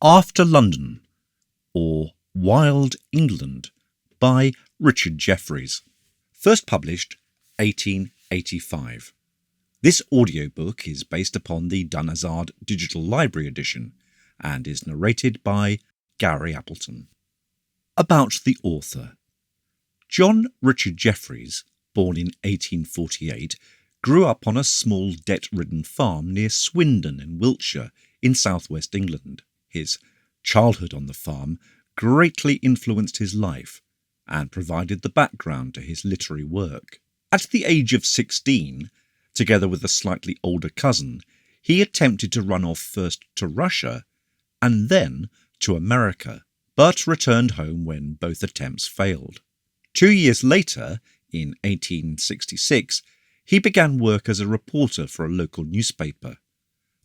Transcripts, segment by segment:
After London, or Wild England, by Richard Jefferies. First published 1885. This audiobook is based upon the Dunazard Digital Library Edition and is narrated by Gary Appleton. About the author. John Richard Jefferies, born in 1848, grew up on a small debt-ridden farm near Swindon in Wiltshire in southwest England. His childhood on the farm greatly influenced his life and provided the background to his literary work. At the age of 16, together with a slightly older cousin, he attempted to run off first to Russia and then to America, but returned home when both attempts failed. 2 years later, in 1866, he began work as a reporter for a local newspaper,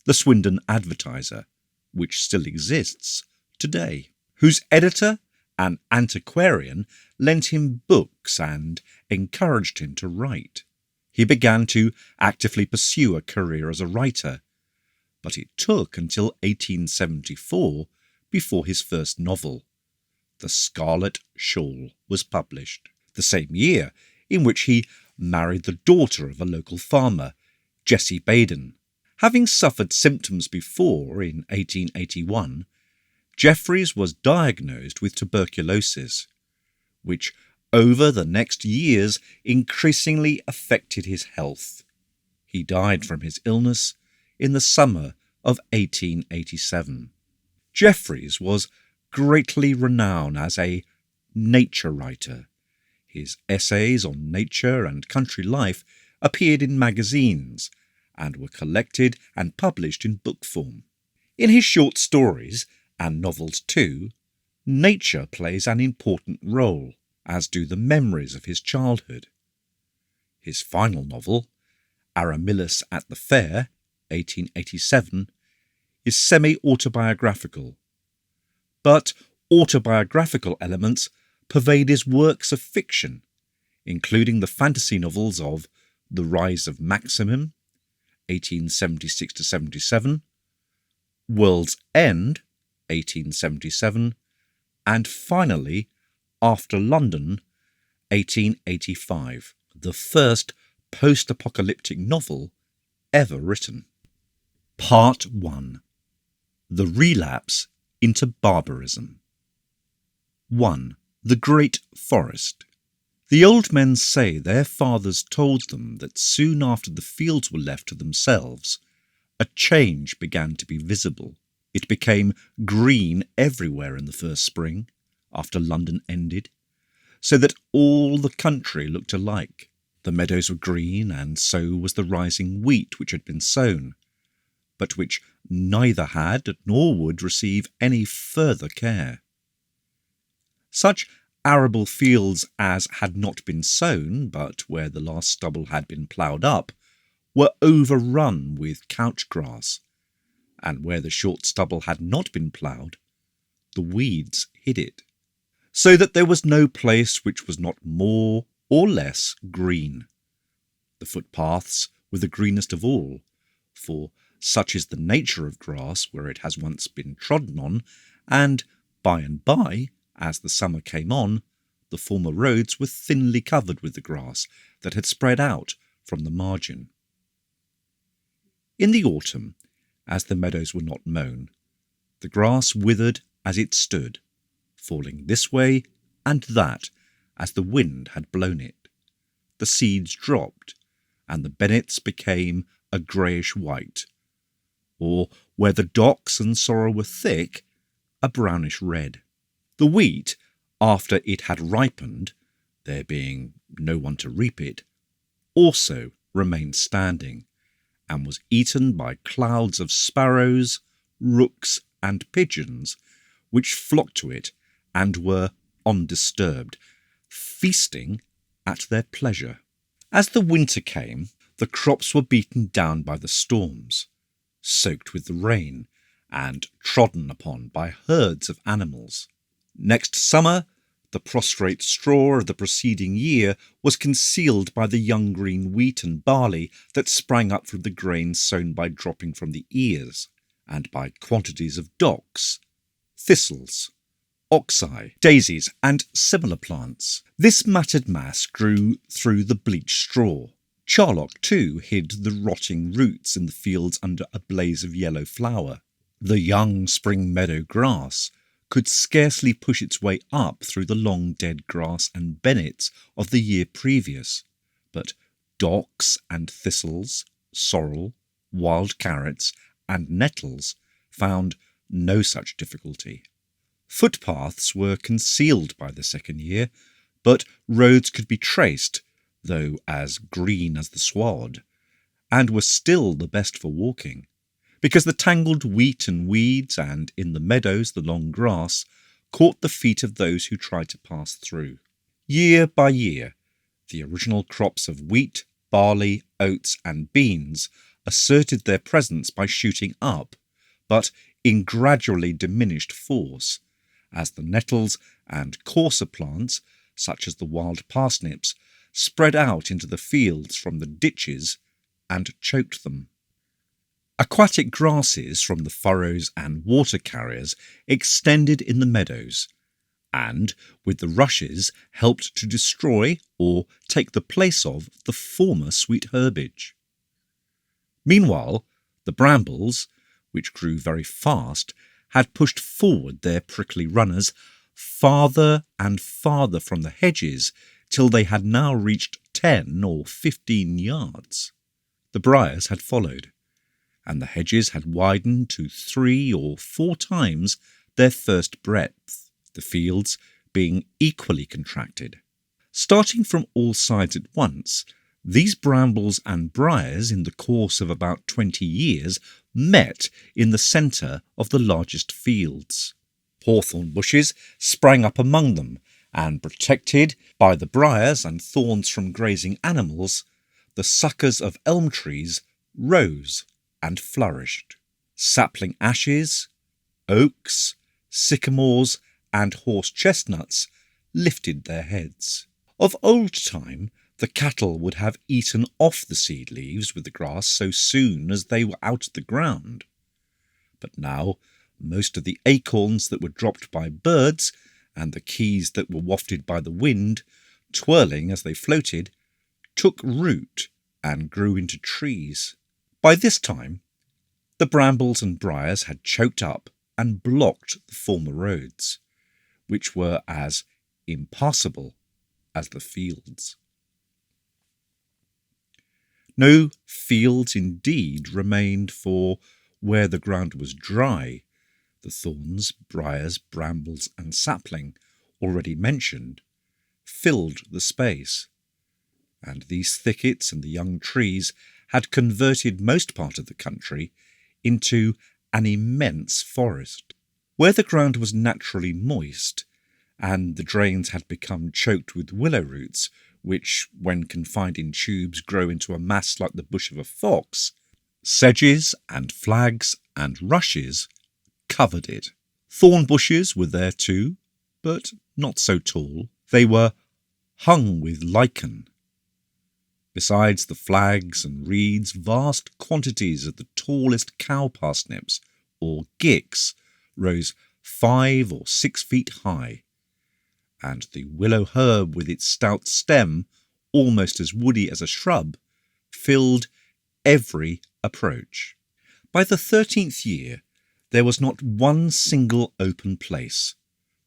the Swindon Advertiser, which still exists today, whose editor, an antiquarian, lent him books and encouraged him to write. He began to actively pursue a career as a writer, but it took until 1874 before his first novel, The Scarlet Shawl, was published, the same year in which he married the daughter of a local farmer, Jessie Baden. Having suffered symptoms before in 1881, Jefferies was diagnosed with tuberculosis, which over the next years increasingly affected his health. He died from his illness in the summer of 1887. Jefferies was greatly renowned as a nature writer. His essays on nature and country life appeared in magazines and were collected and published in book form. In his short stories, and novels too, nature plays an important role, as do the memories of his childhood. His final novel, Aramillis at the Fair, 1887, is semi-autobiographical, but autobiographical elements pervade his works of fiction, including the fantasy novels of The Rise of Maximum, 1876-77, World's End, 1877, and finally, After London, 1885, the first post-apocalyptic novel ever written. Part 1. The Relapse into Barbarism. 1. The Great Forest. The old men say their fathers told them that soon after the fields were left to themselves, a change began to be visible. It became green everywhere in the first spring, after London ended, so that all the country looked alike. The meadows were green, and so was the rising wheat which had been sown, but which neither had nor would receive any further care. Such arable fields as had not been sown, but where the last stubble had been ploughed up, were overrun with couch grass, and where the short stubble had not been ploughed, the weeds hid it, so that there was no place which was not more or less green. The footpaths were the greenest of all, for such is the nature of grass where it has once been trodden on, and by and by, as the summer came on, the former roads were thinly covered with the grass that had spread out from the margin. In the autumn, as the meadows were not mown, the grass withered as it stood, falling this way and that as the wind had blown it. The seeds dropped, and the bennets became a greyish white, or where the docks and sorrel were thick, a brownish red. The wheat, after it had ripened, there being no one to reap it, also remained standing, and was eaten by clouds of sparrows, rooks, and pigeons, which flocked to it and were undisturbed, feasting at their pleasure. As the winter came, the crops were beaten down by the storms, soaked with the rain, and trodden upon by herds of animals. Next summer, the prostrate straw of the preceding year was concealed by the young green wheat and barley that sprang up from the grain sown by dropping from the ears, and by quantities of docks, thistles, oxeye, daisies, and similar plants. This matted mass grew through the bleached straw. Charlock, too, hid the rotting roots in the fields under a blaze of yellow flower. The young spring meadow grass could scarcely push its way up through the long dead grass and bennets of the year previous, but docks and thistles, sorrel, wild carrots, and nettles found no such difficulty. Footpaths were concealed by the second year, but roads could be traced, though as green as the sward, and were still the best for walking, because the tangled wheat and weeds, and in the meadows the long grass, caught the feet of those who tried to pass through. Year by year, the original crops of wheat, barley, oats, and beans asserted their presence by shooting up, but in gradually diminished force, as the nettles and coarser plants, such as the wild parsnips, spread out into the fields from the ditches and choked them. Aquatic grasses from the furrows and water carriers extended in the meadows, and, with the rushes, helped to destroy or take the place of the former sweet herbage. Meanwhile, the brambles, which grew very fast, had pushed forward their prickly runners farther and farther from the hedges till they had now reached 10 or 15 yards. The briars had followed, and the hedges had widened to 3 or 4 times their first breadth, the fields being equally contracted. Starting from all sides at once, these brambles and briars in the course of about 20 years met in the centre of the largest fields. Hawthorn bushes sprang up among them, and protected by the briars and thorns from grazing animals, the suckers of elm trees rose and flourished. Sapling ashes, oaks, sycamores, and horse chestnuts lifted their heads. Of old time, the cattle would have eaten off the seed leaves with the grass so soon as they were out of the ground. But now most of the acorns that were dropped by birds, and the keys that were wafted by the wind, twirling as they floated, took root and grew into trees. By this time, the brambles and briars had choked up and blocked the former roads, which were as impassable as the fields. No fields indeed remained, for where the ground was dry, the thorns, briars, brambles, and sapling, already mentioned, filled the space, and these thickets and the young trees had converted most part of the country into an immense forest. Where the ground was naturally moist, and the drains had become choked with willow roots, which, when confined in tubes, grow into a mass like the bush of a fox, sedges and flags and rushes covered it. Thorn bushes were there too, but not so tall. They were hung with lichen. Besides the flags and reeds, vast quantities of the tallest cow parsnips, or gicks, rose 5 or 6 feet high, and the willow herb with its stout stem, almost as woody as a shrub, filled every approach. By the 13th year, there was not one single open place,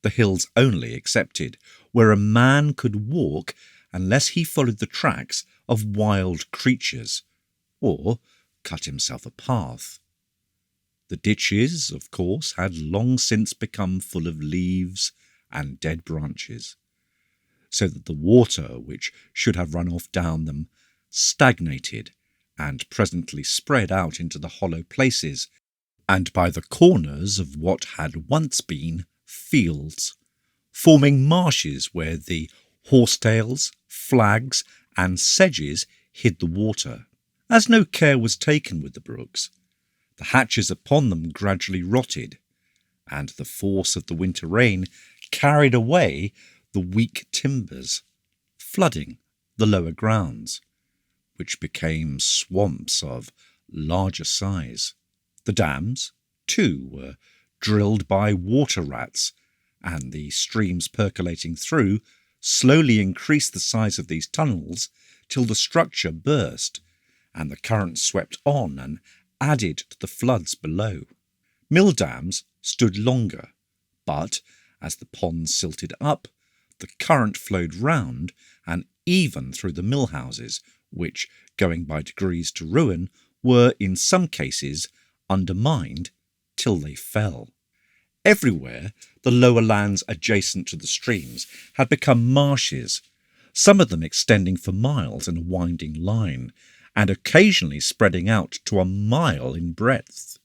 the hills only excepted, where a man could walk unless he followed the tracks of wild creatures, or cut himself a path. The ditches, of course, had long since become full of leaves and dead branches, so that the water, which should have run off down them, stagnated and presently spread out into the hollow places and by the corners of what had once been fields, forming marshes where the horsetails, flags, and sedges hid the water. As no care was taken with the brooks, the hatches upon them gradually rotted, and the force of the winter rain carried away the weak timbers, flooding the lower grounds, which became swamps of larger size. The dams, too, were drilled by water rats, and the streams percolating through slowly increased the size of these tunnels till the structure burst, and the current swept on and added to the floods below. Mill dams stood longer, but as the ponds silted up, the current flowed round and even through the mill houses, which, going by degrees to ruin, were in some cases undermined till they fell. Everywhere the lower lands adjacent to the streams had become marshes, some of them extending for miles in a winding line, and occasionally spreading out to a mile in breadth.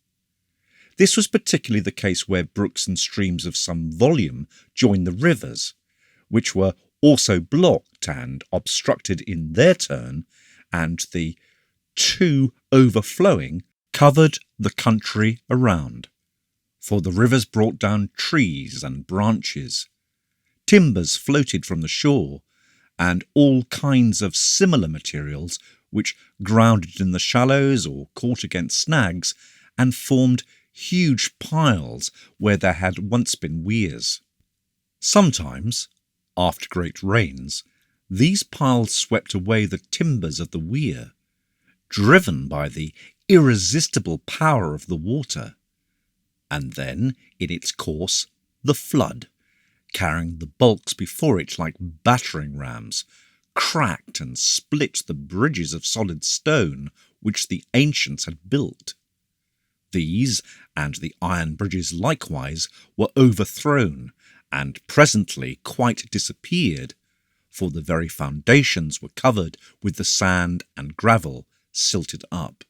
This was particularly the case where brooks and streams of some volume joined the rivers, which were also blocked and obstructed in their turn, and the two overflowing covered the country around. For the rivers brought down trees and branches. Timbers floated from the shore, and all kinds of similar materials which grounded in the shallows or caught against snags and formed huge piles where there had once been weirs. Sometimes, after great rains, these piles swept away the timbers of the weir, driven by the irresistible power of the water, and then, in its course, the flood, carrying the bulks before it like battering rams, cracked and split the bridges of solid stone which the ancients had built. These and the iron bridges likewise were overthrown, and presently quite disappeared, for the very foundations were covered with the sand and gravel silted up.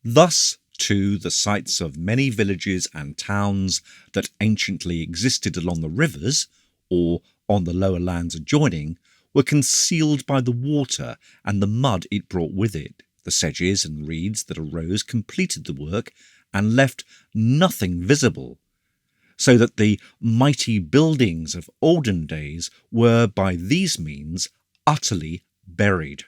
Thus, too, the sites of many villages and towns that anciently existed along the rivers, or on the lower lands adjoining, were concealed by the water and the mud it brought with it. The sedges and reeds that arose completed the work and left nothing visible, so that the mighty buildings of olden days were by these means utterly buried.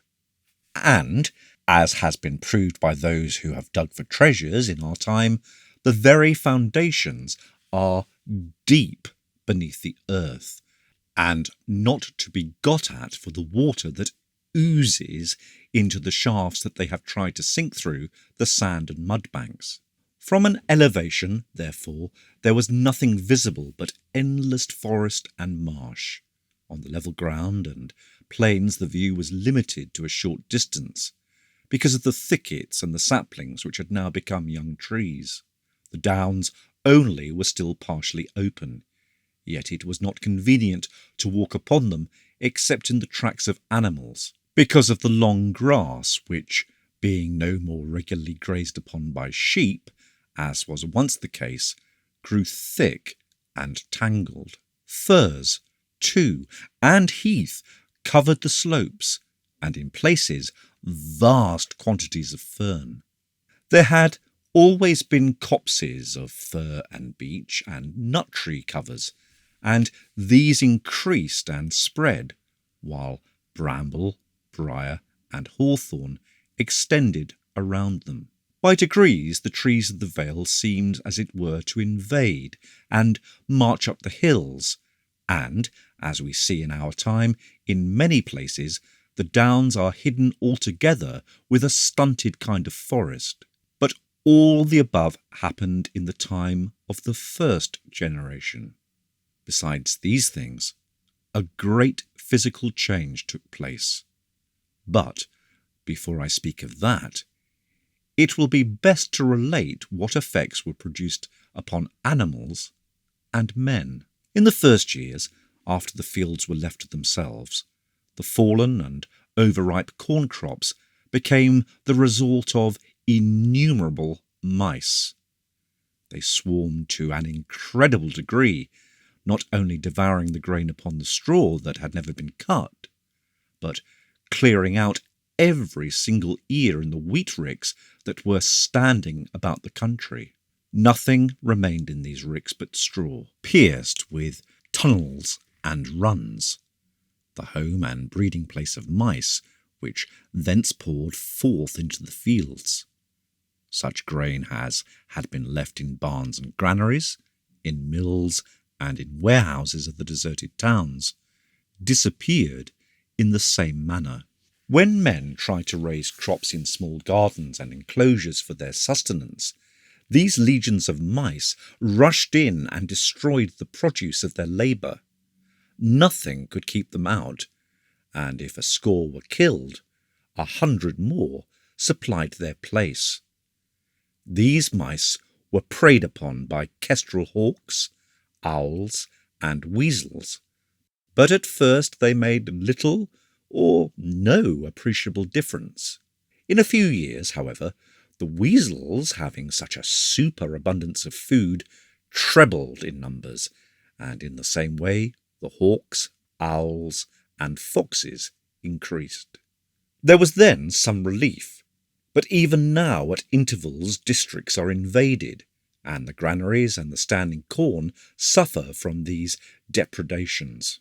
And, as has been proved by those who have dug for treasures in our time, the very foundations are deep beneath the earth, and not to be got at for the water that oozes into the shafts that they have tried to sink through the sand and mud banks. From an elevation, therefore, there was nothing visible but endless forest and marsh. On the level ground and plains the view was limited to a short distance, because of the thickets and the saplings which had now become young trees. The downs only were still partially open, yet it was not convenient to walk upon them except in the tracks of animals, because of the long grass which, being no more regularly grazed upon by sheep, as was once the case, grew thick and tangled. Furze, too, and heath covered the slopes, and in places vast quantities of fern. There had always been copses of fir and beech and nut tree covers, and these increased and spread, while bramble, briar, and hawthorn extended around them. By degrees the trees of the vale seemed as it were to invade and march up the hills, and, as we see in our time, in many places the downs are hidden altogether with a stunted kind of forest. But all the above happened in the time of the first generation. Besides these things, a great physical change took place. But, before I speak of that, it will be best to relate what effects were produced upon animals and men. In the first years, after the fields were left to themselves, the fallen and overripe corn crops became the resort of innumerable mice. They swarmed to an incredible degree, not only devouring the grain upon the straw that had never been cut, but clearing out every single ear in the wheat ricks that were standing about the country. Nothing remained in these ricks but straw, pierced with tunnels and runs, the home and breeding place of mice, which thence poured forth into the fields. Such grain as had been left in barns and granaries, in mills and in warehouses of the deserted towns, disappeared in the same manner. When men tried to raise crops in small gardens and enclosures for their sustenance, these legions of mice rushed in and destroyed the produce of their labour. Nothing could keep them out, and if a score were killed, 100 more supplied their place. These mice were preyed upon by kestrel hawks, owls, and weasels, but at first they made little or no appreciable difference. In a few years, however, the weasels, having such a superabundance of food, trebled in numbers, and in the same way the hawks, owls, and foxes increased. There was then some relief, but even now at intervals districts are invaded, and the granaries and the standing corn suffer from these depredations.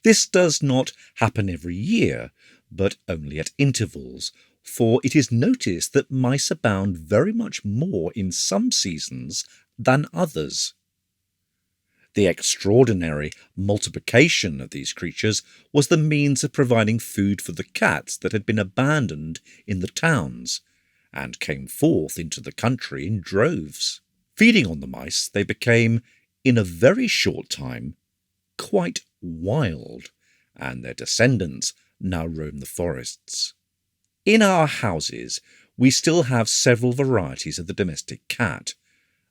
This does not happen every year, but only at intervals, for it is noticed that mice abound very much more in some seasons than others. The extraordinary multiplication of these creatures was the means of providing food for the cats that had been abandoned in the towns, and came forth into the country in droves. Feeding on the mice, they became, in a very short time, quite wild, and their descendants now roam the forests. In our houses, we still have several varieties of the domestic cat,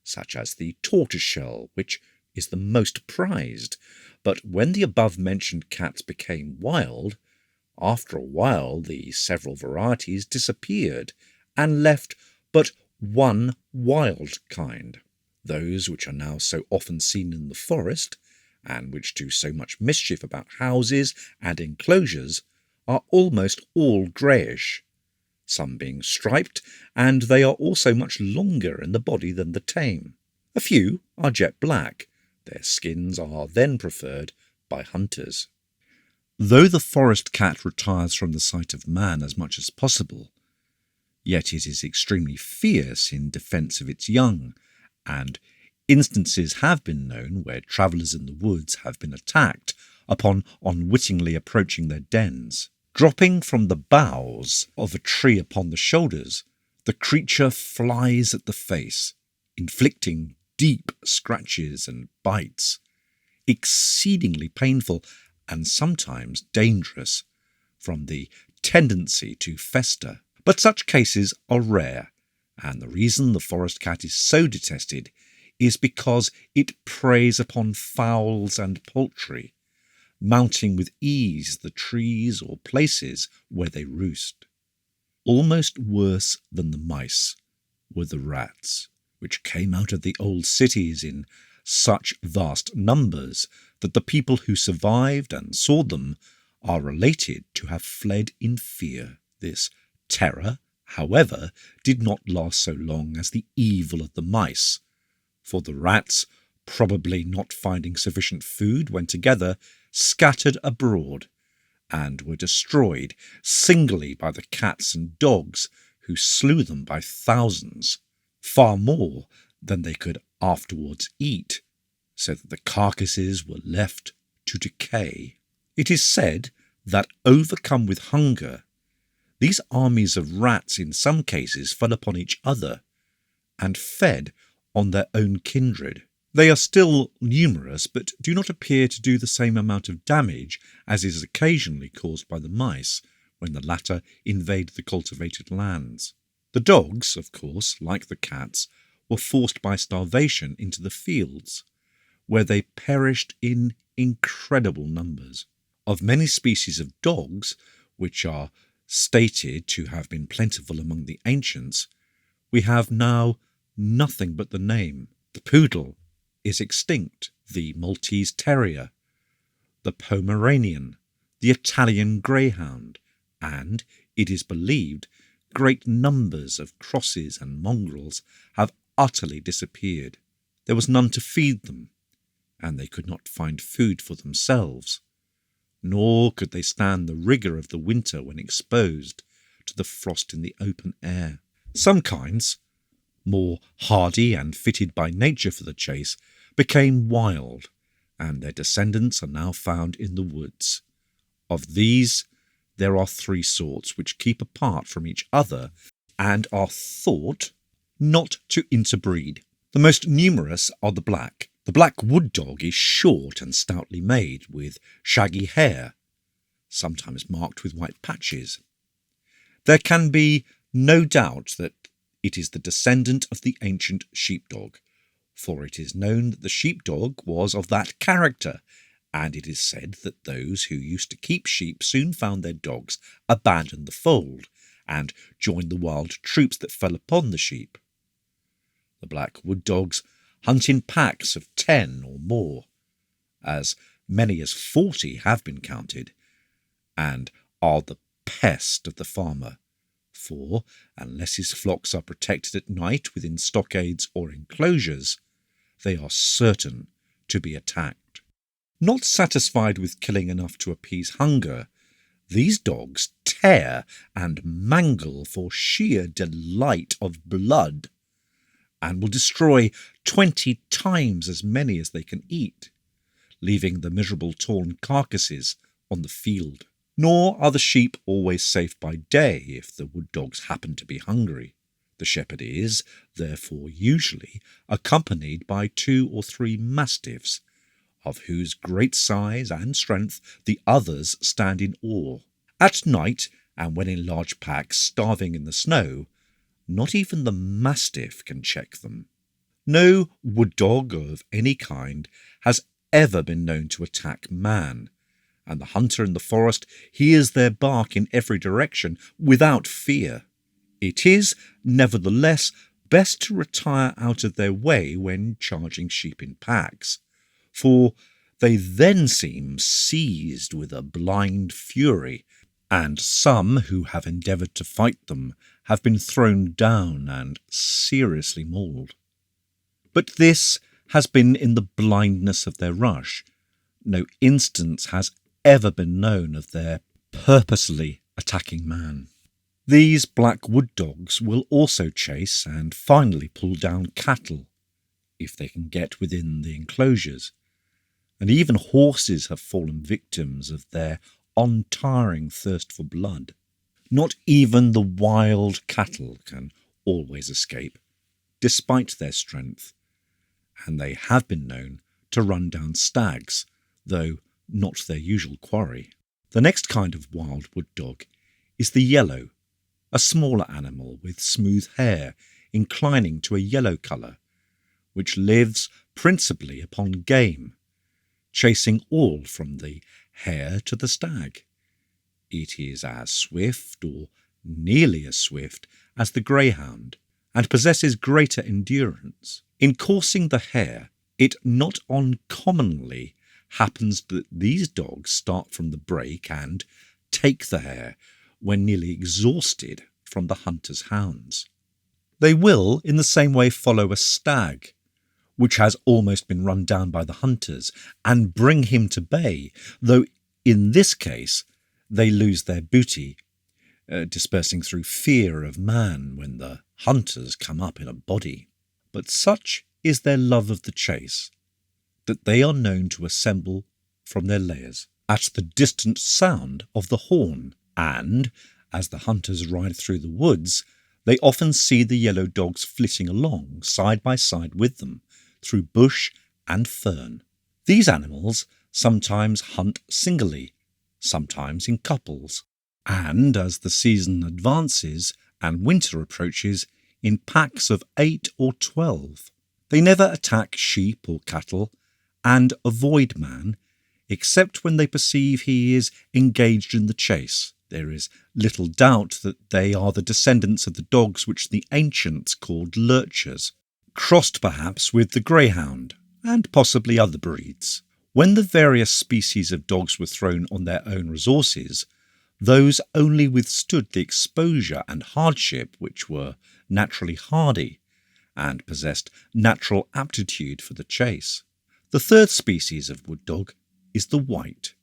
such as the tortoiseshell, which is the most prized, but when the above-mentioned cats became wild, after a while the several varieties disappeared, and left but one wild kind. Those which are now so often seen in the forest, and which do so much mischief about houses and enclosures, are almost all greyish, some being striped, and they are also much longer in the body than the tame. A few are jet black. Their skins are then preferred by hunters. Though the forest cat retires from the sight of man as much as possible, yet it is extremely fierce in defence of its young, and instances have been known where travellers in the woods have been attacked upon unwittingly approaching their dens. Dropping from the boughs of a tree upon the shoulders, the creature flies at the face, inflicting deep scratches and bites, exceedingly painful and sometimes dangerous from the tendency to fester. But such cases are rare, and the reason the forest cat is so detested is because it preys upon fowls and poultry, mounting with ease the trees or places where they roost. Almost worse than the mice were the rats, which came out of the old cities in such vast numbers that the people who survived and saw them are related to have fled in fear. This terror, however, did not last so long as the evil of the mice, for the rats, probably not finding sufficient food when together, scattered abroad, and were destroyed singly by the cats and dogs, who slew them by thousands, far more than they could afterwards eat, so that the carcasses were left to decay. It is said that, overcome with hunger, these armies of rats in some cases fell upon each other, and fed on their own kindred. They are still numerous, but do not appear to do the same amount of damage as is occasionally caused by the mice when the latter invade the cultivated lands. The dogs, of course, like the cats, were forced by starvation into the fields, where they perished in incredible numbers. Of many species of dogs, which are stated to have been plentiful among the ancients, we have now nothing but the name. The poodle is extinct, the Maltese terrier, the Pomeranian, the Italian greyhound, and, it is believed, great numbers of crosses and mongrels have utterly disappeared. There was none to feed them, and they could not find food for themselves, nor could they stand the rigour of the winter when exposed to the frost in the open air. Some kinds, more hardy and fitted by nature for the chase, became wild, and their descendants are now found in the woods. Of these, there are 3 sorts which keep apart from each other and are thought not to interbreed. The most numerous are the black. The black wood dog is short and stoutly made, with shaggy hair, sometimes marked with white patches. There can be no doubt that it is the descendant of the ancient sheepdog, for it is known that the sheepdog was of that character, and it is said that those who used to keep sheep soon found their dogs abandon the fold and join the wild troops that fell upon the sheep. The black wood dogs hunt in packs of 10 or more. As many as 40 have been counted, and are the pest of the farmer, for unless his flocks are protected at night within stockades or enclosures, they are certain to be attacked. Not satisfied with killing enough to appease hunger, these dogs tear and mangle for sheer delight of blood, and will destroy 20 times as many as they can eat, leaving the miserable torn carcasses on the field. Nor are the sheep always safe by day if the wood dogs happen to be hungry. The shepherd is, therefore, usually accompanied by 2 or 3 mastiffs, of whose great size and strength the others stand in awe. At night, and when in large packs starving in the snow, not even the mastiff can check them. No wood dog of any kind has ever been known to attack man, and the hunter in the forest hears their bark in every direction without fear. It is, nevertheless, best to retire out of their way when charging sheep in packs, for they then seem seized with a blind fury, and some who have endeavoured to fight them have been thrown down and seriously mauled. But this has been in the blindness of their rush. No instance has ever been known of their purposely attacking man. These black wood dogs will also chase and finally pull down cattle, if they can get within the enclosures, and even horses have fallen victims of their untiring thirst for blood. Not even the wild cattle can always escape, despite their strength, and they have been known to run down stags, though not their usual quarry. The next kind of wild wood dog is the yellow, a smaller animal with smooth hair inclining to a yellow colour, which lives principally upon game, chasing all from the hare to the stag. It is as swift, or nearly as swift, as the greyhound, and possesses greater endurance. In coursing the hare, it not uncommonly happens that these dogs start from the brake and take the hare when nearly exhausted from the hunter's hounds. They will in the same way follow a stag, which has almost been run down by the hunters, and bring him to bay, though in this case they lose their booty, dispersing through fear of man when the hunters come up in a body. But such is their love of the chase, that they are known to assemble from their lairs at the distant sound of the horn, and, as the hunters ride through the woods, they often see the yellow dogs flitting along side by side with them, through bush and fern. These animals sometimes hunt singly, sometimes in couples, and, as the season advances and winter approaches, in packs of 8 or 12. They never attack sheep or cattle, and avoid man, except when they perceive he is engaged in the chase. There is little doubt that they are the descendants of the dogs which the ancients called lurchers, crossed perhaps with the greyhound, and possibly other breeds. When the various species of dogs were thrown on their own resources, those only withstood the exposure and hardship which were naturally hardy, and possessed natural aptitude for the chase. The third species of wood dog is the white.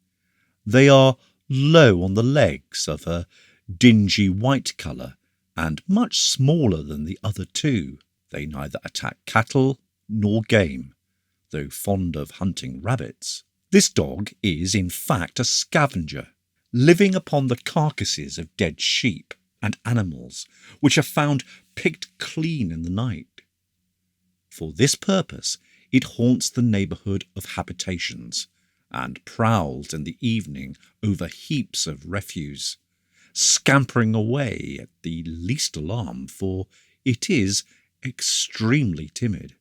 They are low on the legs, of a dingy white colour, and much smaller than the other 2. They neither attack cattle nor game, though fond of hunting rabbits. This dog is, in fact, a scavenger, living upon the carcasses of dead sheep and animals which are found picked clean in the night. For this purpose it haunts the neighbourhood of habitations and prowls in the evening over heaps of refuse, scampering away at the least alarm, for it is extremely timid.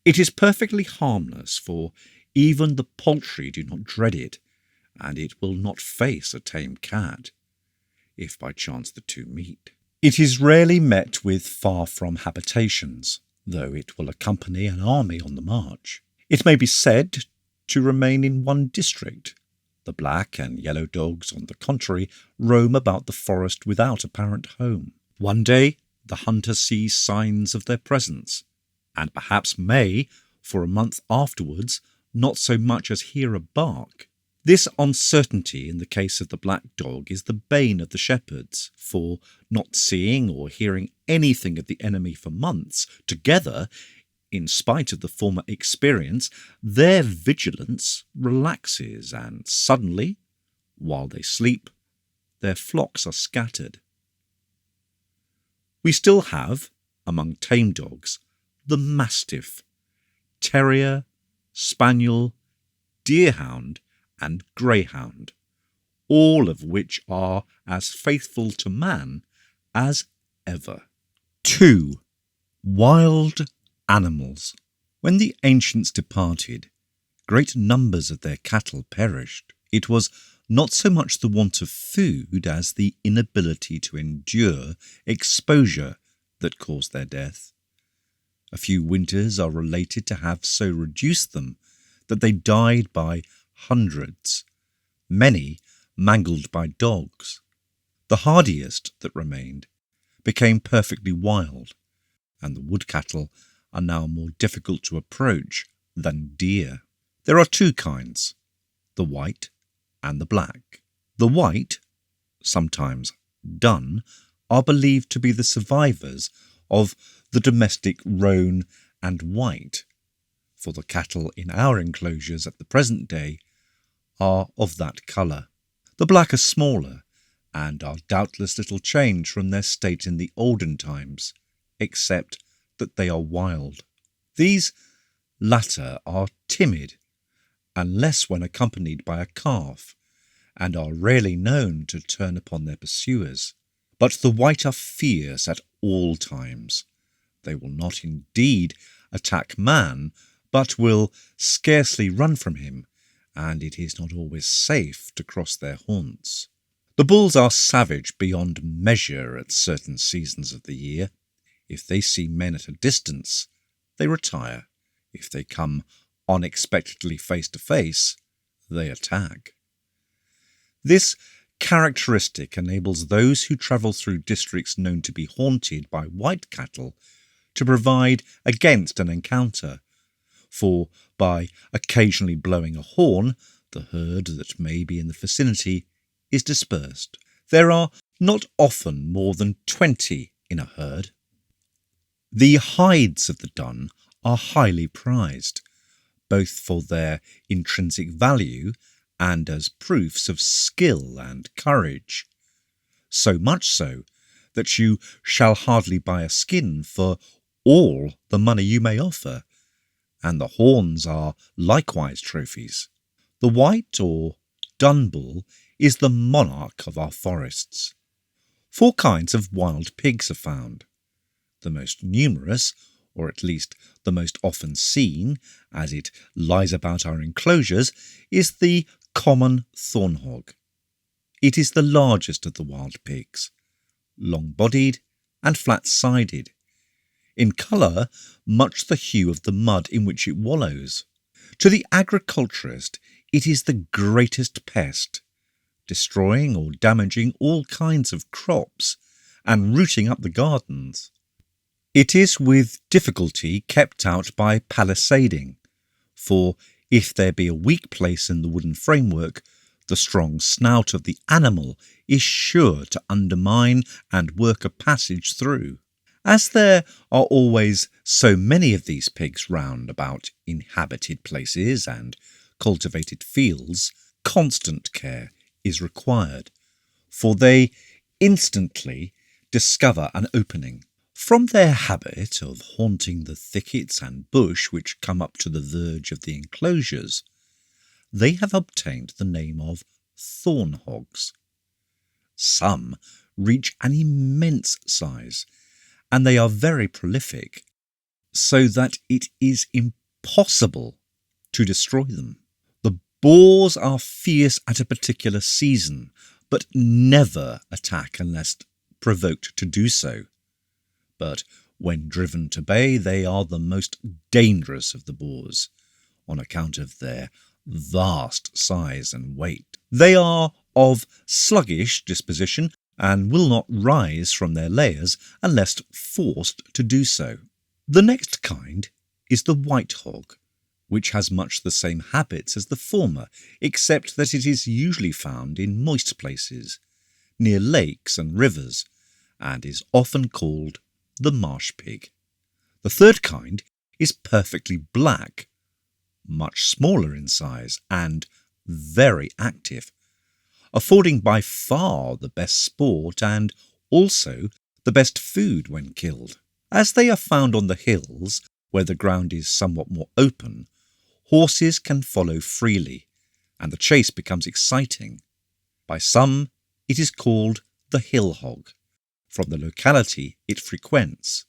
It is perfectly harmless, for even the poultry do not dread it, and it will not face a tame cat, if by chance the two meet. It is rarely met with far from habitations, though it will accompany an army on the march. It may be said to remain in one district. The black and yellow dogs, on the contrary, roam about the forest without apparent home. One day the hunter sees signs of their presence, and perhaps may, for a month afterwards, not so much as hear a bark. This uncertainty in the case of the black dog is the bane of the shepherds, for not seeing or hearing anything of the enemy for months together, in spite of the former experience, their vigilance relaxes, and suddenly, while they sleep, their flocks are scattered. We still have, among tame dogs, the mastiff, terrier, spaniel, deerhound, and greyhound, all of which are as faithful to man as ever. 2. Wild animals. When the ancients departed, great numbers of their cattle perished. It was not so much the want of food as the inability to endure exposure that caused their death. A few winters are related to have so reduced them that they died by hundreds, many mangled by dogs. The hardiest that remained became perfectly wild, and the wood cattle are now more difficult to approach than deer. There are two kinds, the white and the black. The white, sometimes dun, are believed to be the survivors of the domestic roan and white, for the cattle in our enclosures at the present day are of that colour. The black are smaller, and are doubtless little changed from their state in the olden times, except that they are wild. These latter are timid, unless when accompanied by a calf, and are rarely known to turn upon their pursuers. But the white are fierce at all times. They will not indeed attack man, but will scarcely run from him, and it is not always safe to cross their haunts. The bulls are savage beyond measure at certain seasons of the year. If they see men at a distance, they retire. If they come unexpectedly face to face, they attack. This characteristic enables those who travel through districts known to be haunted by white cattle to provide against an encounter, for by occasionally blowing a horn, the herd that may be in the vicinity is dispersed. There are not often more than 20 in a herd. The hides of the dun are highly prized, both for their intrinsic value and as proofs of skill and courage, so much so that you shall hardly buy a skin for all the money you may offer, and the horns are likewise trophies. The white or dun bull is the monarch of our forests. 4 kinds of wild pigs are found. The most numerous, or at least the most often seen, as it lies about our enclosures, is the common thorn-hog. It is the largest of the wild pigs, long-bodied and flat-sided, in colour much the hue of the mud in which it wallows. To the agriculturist it is the greatest pest, destroying or damaging all kinds of crops and rooting up the gardens. It is with difficulty kept out by palisading, for if there be a weak place in the wooden framework, the strong snout of the animal is sure to undermine and work a passage through. As there are always so many of these pigs round about inhabited places and cultivated fields, constant care is required, for they instantly discover an opening. From their habit of haunting the thickets and bush which come up to the verge of the enclosures, they have obtained the name of thorn hogs. Some reach an immense size, and they are very prolific, so that it is impossible to destroy them. The boars are fierce at a particular season, but never attack unless provoked to do so. But when driven to bay, they are the most dangerous of the boars, on account of their vast size and weight. They are of sluggish disposition, and will not rise from their lairs unless forced to do so. The next kind is the white hog, which has much the same habits as the former, except that it is usually found in moist places, near lakes and rivers, and is often called the marsh pig. The third kind is perfectly black, much smaller in size, and very active, affording by far the best sport and also the best food when killed. As they are found on the hills, where the ground is somewhat more open, horses can follow freely, and the chase becomes exciting. By some, it is called the hill hog, from the locality it frequents.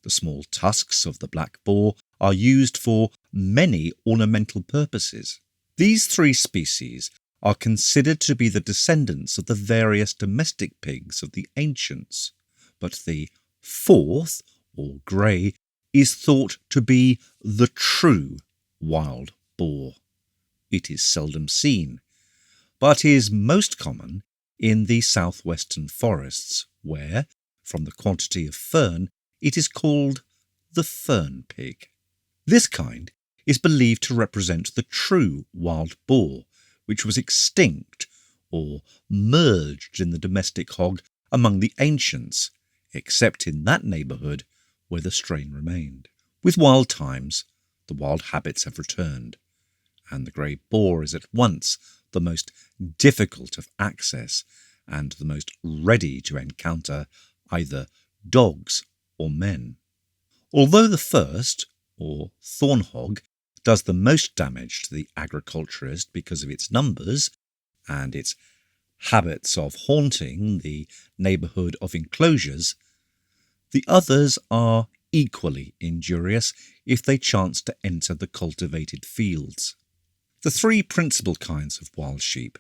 The small tusks of the black boar are used for many ornamental purposes. These three species are considered to be the descendants of the various domestic pigs of the ancients, but the fourth, or grey, is thought to be the true wild boar. It is seldom seen, but is most common in the southwestern forests, where, from the quantity of fern, it is called the fern pig. This kind is believed to represent the true wild boar, which was extinct or merged in the domestic hog among the ancients, except in that neighbourhood where the strain remained. With wild times, the wild habits have returned, and the grey boar is at once the most difficult of access and the most ready to encounter either dogs or men. Although the first, or thorn hog, does the most damage to the agriculturist because of its numbers and its habits of haunting the neighbourhood of enclosures, the others are equally injurious if they chance to enter the cultivated fields. The three principal kinds of wild sheep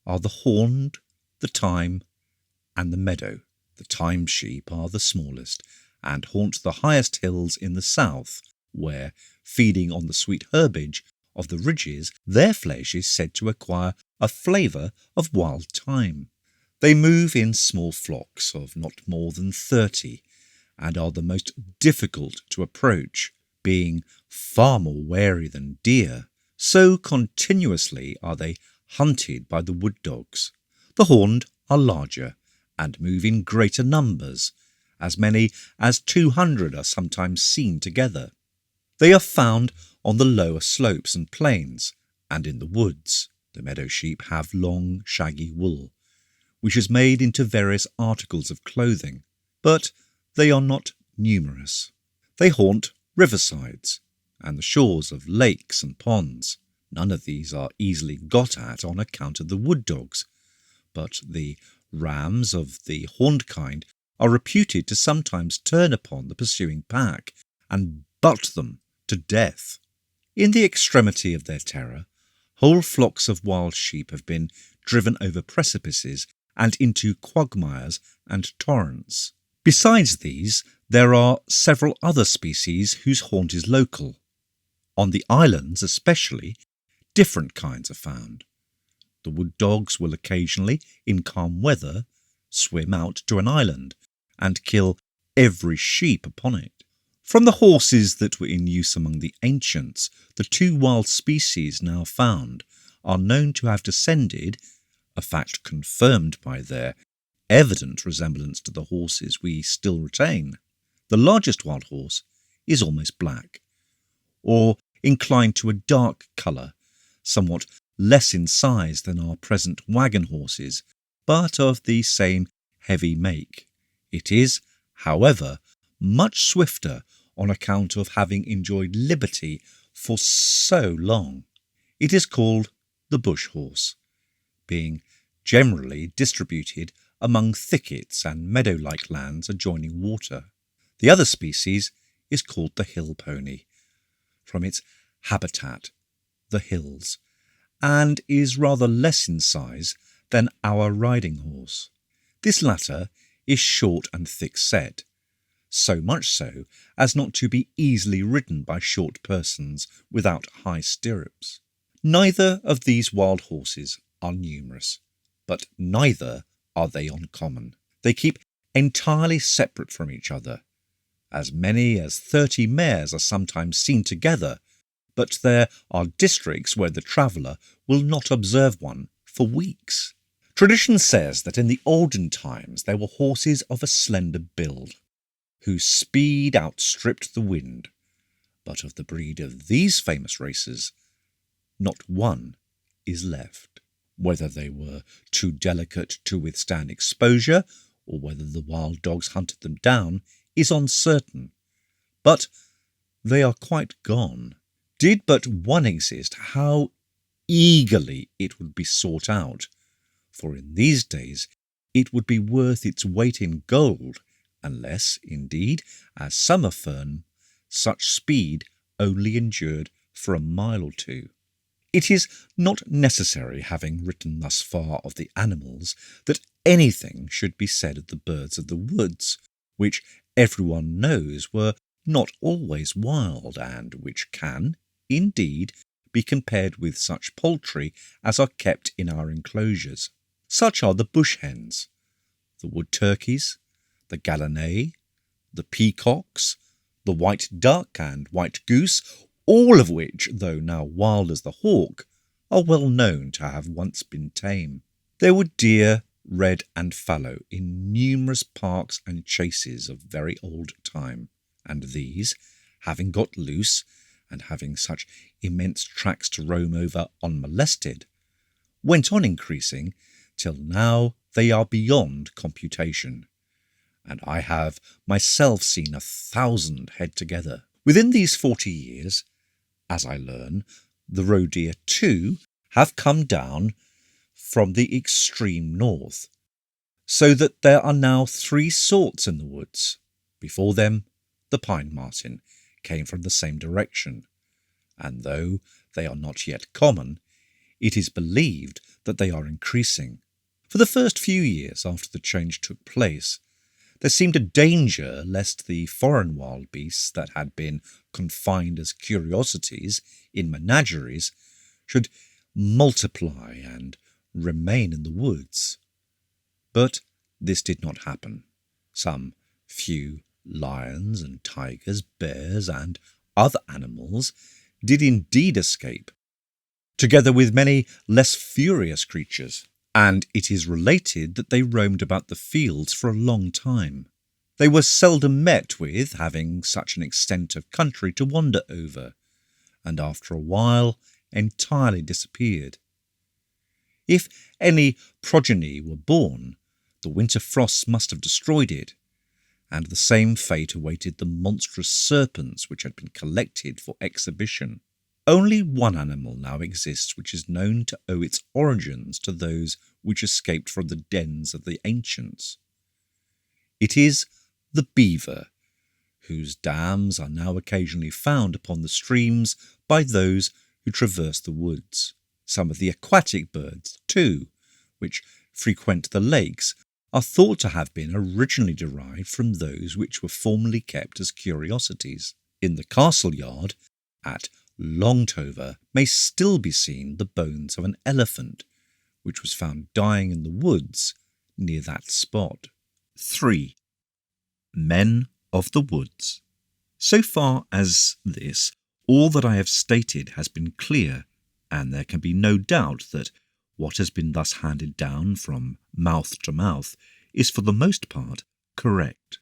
are the horned, the thyme, and the meadow. The thyme sheep are the smallest and haunt the highest hills in the south, where, feeding on the sweet herbage of the ridges, their flesh is said to acquire a flavour of wild thyme. They move in small flocks of not more than 30, and are the most difficult to approach, being far more wary than deer. So continuously are they hunted by the wood dogs. The horned are larger, and move in greater numbers. As many as 200 are sometimes seen together. They are found on the lower slopes and plains, and in the woods. The meadow sheep have long, shaggy wool, which is made into various articles of clothing, but they are not numerous. They haunt riversides and the shores of lakes and ponds. None of these are easily got at on account of the wood dogs, but the rams of the horned kind are reputed to sometimes turn upon the pursuing pack and butt them to death. In the extremity of their terror, whole flocks of wild sheep have been driven over precipices and into quagmires and torrents. Besides these, there are several other species whose haunt is local. On the islands especially, different kinds are found. The wood dogs will occasionally, in calm weather, swim out to an island and kill every sheep upon it. From the horses that were in use among the ancients, the two wild species now found are known to have descended, a fact confirmed by their evident resemblance to the horses we still retain. The largest wild horse is almost black, or inclined to a dark colour, somewhat less in size than our present wagon horses, but of the same heavy make. It is, however, much swifter on account of having enjoyed liberty for so long. It is called the bush horse, being generally distributed among thickets and meadow-like lands adjoining water. The other species is called the hill pony, from its habitat, the hills, and is rather less in size than our riding horse. This latter is short and thick-set, so much so as not to be easily ridden by short persons without high stirrups. Neither of these wild horses are numerous, but neither are they uncommon. They keep entirely separate from each other. As many as 30 mares are sometimes seen together, but there are districts where the traveller will not observe one for weeks. Tradition says that in the olden times there were horses of a slender build, whose speed outstripped the wind, but of the breed of these famous racers, not one is left. Whether they were too delicate to withstand exposure, or whether the wild dogs hunted them down, is uncertain, but they are quite gone. Did but one exist, how eagerly it would be sought out, for in these days it would be worth its weight in gold, unless, indeed, as some affirm, such speed only endured for a mile or two. It is not necessary, having written thus far of the animals, that anything should be said of the birds of the woods, which everyone knows were not always wild, and which can, indeed, be compared with such poultry as are kept in our enclosures. Such are the bush hens, the wood turkeys, the gallinae, the peacocks, the white duck and white goose, all of which, though now wild as the hawk, are well known to have once been tame. There were deer, red and fallow, in numerous parks and chases of very old time, and these, having got loose, and having such immense tracts to roam over unmolested, went on increasing till now they are beyond computation, and I have myself seen 1,000 head together. Within these 40 years, as I learn, the roe deer too have come down from the extreme north, so that there are now 3 sorts in the woods. Before them, the pine marten came from the same direction, and though they are not yet common, it is believed that they are increasing. For the first few years after the change took place, there seemed a danger lest the foreign wild beasts that had been confined as curiosities in menageries should multiply and remain in the woods. But this did not happen. Some few lions and tigers, bears, and other animals did indeed escape, together with many less furious creatures, and it is related that they roamed about the fields for a long time. They were seldom met with, having such an extent of country to wander over, and after a while entirely disappeared. If any progeny were born, the winter frosts must have destroyed it, and the same fate awaited the monstrous serpents which had been collected for exhibition. Only one animal now exists which is known to owe its origins to those which escaped from the dens of the ancients. It is the beaver, whose dams are now occasionally found upon the streams by those who traverse the woods. Some of the aquatic birds, too, which frequent the lakes, are thought to have been originally derived from those which were formerly kept as curiosities. In the castle yard at Longtover may still be seen the bones of an elephant, which was found dying in the woods near that spot. 3. Men of the woods. So far as this, all that I have stated has been clear, and there can be no doubt that what has been thus handed down from mouth to mouth is for the most part correct.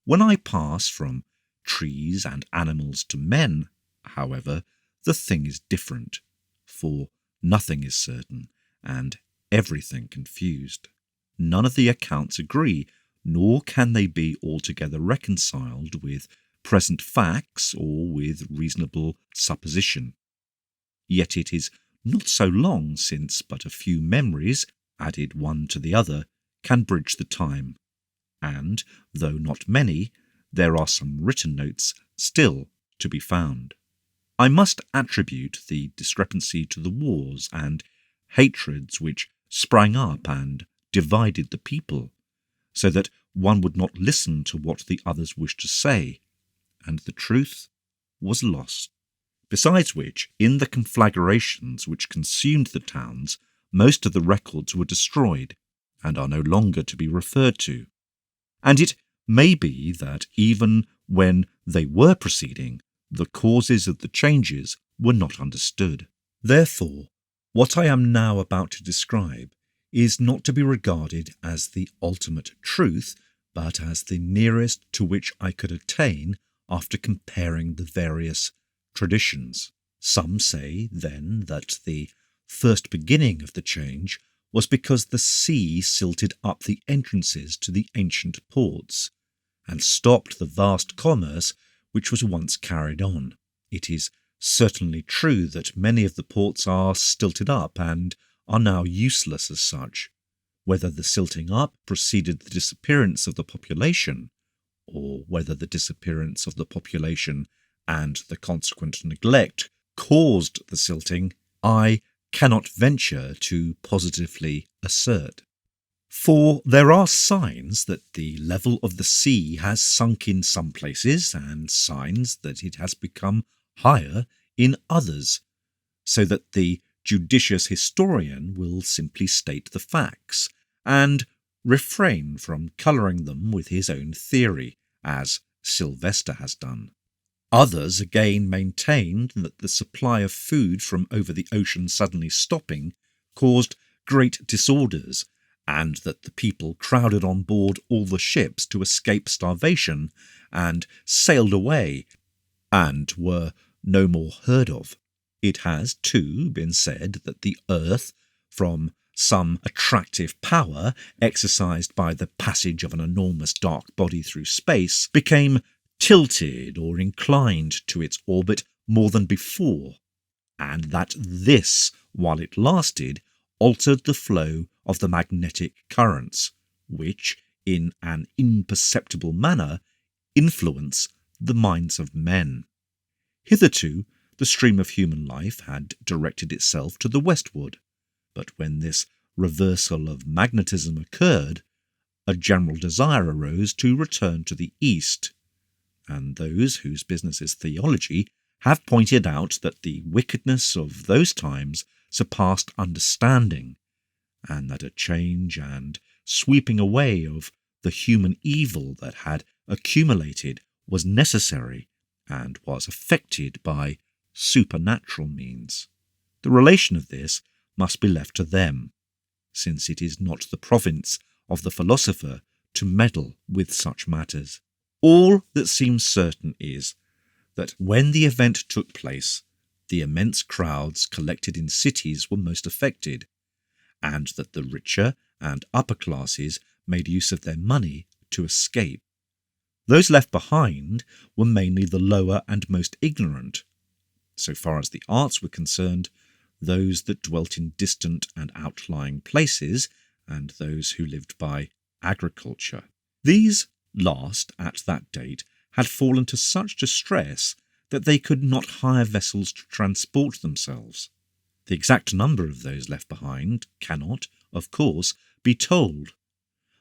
When I pass from trees and animals to men, however, the thing is different, for nothing is certain, and everything confused. None of the accounts agree, nor can they be altogether reconciled with present facts or with reasonable supposition. Yet it is not so long since but a few memories, added one to the other, can bridge the time, and, though not many, there are some written notes still to be found. I must attribute the discrepancy to the wars and hatreds which sprang up and divided the people, so that one would not listen to what the others wished to say, and the truth was lost. Besides which, in the conflagrations which consumed the towns, most of the records were destroyed, and are no longer to be referred to. And it may be that even when they were proceeding, the causes of the changes were not understood. Therefore, what I am now about to describe is not to be regarded as the ultimate truth, but as the nearest to which I could attain after comparing the various traditions. Some say, then, that the first beginning of the change was because the sea silted up the entrances to the ancient ports, and stopped the vast commerce which was once carried on. It is certainly true that many of the ports are silted up and are now useless as such. Whether the silting up preceded the disappearance of the population, or whether the disappearance of the population and the consequent neglect caused the silting, I cannot venture to positively assert. For there are signs that the level of the sea has sunk in some places, and signs that it has become higher in others, so that the judicious historian will simply state the facts, and refrain from colouring them with his own theory, as Sylvester has done. Others again maintained that the supply of food from over the ocean suddenly stopping caused great disorders, and that the people crowded on board all the ships to escape starvation, and sailed away, and were no more heard of. It has, too, been said that the earth, from some attractive power exercised by the passage of an enormous dark body through space, became tilted or inclined to its orbit more than before, and that this, while it lasted, altered the flow of the magnetic currents, which, in an imperceptible manner, influence the minds of men. Hitherto, the stream of human life had directed itself to the westward, but when this reversal of magnetism occurred, a general desire arose to return to the east, and those whose business is theology have pointed out that the wickedness of those times surpassed understanding, and that a change and sweeping away of the human evil that had accumulated was necessary and was effected by supernatural means. The relation of this must be left to them, since it is not the province of the philosopher to meddle with such matters. All that seems certain is that when the event took place, the immense crowds collected in cities were most affected, and that the richer and upper classes made use of their money to escape. Those left behind were mainly the lower and most ignorant. So far as the arts were concerned, those that dwelt in distant and outlying places, and those who lived by agriculture. These last, at that date, had fallen to such distress that they could not hire vessels to transport themselves. The exact number of those left behind cannot, of course, be told,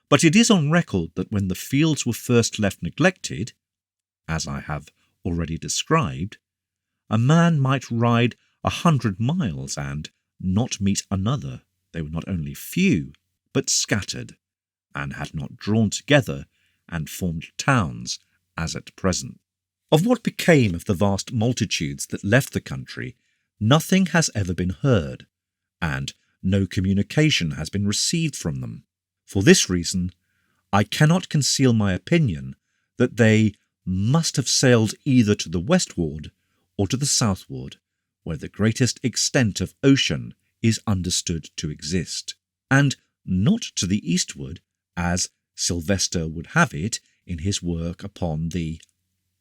but it is on record that when the fields were first left neglected, as I have already described, a man might ride 100 miles and not meet another. They were not only few, but scattered, and had not drawn together and formed towns as at present. Of what became of the vast multitudes that left the country, nothing has ever been heard, and no communication has been received from them. For this reason, I cannot conceal my opinion that they must have sailed either to the westward or to the southward, where the greatest extent of ocean is understood to exist, and not to the eastward, as Sylvester would have it in his work upon the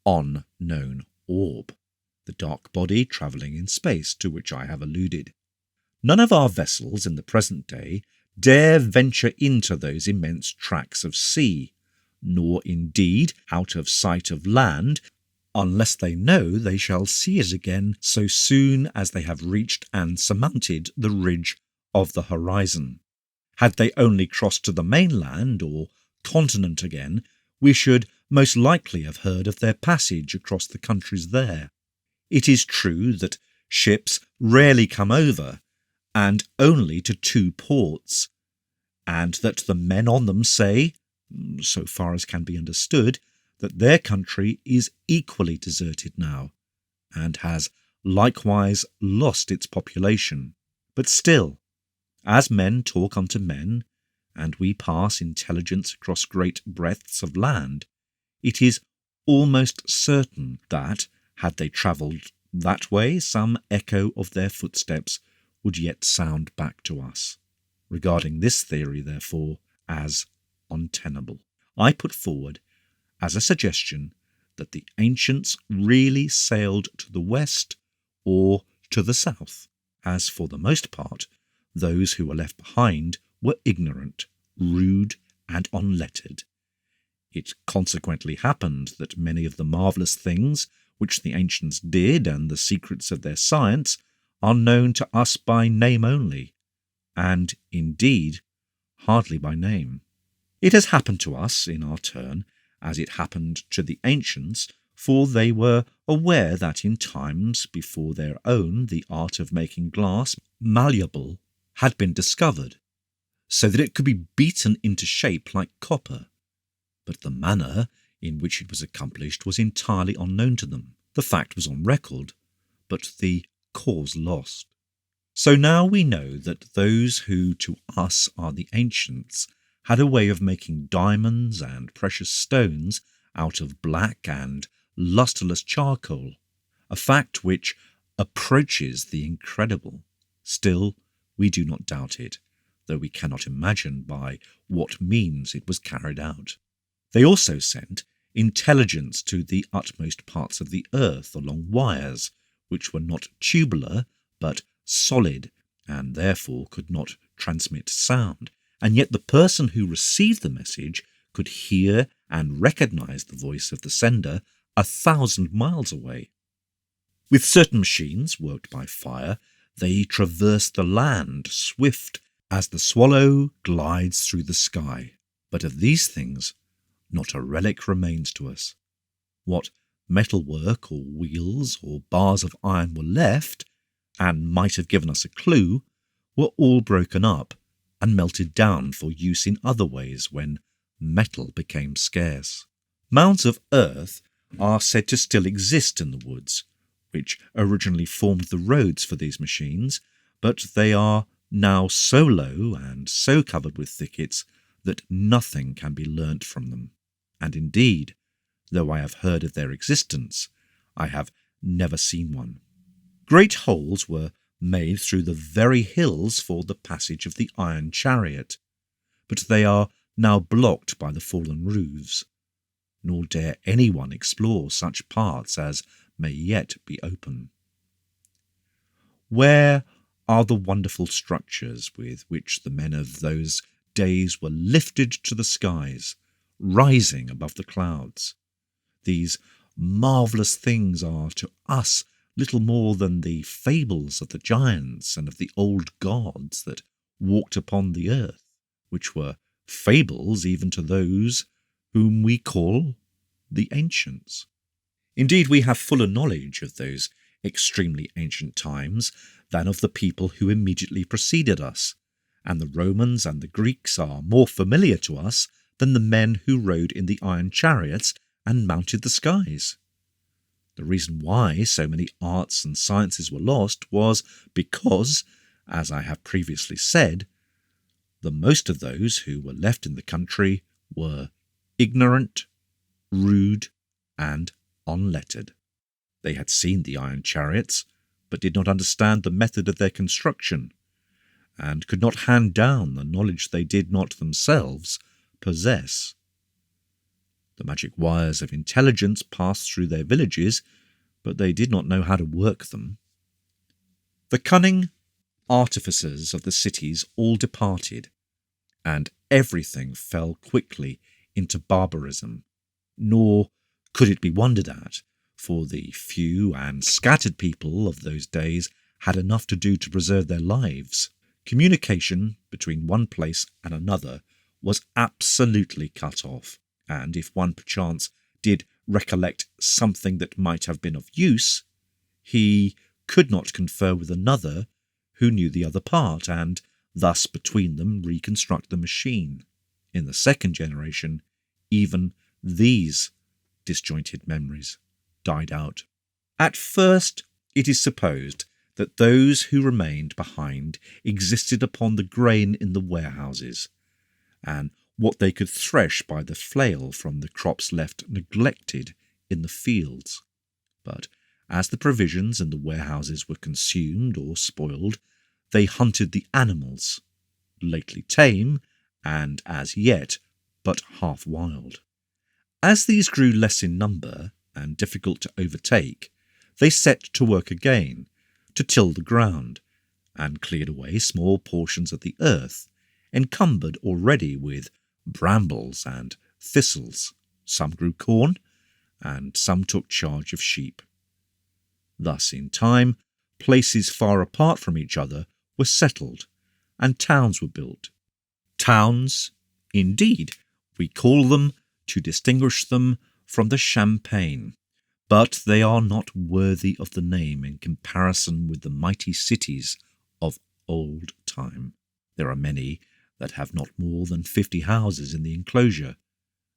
unknown orb, the dark body travelling in space to which I have alluded. None of our vessels in the present day dare venture into those immense tracts of sea, nor indeed out of sight of land, unless they know they shall see it again so soon as they have reached and surmounted the ridge of the horizon. Had they only crossed to the mainland or continent again, we should most likely have heard of their passage across the countries there. It is true that ships rarely come over, and only to 2 ports, and that the men on them say, so far as can be understood, that their country is equally deserted now, and has likewise lost its population. But still, as men talk unto men, and we pass intelligence across great breadths of land, it is almost certain that, had they travelled that way, some echo of their footsteps would yet sound back to us. Regarding this theory, therefore, as untenable, I put forward as a suggestion that the ancients really sailed to the west or to the south, as for the most part those who were left behind were ignorant, rude, and unlettered. It consequently happened that many of the marvellous things which the ancients did and the secrets of their science are known to us by name only, and, indeed, hardly by name. It has happened to us, in our turn, as it happened to the ancients, for they were aware that in times before their own the art of making glass malleable had been discovered, so that it could be beaten into shape like copper, but the manner in which it was accomplished was entirely unknown to them. The fact was on record, but the cause lost. So now we know that those who to us are the ancients had a way of making diamonds and precious stones out of black and lustreless charcoal, a fact which approaches the incredible. Still, we do not doubt it, though we cannot imagine by what means it was carried out. They also sent intelligence to the utmost parts of the earth along wires, which were not tubular, but solid, and therefore could not transmit sound, and yet the person who received the message could hear and recognize the voice of the sender 1,000 miles away. With certain machines worked by fire, they traversed the land, swift as the swallow glides through the sky. But of these things, not a relic remains to us. What metalwork or wheels or bars of iron were left, and might have given us a clue, were all broken up and melted down for use in other ways when metal became scarce. Mounds of earth are said to still exist in the woods, which originally formed the roads for these machines, but they are now so low and so covered with thickets that nothing can be learnt from them. And indeed, though I have heard of their existence, I have never seen one. Great holes were made through the very hills for the passage of the iron chariot, but they are now blocked by the fallen roofs, nor dare anyone explore such parts as may yet be open. Where are the wonderful structures with which the men of those days were lifted to the skies, rising above the clouds? These marvellous things are to us little more than the fables of the giants and of the old gods that walked upon the earth, which were fables even to those whom we call the ancients. Indeed, we have fuller knowledge of those extremely ancient times than of the people who immediately preceded us, and the Romans and the Greeks are more familiar to us than the men who rode in the iron chariots and mounted the skies. The reason why so many arts and sciences were lost was because, as I have previously said, the most of those who were left in the country were ignorant, rude, and unlettered. They had seen the iron chariots, but did not understand the method of their construction, and could not hand down the knowledge they did not themselves possess. The magic wires of intelligence passed through their villages, but they did not know how to work them. The cunning artificers of the cities all departed, and everything fell quickly into barbarism. Nor could it be wondered at, for the few and scattered people of those days had enough to do to preserve their lives. Communication between one place and another was absolutely cut off, and if one perchance did recollect something that might have been of use, he could not confer with another who knew the other part, and thus between them reconstruct the machine. In the second generation, even these disjointed memories died out. At first, it is supposed that those who remained behind existed upon the grain in the warehouses, and what they could thresh by the flail from the crops left neglected in the fields. But as the provisions in the warehouses were consumed or spoiled, they hunted the animals, lately tame, and as yet but half wild. As these grew less in number and difficult to overtake, they set to work again to till the ground, and cleared away small portions of the earth, encumbered already with brambles and thistles. Some grew corn, and some took charge of sheep. Thus, in time, places far apart from each other were settled, and towns were built. Towns, indeed, we call them to distinguish them from the Champagne, but they are not worthy of the name in comparison with the mighty cities of old time. There are many that have not more than 50 houses in the enclosure,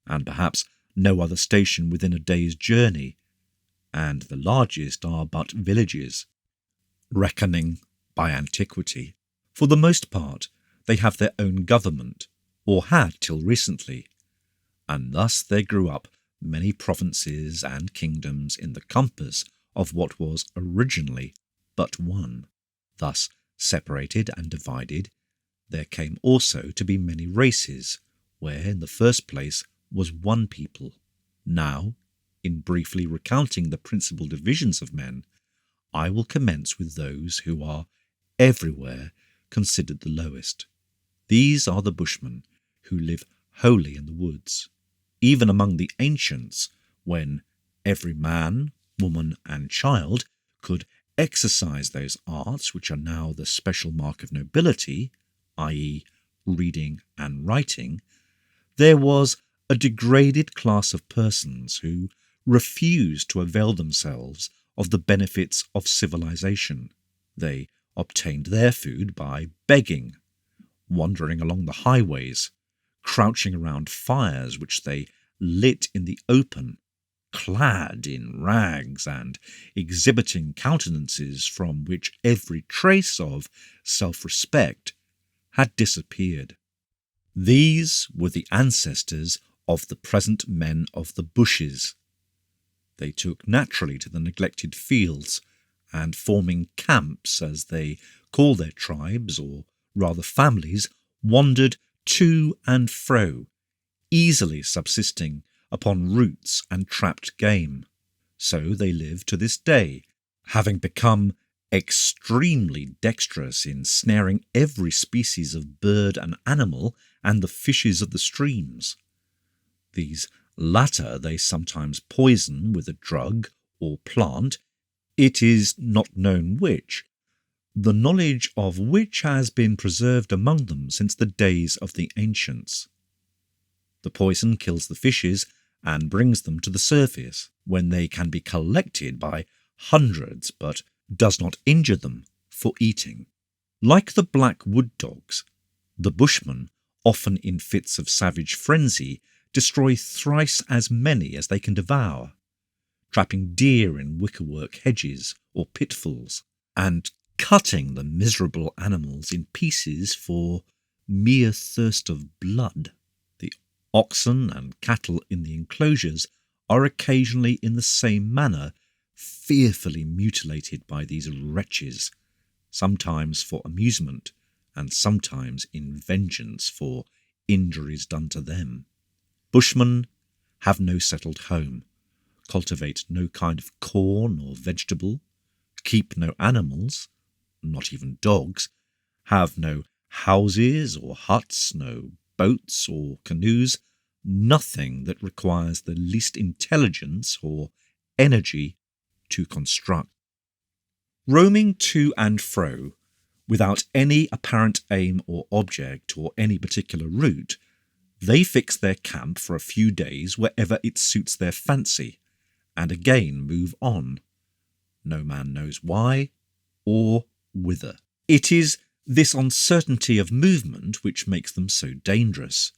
and perhaps no other station within a day's journey, and the largest are but villages. Reckoning by antiquity, for the most part they have their own government, or had till recently, and thus there grew up many provinces and kingdoms in the compass of what was originally but one. Thus separated and divided, there came also to be many races, where in the first place was one people. Now, in briefly recounting the principal divisions of men, I will commence with those who are everywhere considered the lowest. These are the bushmen, who live wholly in the woods. Even among the ancients, when every man, woman, and child could exercise those arts which are now the special mark of nobility, i.e., reading and writing, there was a degraded class of persons who refused to avail themselves of the benefits of civilization. They obtained their food by begging, wandering along the highways, crouching around fires which they lit in the open, clad in rags and exhibiting countenances from which every trace of self-respect had disappeared. These were the ancestors of the present men of the bushes. They took naturally to the neglected fields, and forming camps, as they call their tribes, or rather families, wandered to and fro, easily subsisting upon roots and trapped game. So they live to this day, having become extremely dexterous in snaring every species of bird and animal and the fishes of the streams. These latter they sometimes poison with a drug or plant, it is not known which, the knowledge of which has been preserved among them since the days of the ancients. The poison kills the fishes and brings them to the surface, when they can be collected by hundreds, but does not injure them for eating. Like the black wood dogs, the bushmen, often in fits of savage frenzy, destroy thrice as many as they can devour, trapping deer in wickerwork hedges or pitfalls, and cutting the miserable animals in pieces for mere thirst of blood. The oxen and cattle in the enclosures are occasionally in the same manner fearfully mutilated by these wretches, sometimes for amusement and sometimes in vengeance for injuries done to them. Bushmen have no settled home, cultivate no kind of corn or vegetable, keep no animals, not even dogs, have no houses or huts, no boats or canoes, nothing that requires the least intelligence or energy to construct. Roaming to and fro, without any apparent aim or object or any particular route, they fix their camp for a few days wherever it suits their fancy, and again move on. No man knows why or whither. It is this uncertainty of movement which makes them so dangerous.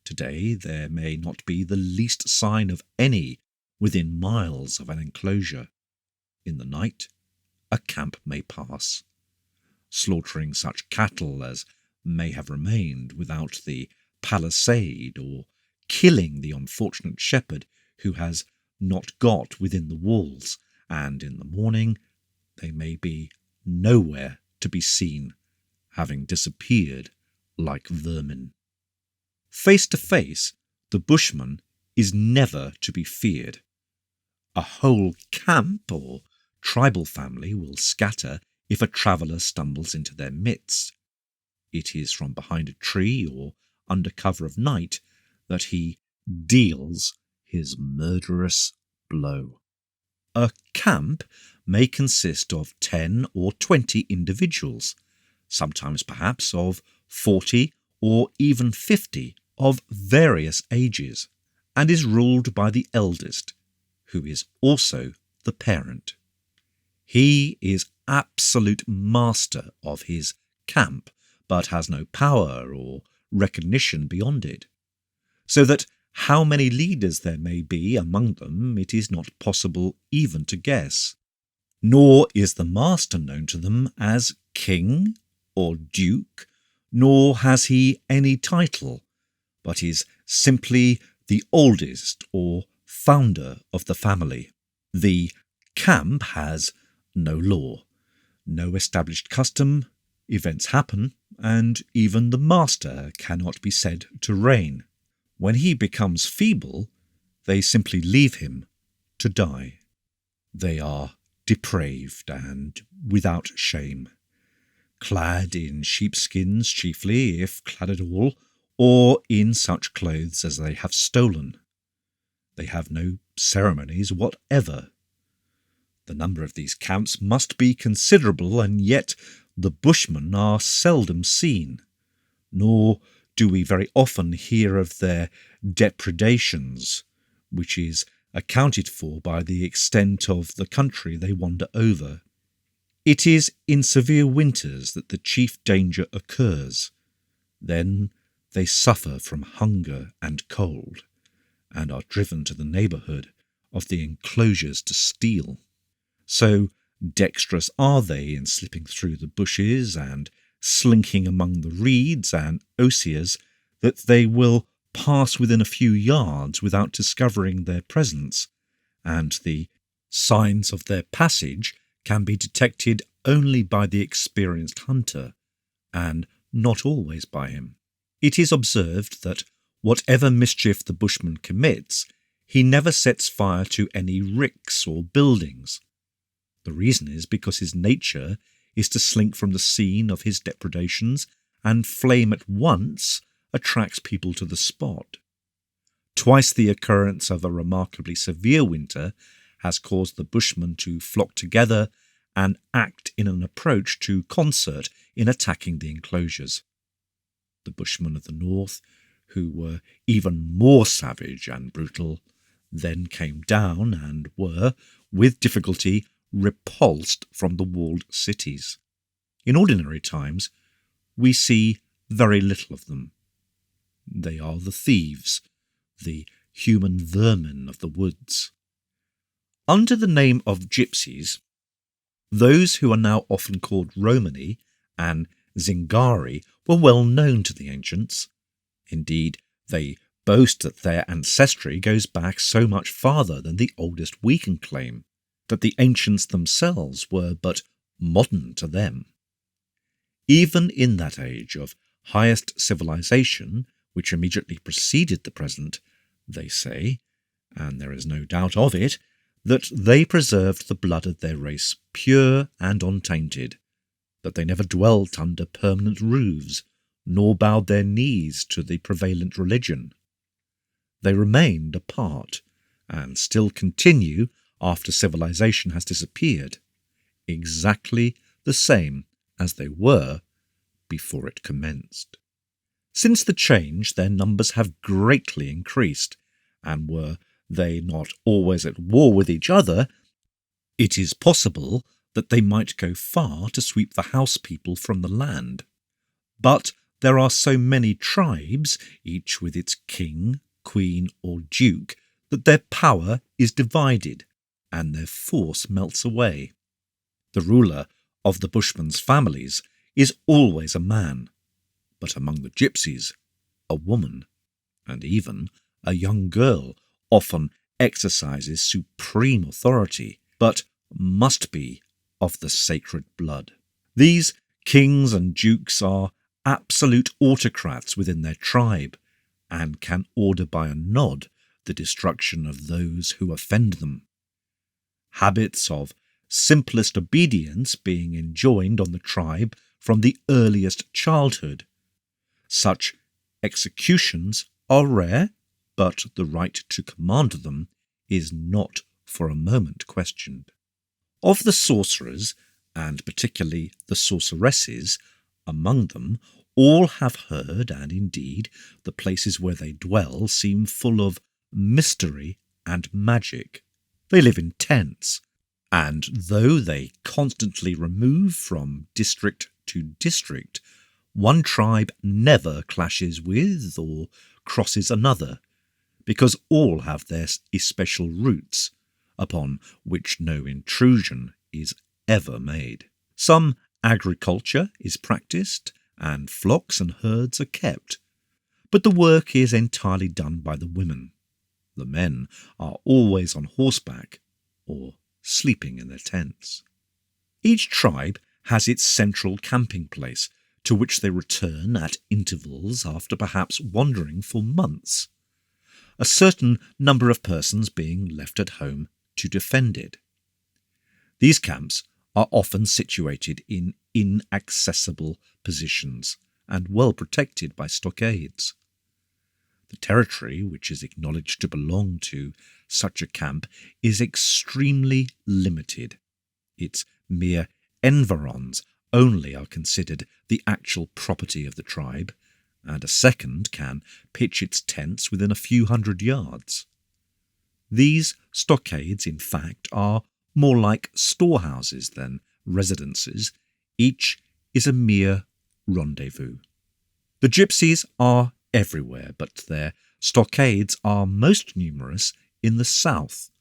Today there may not be the least sign of any within miles of an enclosure. In the night, a camp may pass, slaughtering such cattle as may have remained without the palisade, or killing the unfortunate shepherd who has not got within the walls, and in the morning they may be nowhere to be seen, having disappeared like vermin. Face to face, the bushman is never to be feared. A whole camp or tribal family will scatter if a traveller stumbles into their midst. It is from behind a tree or under cover of night that he deals his murderous blow. A camp may consist of 10 or 20 individuals, sometimes perhaps of 40 or even 50 of various ages, and is ruled by the eldest, who is also the parent. He is absolute master of his camp, but has no power or recognition beyond it, so that how many leaders there may be among them it is not possible even to guess. Nor is the master known to them as king or duke, nor has he any title, but is simply the oldest or founder of the family. The camp has no law, no established custom, events happen, and even the master cannot be said to reign. When he becomes feeble, they simply leave him to die. They are depraved and without shame, clad in sheepskins chiefly, if clad at all, or in such clothes as they have stolen. They have no ceremonies whatever. The number of these camps must be considerable, and yet the bushmen are seldom seen, nor do we very often hear of their depredations, which is accounted for by the extent of the country they wander over. It is in severe winters that the chief danger occurs. Then they suffer from hunger and cold, and are driven to the neighbourhood of the enclosures to steal. So dexterous are they in slipping through the bushes and slinking among the reeds and osiers that they will pass within a few yards without discovering their presence, and the signs of their passage can be detected only by the experienced hunter, and not always by him. It is observed that whatever mischief the bushman commits, he never sets fire to any ricks or buildings. The reason is because his nature is to slink from the scene of his depredations, and flame at once attracts people to the spot. Twice the occurrence of a remarkably severe winter has caused the bushmen to flock together and act in an approach to concert in attacking the enclosures. The bushmen of the north, who were even more savage and brutal, then came down and were, with difficulty, repulsed from the walled cities. In ordinary times, we see very little of them. They are the thieves, the human vermin of the woods. Under the name of gypsies, those who are now often called Romani and Zingari were well known to the ancients. Indeed, they boast that their ancestry goes back so much farther than the oldest we can claim, that the ancients themselves were but modern to them. Even in that age of highest civilization, which immediately preceded the present, they say, and there is no doubt of it, that they preserved the blood of their race pure and untainted, that they never dwelt under permanent roofs, nor bowed their knees to the prevalent religion. They remained apart, and still continue after civilization has disappeared, exactly the same as they were before it commenced. Since the change, their numbers have greatly increased, and were they not always at war with each other, it is possible that they might go far to sweep the house people from the land. But there are so many tribes, each with its king, queen, or duke, that their power is divided, and their force melts away. The ruler of the bushmen's families is always a man, but among the gypsies, a woman, and even a young girl often exercises supreme authority, but must be of the sacred blood. These kings and dukes are absolute autocrats within their tribe, and can order by a nod the destruction of those who offend them. Habits of simplest obedience being enjoined on the tribe from the earliest childhood. Such executions are rare, but the right to command them is not for a moment questioned. Of the sorcerers, and particularly the sorceresses, among them, all have heard, and indeed the places where they dwell seem full of mystery and magic. They live in tents, and though they constantly remove from district to district, one tribe never clashes with or crosses another, because all have their especial routes, upon which no intrusion is ever made. Some agriculture is practised, and flocks and herds are kept, but the work is entirely done by the women. The men are always on horseback, or sleeping in their tents. Each tribe has its central camping place, to which they return at intervals after perhaps wandering for months, a certain number of persons being left at home to defend it. These camps are often situated in inaccessible positions and well protected by stockades. The territory which is acknowledged to belong to such a camp is extremely limited. Its mere environs only are considered the actual property of the tribe, and a second can pitch its tents within a few hundred yards. These stockades, in fact, are more like storehouses than residences. Each is a mere rendezvous. The gypsies are everywhere, but their stockades are most numerous in the south,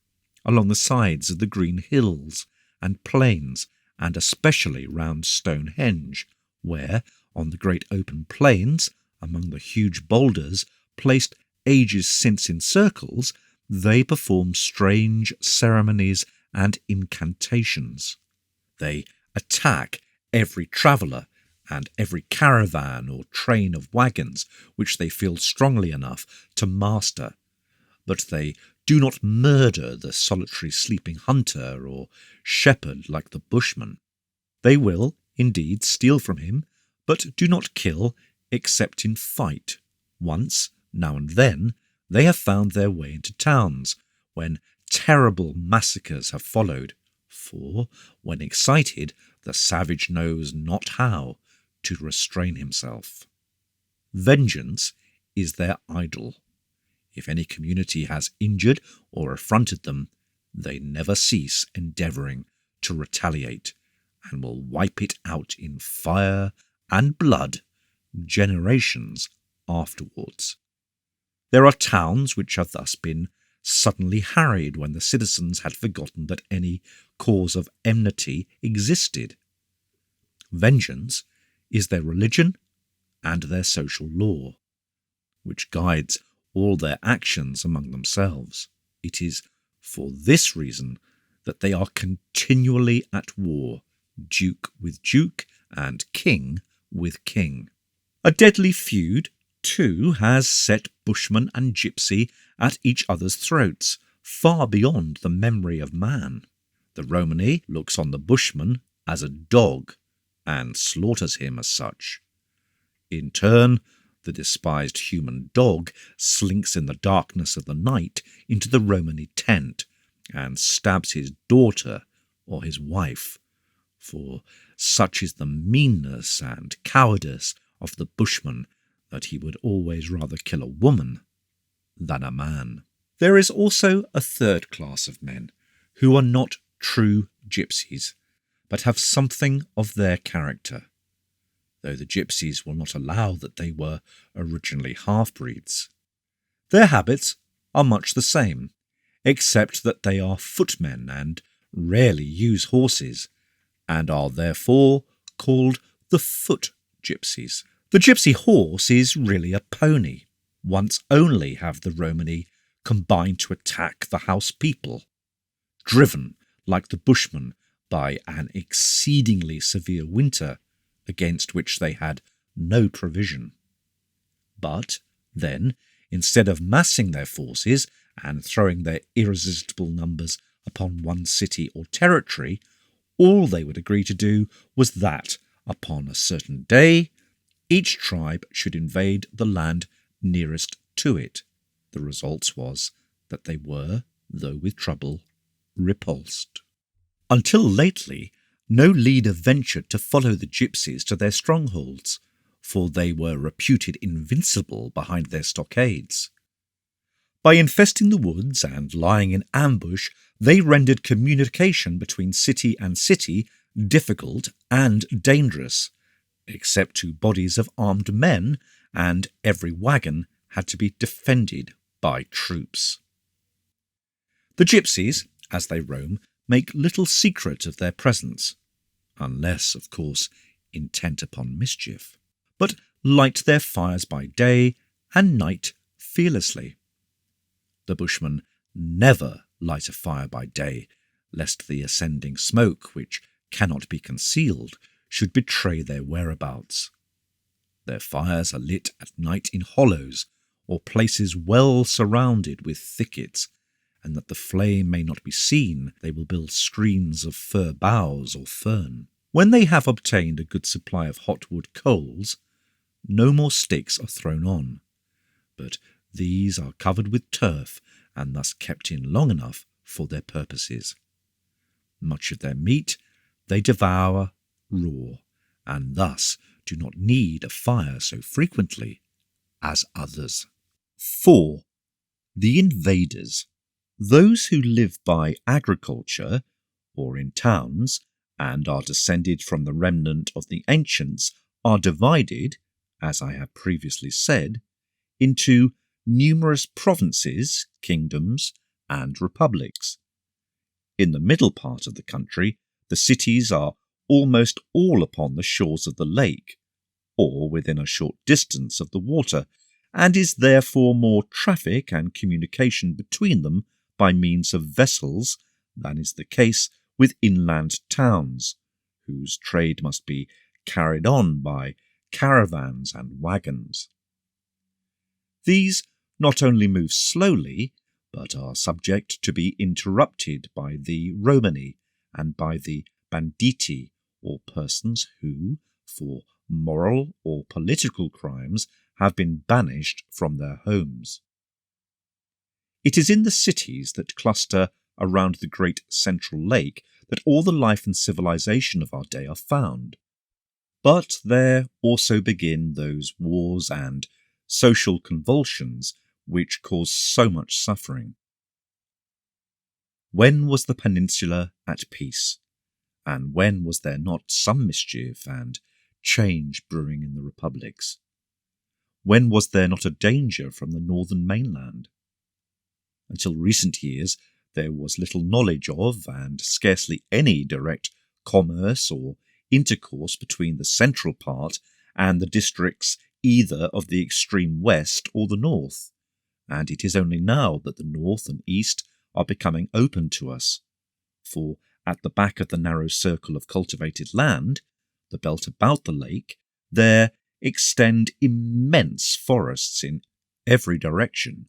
along the sides of the green hills and plains, and especially round Stonehenge, where, on the great open plains, among the huge boulders placed ages since in circles, they perform strange ceremonies and incantations. They attack every traveller and every caravan or train of wagons which they feel strongly enough to master, but they do not murder the solitary sleeping hunter or shepherd like the bushmen. They will, indeed, steal from him, but do not kill except in fight. Once, now and then, they have found their way into towns, when terrible massacres have followed, for, when excited, the savage knows not how to restrain himself. Vengeance is their idol. If any community has injured or affronted them, they never cease endeavouring to retaliate, and will wipe it out in fire and blood generations afterwards. There are towns which have thus been suddenly harried when the citizens had forgotten that any cause of enmity existed. Vengeance is their religion and their social law, which guides all their actions among themselves. It is for this reason that they are continually at war, duke with duke and king with king. A deadly feud, too, has set bushman and gypsy at each other's throats, far beyond the memory of man. The Romany looks on the bushman as a dog and slaughters him as such. In turn, the despised human dog slinks in the darkness of the night into the Romany tent and stabs his daughter or his wife, for such is the meanness and cowardice of the bushman that he would always rather kill a woman than a man. There is also a third class of men who are not true gypsies, but have something of their character, though the gypsies will not allow that they were originally half-breeds. Their habits are much the same, except that they are footmen and rarely use horses, and are therefore called the foot gypsies. The gypsy horse is really a pony. Once only have the Romany combined to attack the house people, driven, like the bushmen, by an exceedingly severe winter against which they had no provision. But then, instead of massing their forces and throwing their irresistible numbers upon one city or territory, all they would agree to do was that, upon a certain day, each tribe should invade the land nearest to it. The result was that they were, though with trouble, repulsed. Until lately, no leader ventured to follow the gypsies to their strongholds, for they were reputed invincible behind their stockades. By infesting the woods and lying in ambush, they rendered communication between city and city difficult and dangerous, except to bodies of armed men, and every wagon had to be defended by troops. The gypsies, as they roam, make little secret of their presence, unless, of course, intent upon mischief, but light their fires by day and night fearlessly. The bushmen never light a fire by day, lest the ascending smoke, which cannot be concealed, should betray their whereabouts. Their fires are lit at night in hollows, or places well surrounded with thickets, and that the flame may not be seen, they will build screens of fir boughs or fern. When they have obtained a good supply of hot wood coals, no more sticks are thrown on, but these are covered with turf and thus kept in long enough for their purposes. Much of their meat they devour raw, and thus do not need a fire so frequently as others. 4. The invaders. Those who live by agriculture, or in towns, and are descended from the remnant of the ancients, are divided, as I have previously said, into numerous provinces, kingdoms, and republics. In the middle part of the country, the cities are almost all upon the shores of the lake, or within a short distance of the water, and is therefore more traffic and communication between them by means of vessels than is the case with inland towns, whose trade must be carried on by caravans and wagons. These not only move slowly, but are subject to be interrupted by the Romani and by the banditti, or persons who, for moral or political crimes, have been banished from their homes. It is in the cities that cluster around the great central lake that all the life and civilization of our day are found. But there also begin those wars and social convulsions which cause so much suffering. When was the peninsula at peace? And when was there not some mischief and change brewing in the republics? When was there not a danger from the northern mainland? Until recent years, there was little knowledge of, and scarcely any direct commerce or intercourse between the central part and the districts either of the extreme west or the north, and it is only now that the north and east are becoming open to us, for at the back of the narrow circle of cultivated land, the belt about the lake, there extend immense forests in every direction,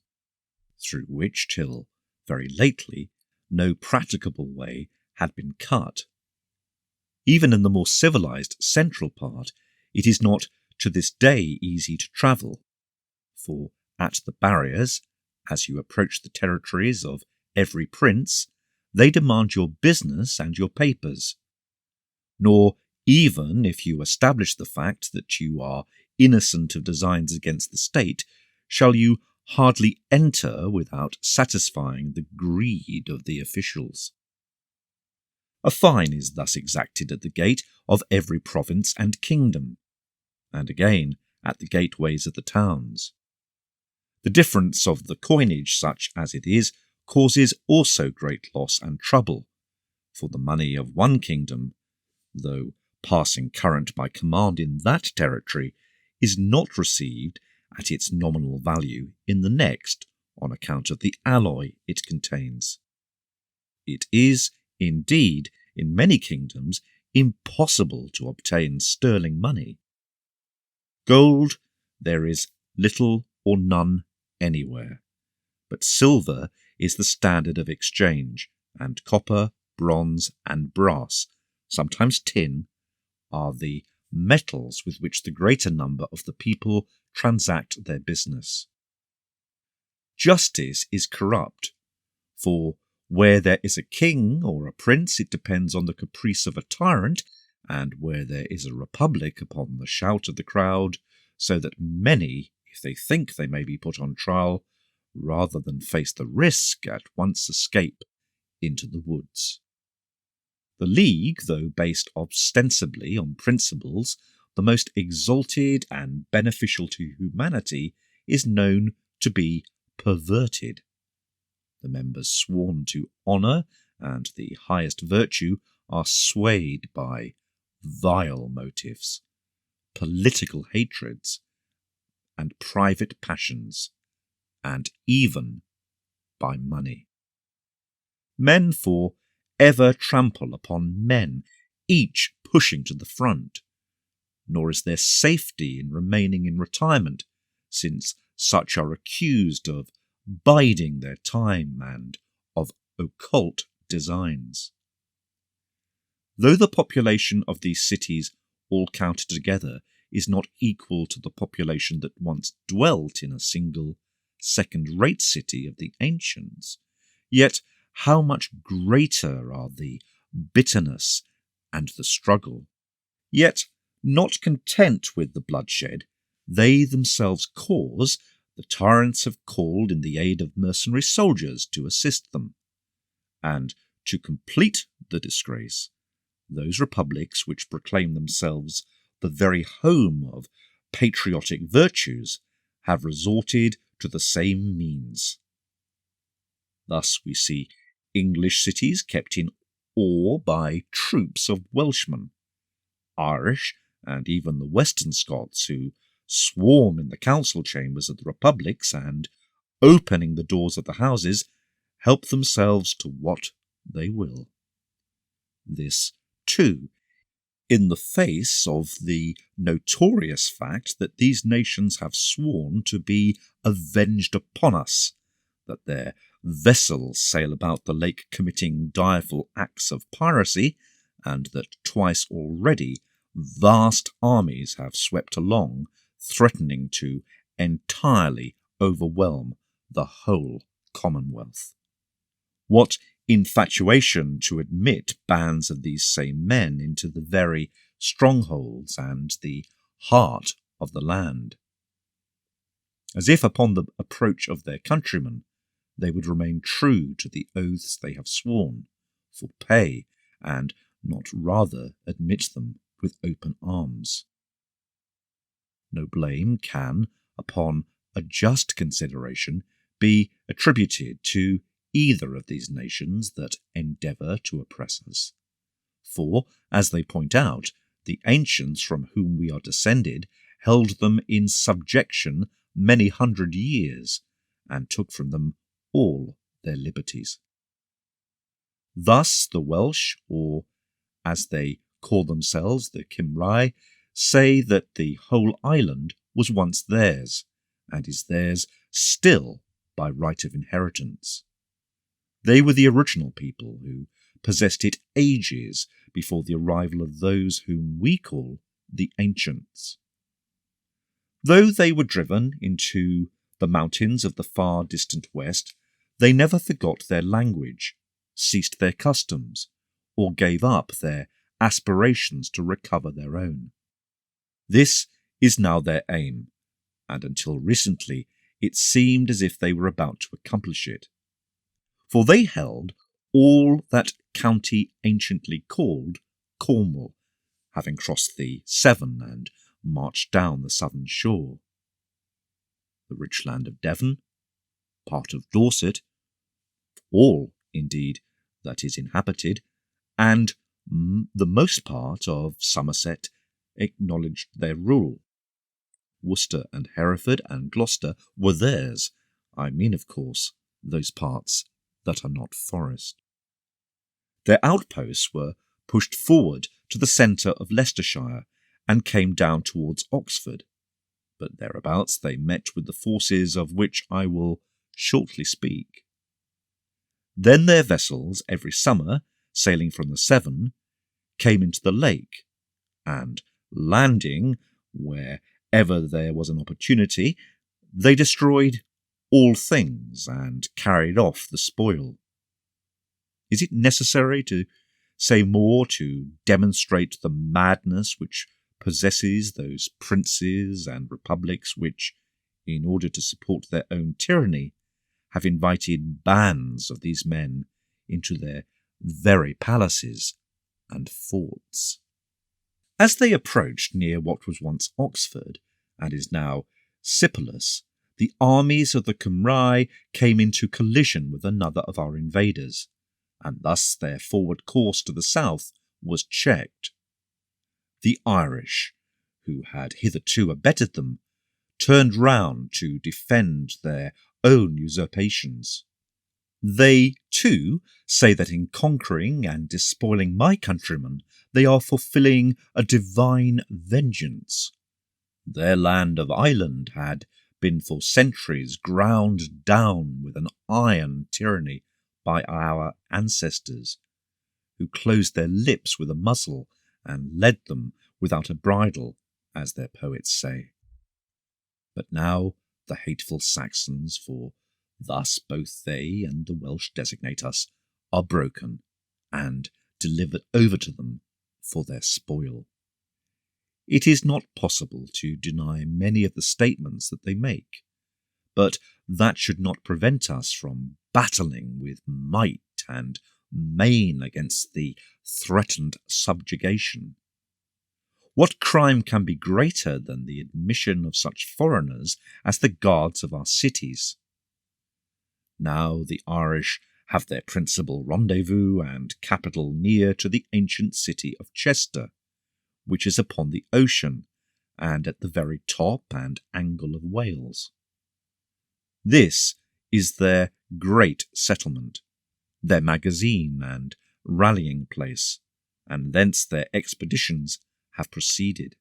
through which, till very lately, no practicable way had been cut. Even in the more civilized central part, it is not to this day easy to travel, for at the barriers, as you approach the territories of every prince, they demand your business and your papers. Nor even if you establish the fact that you are innocent of designs against the state, shall you hardly enter without satisfying the greed of the officials. A fine is thus exacted at the gate of every province and kingdom, and again at the gateways of the towns. The difference of the coinage, such as it is, causes also great loss and trouble, for the money of one kingdom, though passing current by command in that territory, is not received at its nominal value in the next on account of the alloy it contains. It is, indeed, in many kingdoms, impossible to obtain sterling money. Gold there is little or none anywhere, but silver is the standard of exchange, and copper, bronze, and brass, sometimes tin, are the metals with which the greater number of the people transact their business. Justice is corrupt, for where there is a king or a prince it depends on the caprice of a tyrant, and where there is a republic upon the shout of the crowd, so that many, if they think they may be put on trial, rather than face the risk, at once escape into the woods. The League, though based ostensibly on principles the most exalted and beneficial to humanity, is known to be perverted. The members sworn to honour and the highest virtue are swayed by vile motives, political hatreds, and private passions, and even by money. Men for ever trample upon men, each pushing to the front, nor is there safety in remaining in retirement, since such are accused of biding their time and of occult designs. Though the population of these cities, all counted together, is not equal to the population that once dwelt in a single second-rate city of the ancients, yet how much greater are the bitterness and the struggle. Yet, not content with the bloodshed they themselves cause, the tyrants have called in the aid of mercenary soldiers to assist them, and to complete the disgrace, those republics which proclaim themselves the very home of patriotic virtues have resorted to the same means. Thus we see English cities kept in awe by troops of Welshmen, Irish, and even the Western Scots, who swarm in the council chambers of the republics and, opening the doors of the houses, help themselves to what they will. This, too, in the face of the notorious fact that these nations have sworn to be avenged upon us, that their vessels sail about the lake committing direful acts of piracy, and that twice already vast armies have swept along, threatening to entirely overwhelm the whole Commonwealth. What infatuation to admit bands of these same men into the very strongholds and the heart of the land, as if upon the approach of their countrymen they would remain true to the oaths they have sworn, for pay, and not rather admit them with open arms. No blame can, upon a just consideration, be attributed to either of these nations that endeavour to oppress us. For, as they point out, the ancients from whom we are descended held them in subjection many hundred years, and took from them all their liberties. Thus the Welsh, or as they call themselves, the Cymrae, say that the whole island was once theirs, and is theirs still by right of inheritance. They were the original people who possessed it ages before the arrival of those whom we call the ancients. Though they were driven into the mountains of the far distant west, they never forgot their language, ceased their customs, or gave up their aspirations to recover their own. This is now their aim, and until recently it seemed as if they were about to accomplish it. For they held all that county anciently called Cornwall, having crossed the Severn and marched down the southern shore. The rich land of Devon, part of Dorset, all, indeed, that is inhabited, and the most part of Somerset acknowledged their rule. Worcester and Hereford and Gloucester were theirs. I mean, of course, those parts that are not forest. Their outposts were pushed forward to the centre of Leicestershire and came down towards Oxford, but thereabouts they met with the forces of which I will shortly speak. Then their vessels every summer, sailing from the Severn, came into the lake, and landing wherever there was an opportunity, they destroyed all things and carried off the spoil. Is it necessary to say more to demonstrate the madness which possesses those princes and republics which, in order to support their own tyranny, have invited bands of these men into their very palaces and forts? As they approached near what was once Oxford, and is now Sypolis, the armies of the Cymrae came into collision with another of our invaders, and thus their forward course to the south was checked. The Irish, who had hitherto abetted them, turned round to defend their own usurpations. They, too, say that in conquering and despoiling my countrymen, they are fulfilling a divine vengeance. Their land of Ireland had been for centuries ground down with an iron tyranny by our ancestors, who closed their lips with a muzzle and led them without a bridle, as their poets say. But now the hateful Saxons, for thus both they and the Welsh designate us, are broken and delivered over to them for their spoil. It is not possible to deny many of the statements that they make, but that should not prevent us from battling with might and main against the threatened subjugation. What crime can be greater than the admission of such foreigners as the guards of our cities? Now the Irish have their principal rendezvous and capital near to the ancient city of Chester, which is upon the ocean and at the very top and angle of Wales. This is their great settlement, their magazine and rallying place, and thence their expeditions have proceeded.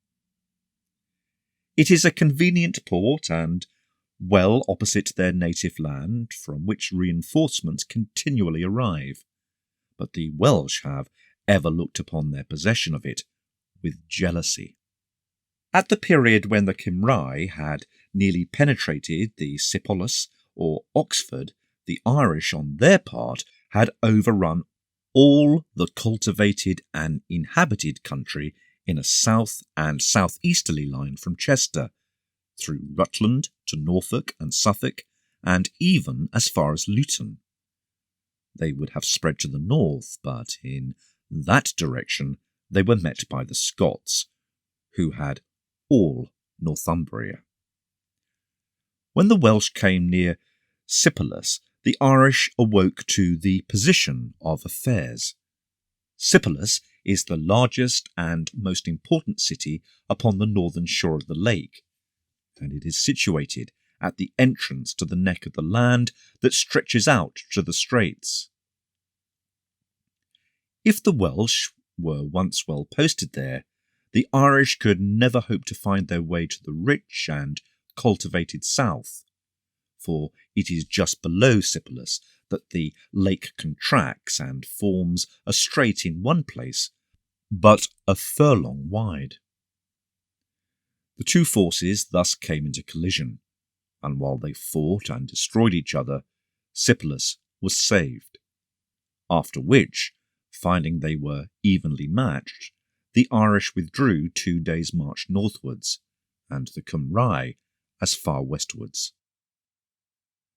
It is a convenient port and well opposite their native land, from which reinforcements continually arrive, but the Welsh have ever looked upon their possession of it with jealousy. At the period when the Cymrae had nearly penetrated the Sypolis or Oxford, the Irish on their part had overrun all the cultivated and inhabited country in a south and southeasterly line from Chester, through Rutland to Norfolk and Suffolk, and even as far as Luton. They would have spread to the north, but in that direction they were met by the Scots, who had all Northumbria. When the Welsh came near Sypolis, the Irish awoke to the position of affairs. Sypolis is the largest and most important city upon the northern shore of the lake, and it is situated at the entrance to the neck of the land that stretches out to the straits. If the Welsh were once well posted there, the Irish could never hope to find their way to the rich and cultivated south, for it is just below Sipylus that the lake contracts and forms a strait in one place, but a furlong wide. The two forces thus came into collision, and while they fought and destroyed each other, Sipylus was saved. After which, finding they were evenly matched, the Irish withdrew 2 days' march northwards, and the Cymrae as far westwards.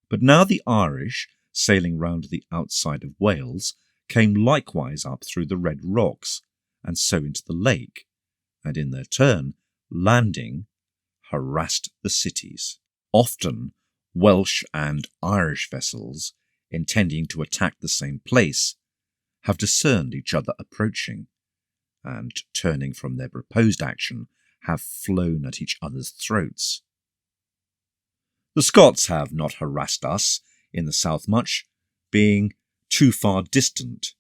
But now the Irish, sailing round the outside of Wales, came likewise up through the Red Rocks, and so into the lake, and in their turn, landing, harassed the cities. Often Welsh and Irish vessels, intending to attack the same place, have discerned each other approaching, and turning from their proposed action, have flown at each other's throats. The Scots have not harassed us in the south much, being too far distant,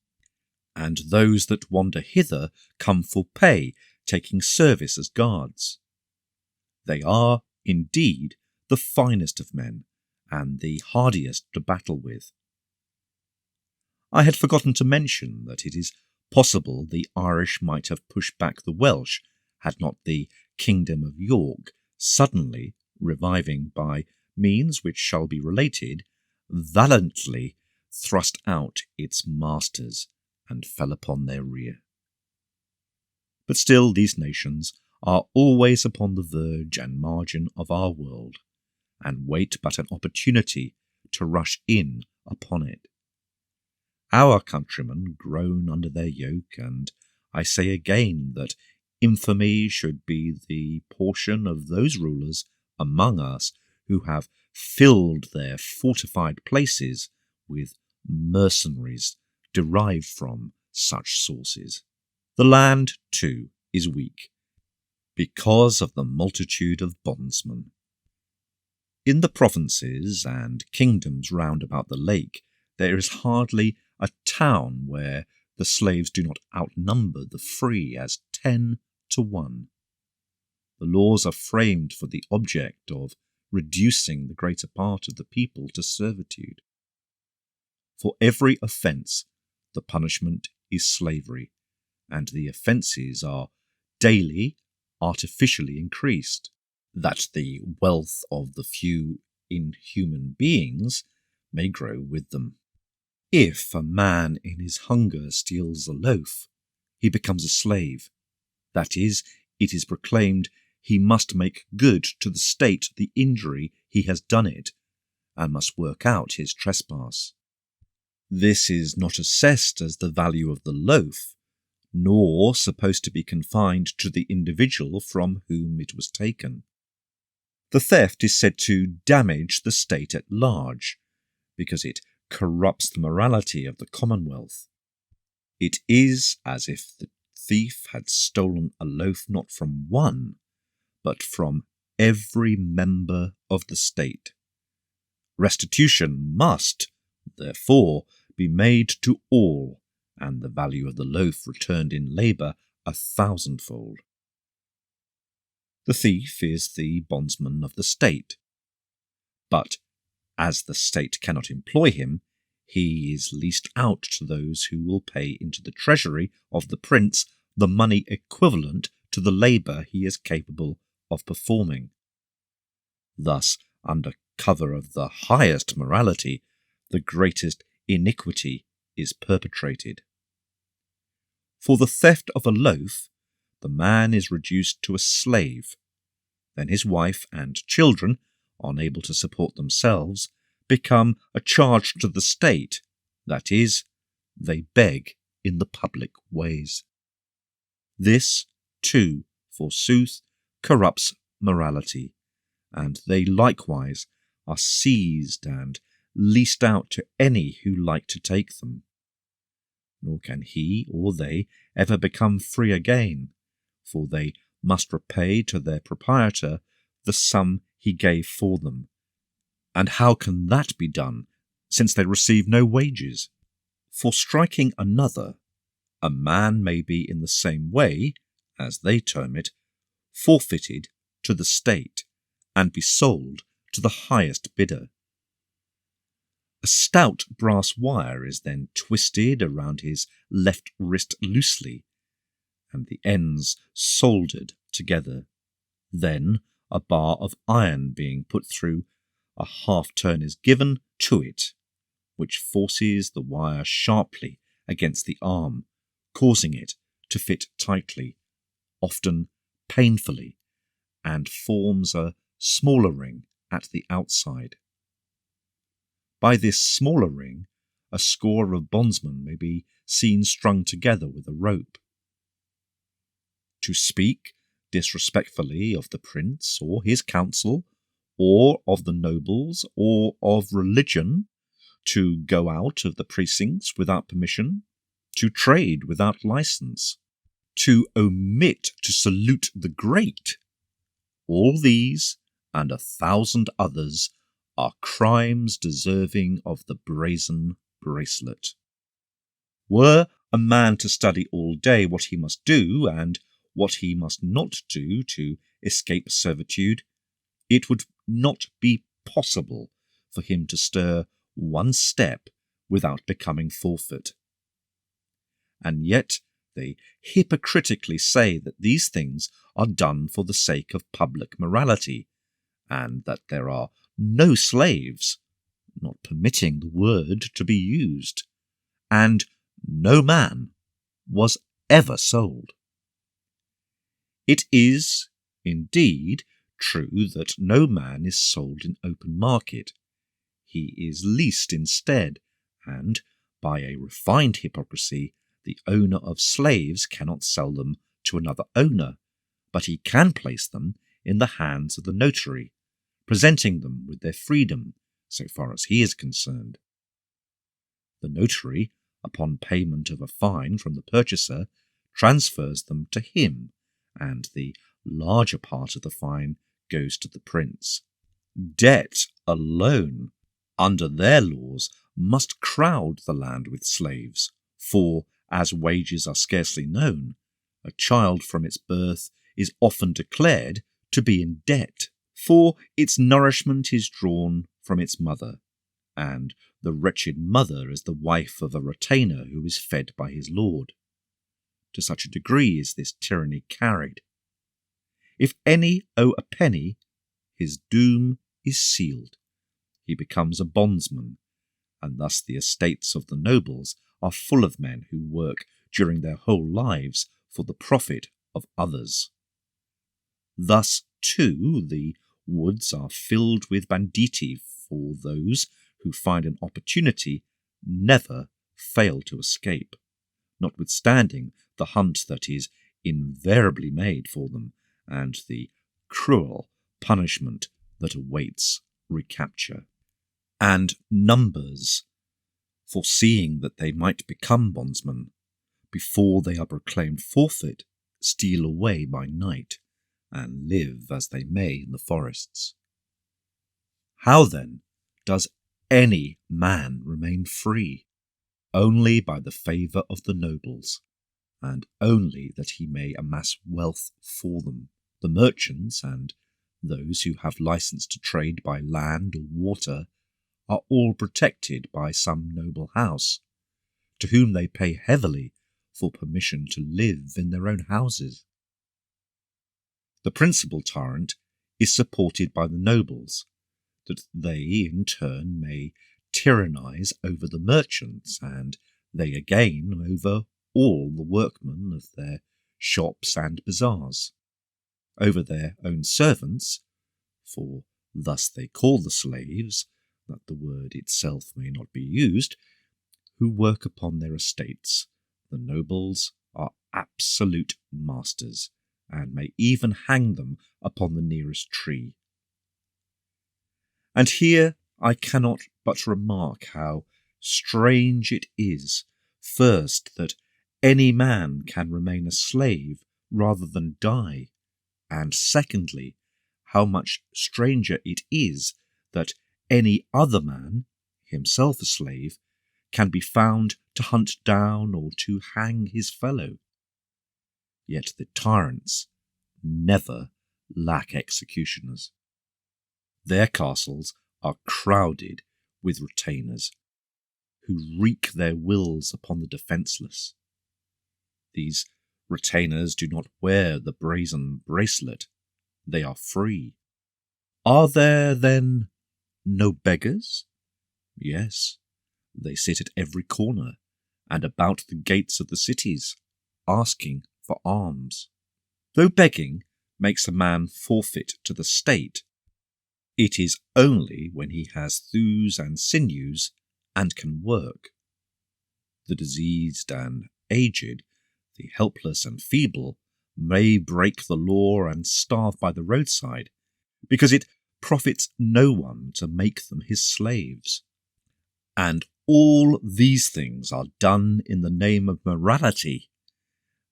and those that wander hither come for pay, taking service as guards. They are, indeed, the finest of men, and the hardiest to battle with. I had forgotten to mention that it is possible the Irish might have pushed back the Welsh had not the Kingdom of York suddenly, reviving by means which shall be related, valiantly thrust out its masters and fell upon their rear. But still these nations are always upon the verge and margin of our world, and wait but an opportunity to rush in upon it. Our countrymen groan under their yoke, and I say again that infamy should be the portion of those rulers among us who have filled their fortified places with mercenaries derived from such sources. The land, too, is weak, because of the multitude of bondsmen. In the provinces and kingdoms round about the lake, there is hardly a town where the slaves do not outnumber the free as 10 to 1. The laws are framed for the object of reducing the greater part of the people to servitude. For every offence, the punishment is slavery, and the offences are daily artificially increased, that the wealth of the few inhuman beings may grow with them. If a man in his hunger steals a loaf, he becomes a slave. That is, it is proclaimed he must make good to the state the injury he has done it, and must work out his trespass. This is not assessed as the value of the loaf, nor supposed to be confined to the individual from whom it was taken. The theft is said to damage the state at large, because it corrupts the morality of the commonwealth. It is as if the thief had stolen a loaf not from one, but from every member of the state. Restitution must, therefore, be made to all, and the value of the loaf returned in labour 1,000-fold. The thief is the bondsman of the state, but as the state cannot employ him, he is leased out to those who will pay into the treasury of the prince the money equivalent to the labour he is capable of performing. Thus, under cover of the highest morality, the greatest iniquity is perpetrated. For the theft of a loaf, the man is reduced to a slave. Then his wife and children, unable to support themselves, become a charge to the state, that is, they beg in the public ways. This, too, forsooth, corrupts morality, and they likewise are seized and leased out to any who like to take them. Nor can he or they ever become free again, for they must repay to their proprietor the sum he gave for them, And how can that be done, since they receive no wages? For striking another, a man may be in the same way, as they term it, forfeited to the state, and be sold to the highest bidder. A stout brass wire is then twisted around his left wrist loosely, and the ends soldered together. Then a bar of iron being put through, a half turn is given to it, which forces the wire sharply against the arm, causing it to fit tightly, often painfully, and forms a smaller ring at the outside. By this smaller ring, a score of bondsmen may be seen strung together with a rope. To speak disrespectfully of the prince or his council, or of the nobles, or of religion, to go out of the precincts without permission, to trade without license, to omit to salute the great, all these, and 1,000 others, are crimes deserving of the brazen bracelet. Were a man to study all day what he must do, and what he must not do to escape servitude, it would not be possible for him to stir one step without becoming forfeit. And yet they hypocritically say that these things are done for the sake of public morality, and that there are no slaves, not permitting the word to be used, and no man was ever sold. It is, indeed, true that no man is sold in open market. He is leased instead, and, by a refined hypocrisy, the owner of slaves cannot sell them to another owner, but he can place them in the hands of the notary, presenting them with their freedom, so far as he is concerned. The notary, upon payment of a fine from the purchaser, transfers them to him, and the larger part of the fine goes to the prince. Debt alone, under their laws, must crowd the land with slaves, for, as wages are scarcely known, a child from its birth is often declared to be in debt, for its nourishment is drawn from its mother, and the wretched mother is the wife of a retainer who is fed by his lord. To such a degree is this tyranny carried. If any owe a penny, his doom is sealed. He becomes a bondsman, and thus the estates of the nobles are full of men who work during their whole lives for the profit of others. Thus, too, the woods are filled with banditti, for those who find an opportunity never fail to escape, notwithstanding the hunt that is invariably made for them, and the cruel punishment that awaits recapture. And numbers, foreseeing that they might become bondsmen, before they are proclaimed forfeit, steal away by night, and live as they may in the forests. How then does any man remain free? Only by the favour of the nobles, and only that he may amass wealth for them. The merchants and those who have license to trade by land or water are all protected by some noble house, to whom they pay heavily for permission to live in their own houses. The principal tyrant is supported by the nobles, that they in turn may tyrannize over the merchants, and they again over all the workmen of their shops and bazaars, over their own servants, for thus they call the slaves, that the word itself may not be used, who work upon their estates. The nobles are absolute masters, and may even hang them upon the nearest tree. And here I cannot but remark how strange it is, first, that any man can remain a slave rather than die, and secondly, how much stranger it is that any other man, himself a slave, can be found to hunt down or to hang his fellow. Yet the tyrants never lack executioners. Their castles are crowded with retainers, who wreak their wills upon the defenceless. These retainers do not wear the brazen bracelet. They are free. Are there, then, no beggars? Yes, they sit at every corner and about the gates of the cities, asking for alms. Though begging makes a man forfeit to the state, it is only when he has thews and sinews and can work. The diseased and aged, the helpless and feeble, may break the law and starve by the roadside, because it profits no one to make them his slaves. And all these things are done in the name of morality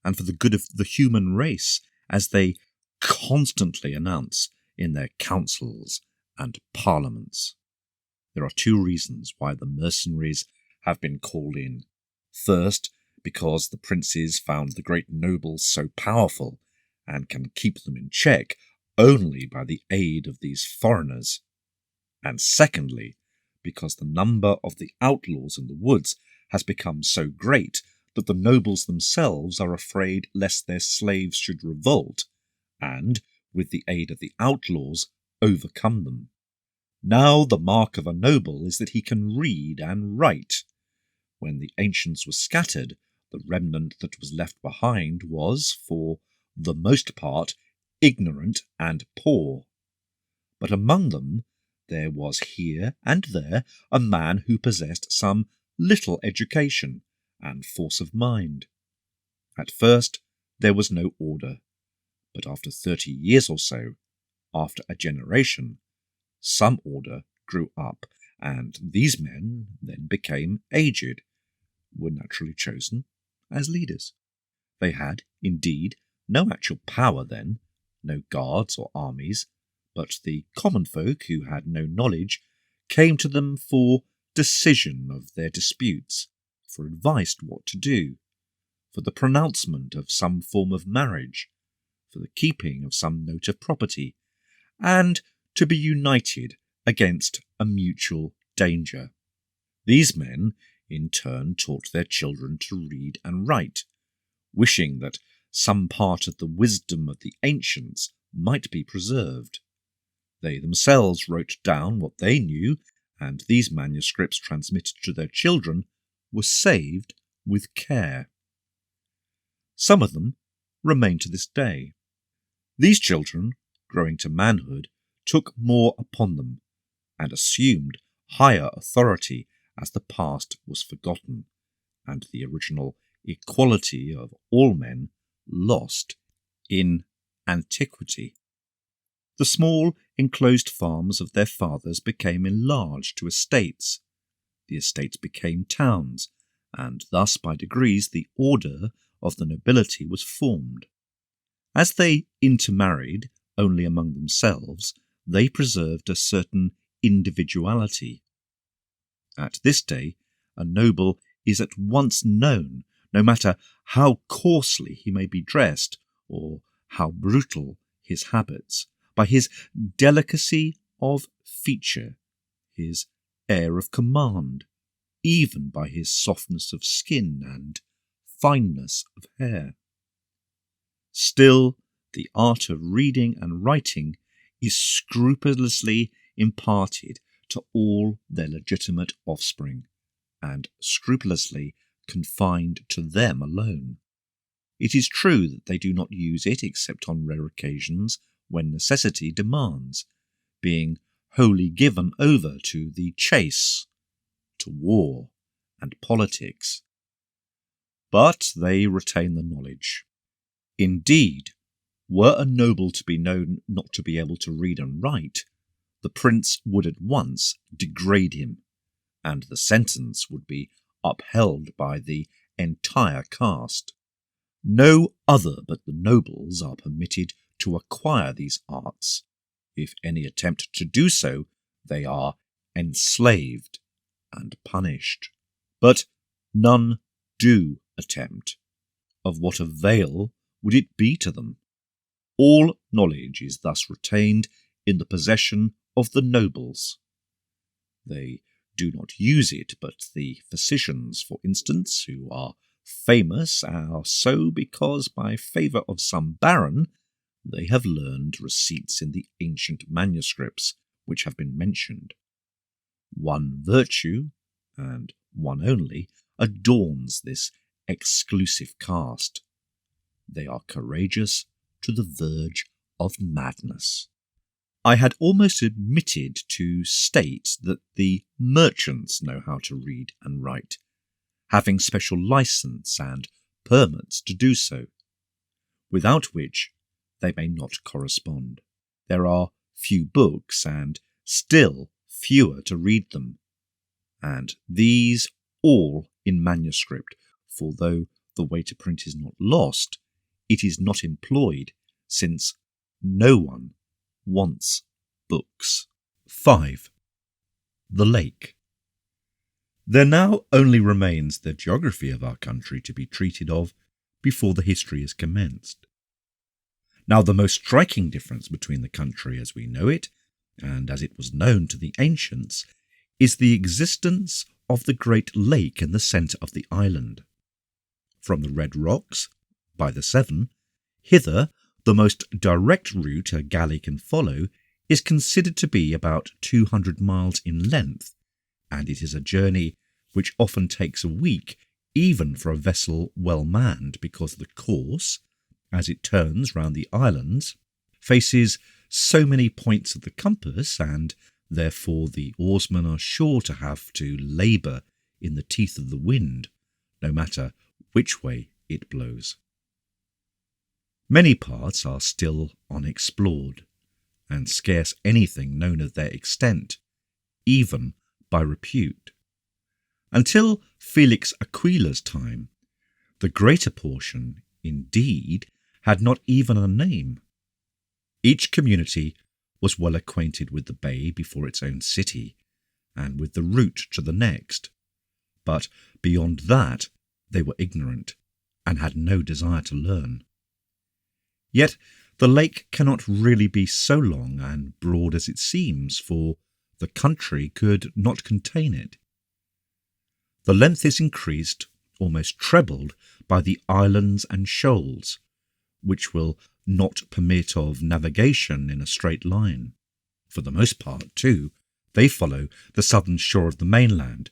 and for the good of the human race, as they constantly announce in their councils and parliaments. There are two reasons why the mercenaries have been called in. First, because the princes found the great nobles so powerful and can keep them in check only by the aid of these foreigners. And secondly, because the number of the outlaws in the woods has become so great that the nobles themselves are afraid lest their slaves should revolt and, with the aid of the outlaws, overcome them. Now the mark of a noble is that he can read and write. When the ancients were scattered, the remnant that was left behind was, for the most part, ignorant and poor. But among them there was here and there a man who possessed some little education and force of mind. At first there was no order, but after 30 years or so, after a generation, some order grew up, and these men then became aged, were naturally chosen as leaders. They had, indeed, no actual power then, no guards or armies, but the common folk who had no knowledge came to them for decision of their disputes, for advice what to do, for the pronouncement of some form of marriage, for the keeping of some note of property, and to be united against a mutual danger. These men, in turn, taught their children to read and write, wishing that some part of the wisdom of the ancients might be preserved. They themselves wrote down what they knew, and these manuscripts transmitted to their children were saved with care. Some of them remain to this day. These children, growing to manhood, took more upon them, and assumed higher authority as the past was forgotten, and the original equality of all men lost in antiquity. The small enclosed farms of their fathers became enlarged to estates. The estates became towns, and thus by degrees the order of the nobility was formed. As they intermarried only among themselves, they preserved a certain individuality. At this day, a noble is at once known, no matter how coarsely he may be dressed or how brutal his habits, by his delicacy of feature, his air of command, even by his softness of skin and fineness of hair. Still, the art of reading and writing is scrupulously imparted to all their legitimate offspring, and scrupulously confined to them alone. It is true that they do not use it except on rare occasions when necessity demands, being wholly given over to the chase, to war, and politics. But they retain the knowledge. Indeed, were a noble to be known not to be able to read and write, the prince would at once degrade him, and the sentence would be upheld by the entire caste. No other but the nobles are permitted to acquire these arts. If any attempt to do so, they are enslaved and punished. But none do attempt. Of what avail would it be to them? All knowledge is thus retained in the possession of the nobles. They do not use it, but the physicians, for instance, who are famous, are so because by favour of some baron they have learned receipts in the ancient manuscripts which have been mentioned. One virtue, and one only, adorns this exclusive caste. They are courageous to the verge of madness. I had almost admitted to state that the merchants know how to read and write, having special license and permits to do so, without which they may not correspond. There are few books and still fewer to read them, and these all in manuscript, for though the way to print is not lost, it is not employed, since no one wants books. 5. The lake. There now only remains the geography of our country to be treated of before the history is commenced. Now the most striking difference between the country as we know it, and as it was known to the ancients, is the existence of the great lake in the centre of the island. From the Red Rocks, by the Severn, hither the most direct route a galley can follow is considered to be about 200 miles in length, and it is a journey which often takes a week, even for a vessel well manned, because the course, as it turns round the islands, faces so many points of the compass, and therefore the oarsmen are sure to have to labour in the teeth of the wind, no matter which way it blows. Many parts are still unexplored, and scarce anything known of their extent, even by repute. Until Felix Aquila's time, the greater portion, indeed, had not even a name. Each community was well acquainted with the bay before its own city, and with the route to the next, but beyond that they were ignorant, and had no desire to learn. Yet the lake cannot really be so long and broad as it seems, for the country could not contain it. The length is increased, almost trebled, by the islands and shoals, which will not permit of navigation in a straight line. For the most part, too, they follow the southern shore of the mainland,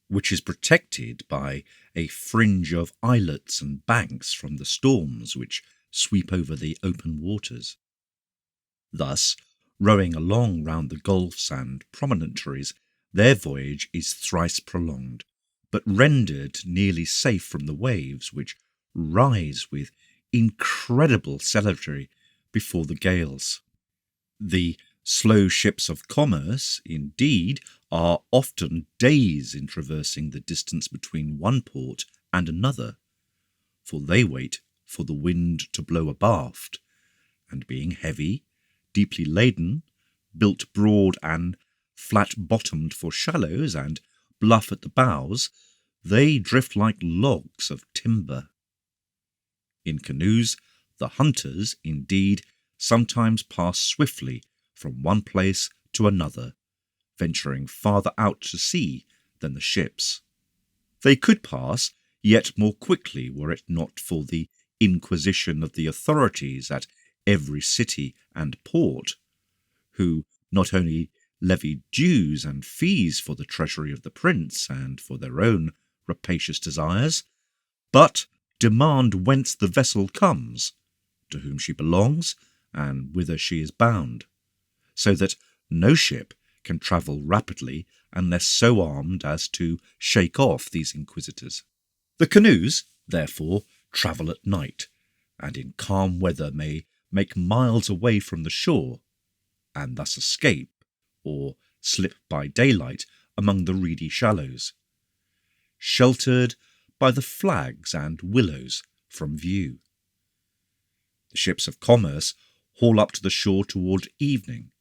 which is protected by a fringe of islets and banks from the storms which sweep over the open waters. Thus, rowing along round the gulfs and promontories, their voyage is thrice prolonged, but rendered nearly safe from the waves, which rise with incredible celerity before the gales. The slow ships of commerce, indeed, are often days in traversing the distance between one port and another, for they wait for the wind to blow abaft, and being heavy, deeply laden, built broad and flat-bottomed for shallows, and bluff at the bows, they drift like logs of timber. In canoes, the hunters, indeed, sometimes pass swiftly from one place to another, venturing farther out to sea than the ships. They could pass yet more quickly were it not for the inquisition of the authorities at every city and port, who not only levied dues and fees for the treasury of the prince and for their own rapacious desires, but demand whence the vessel comes, to whom she belongs, and whither she is bound, so that no ship can travel rapidly unless so armed as to shake off these inquisitors. The canoes, therefore, travel at night, and in calm weather may make miles away from the shore, and thus escape, or slip by daylight among the reedy shallows, sheltered by the flags and willows from view. The ships of commerce haul up to the shore toward evening,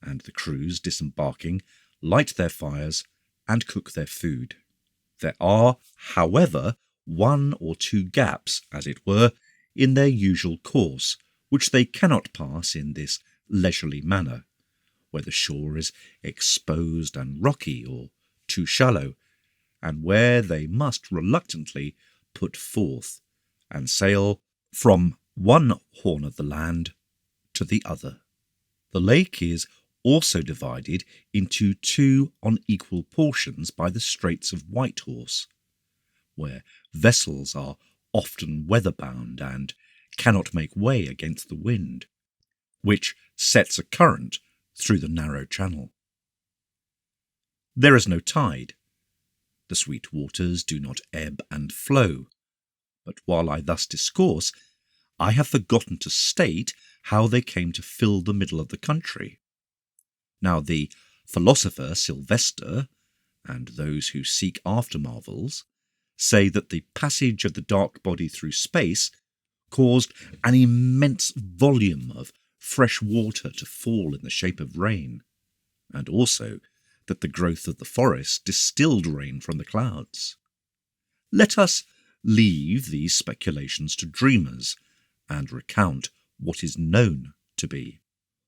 and the crews, disembarking, light their fires, and cook their food. There are, however, 1 or 2 gaps, as it were, in their usual course, which they cannot pass in this leisurely manner, where the shore is exposed and rocky or too shallow, and where they must reluctantly put forth and sail from one horn of the land to the other. The lake is also divided into 2 unequal portions by the Straits of Whitehorse, where vessels are often weather-bound and cannot make way against the wind, which sets a current through the narrow channel. There is no tide. The sweet waters do not ebb and flow. But while I thus discourse, I have forgotten to state how they came to fill the middle of the country. Now the philosopher Sylvester, and those who seek after marvels, say that the passage of the dark body through space caused an immense volume of fresh water to fall in the shape of rain, and also that the growth of the forest distilled rain from the clouds. Let us leave these speculations to dreamers, and recount what is known to be.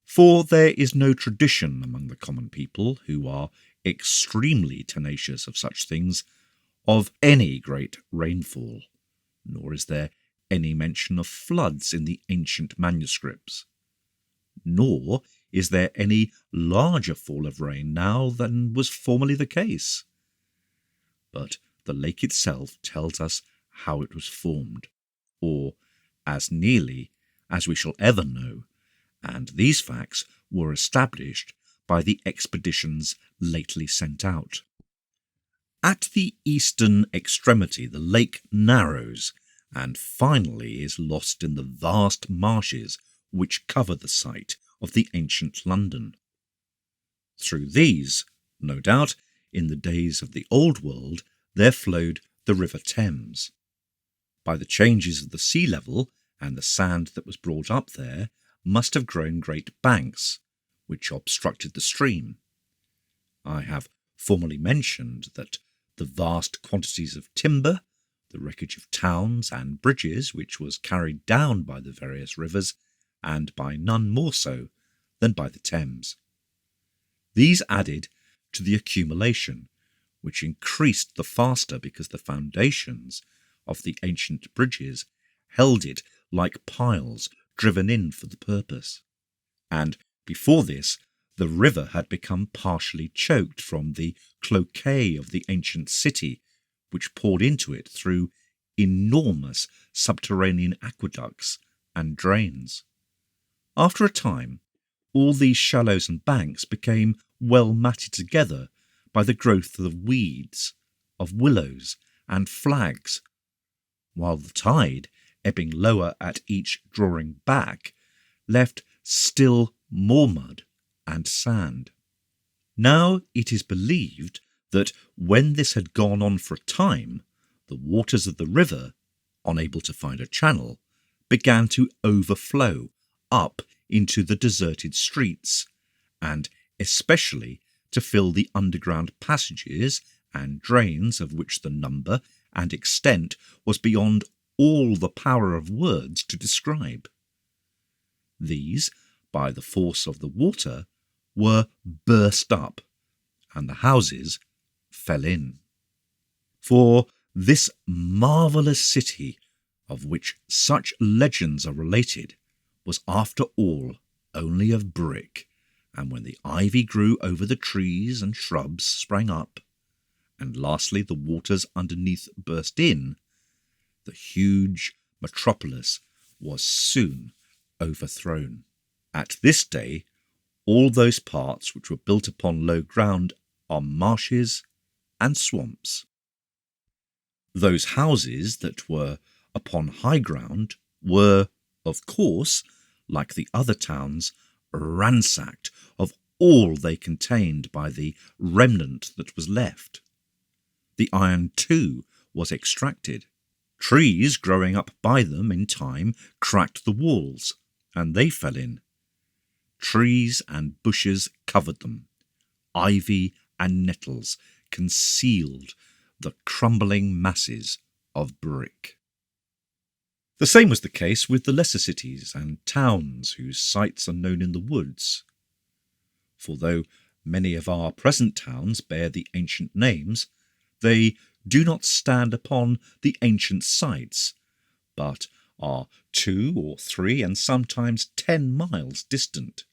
For there is no tradition among the common people, who are extremely tenacious of such things, of any great rainfall, nor is there any mention of floods in the ancient manuscripts, nor is there any larger fall of rain now than was formerly the case. But the lake itself tells us how it was formed, or as nearly as we shall ever know, and these facts were established by the expeditions lately sent out. At the eastern extremity the lake narrows, and finally is lost in the vast marshes which cover the site of the ancient London. Through these, no doubt, in the days of the Old World, there flowed the River Thames. By the changes of the sea level and the sand that was brought up there, must have grown great banks, which obstructed the stream. I have formerly mentioned that the vast quantities of timber, the wreckage of towns and bridges which was carried down by the various rivers, and by none more so than by the Thames. These added to the accumulation, which increased the faster because the foundations of the ancient bridges held it like piles driven in for the purpose. And before this, the river had become partially choked from the cloacae of the ancient city, which poured into it through enormous subterranean aqueducts and drains. After a time, all these shallows and banks became well matted together by the growth of weeds, of willows and flags, while the tide, ebbing lower at each drawing back, left still more mud and sand. Now it is believed that when this had gone on for a time, the waters of the river, unable to find a channel, began to overflow up into the deserted streets, and especially to fill the underground passages and drains, of which the number and extent was beyond all the power of words to describe. These, by the force of the water, were burst up, and the houses fell in. For this marvellous city, of which such legends are related, was after all only of brick, and when the ivy grew over the trees and shrubs sprang up, and lastly the waters underneath burst in, the huge metropolis was soon overthrown. At this day, all those parts which were built upon low ground are marshes and swamps. Those houses that were upon high ground were, of course, like the other towns, ransacked of all they contained by the remnant that was left. The iron, too, was extracted. Trees growing up by them in time cracked the walls, and they fell in. Trees and bushes covered them. Ivy and nettles concealed the crumbling masses of brick. The same was the case with the lesser cities and towns whose sites are known in the woods. For though many of our present towns bear the ancient names, they do not stand upon the ancient sites, but are 2 or 3 and sometimes 10 miles distant.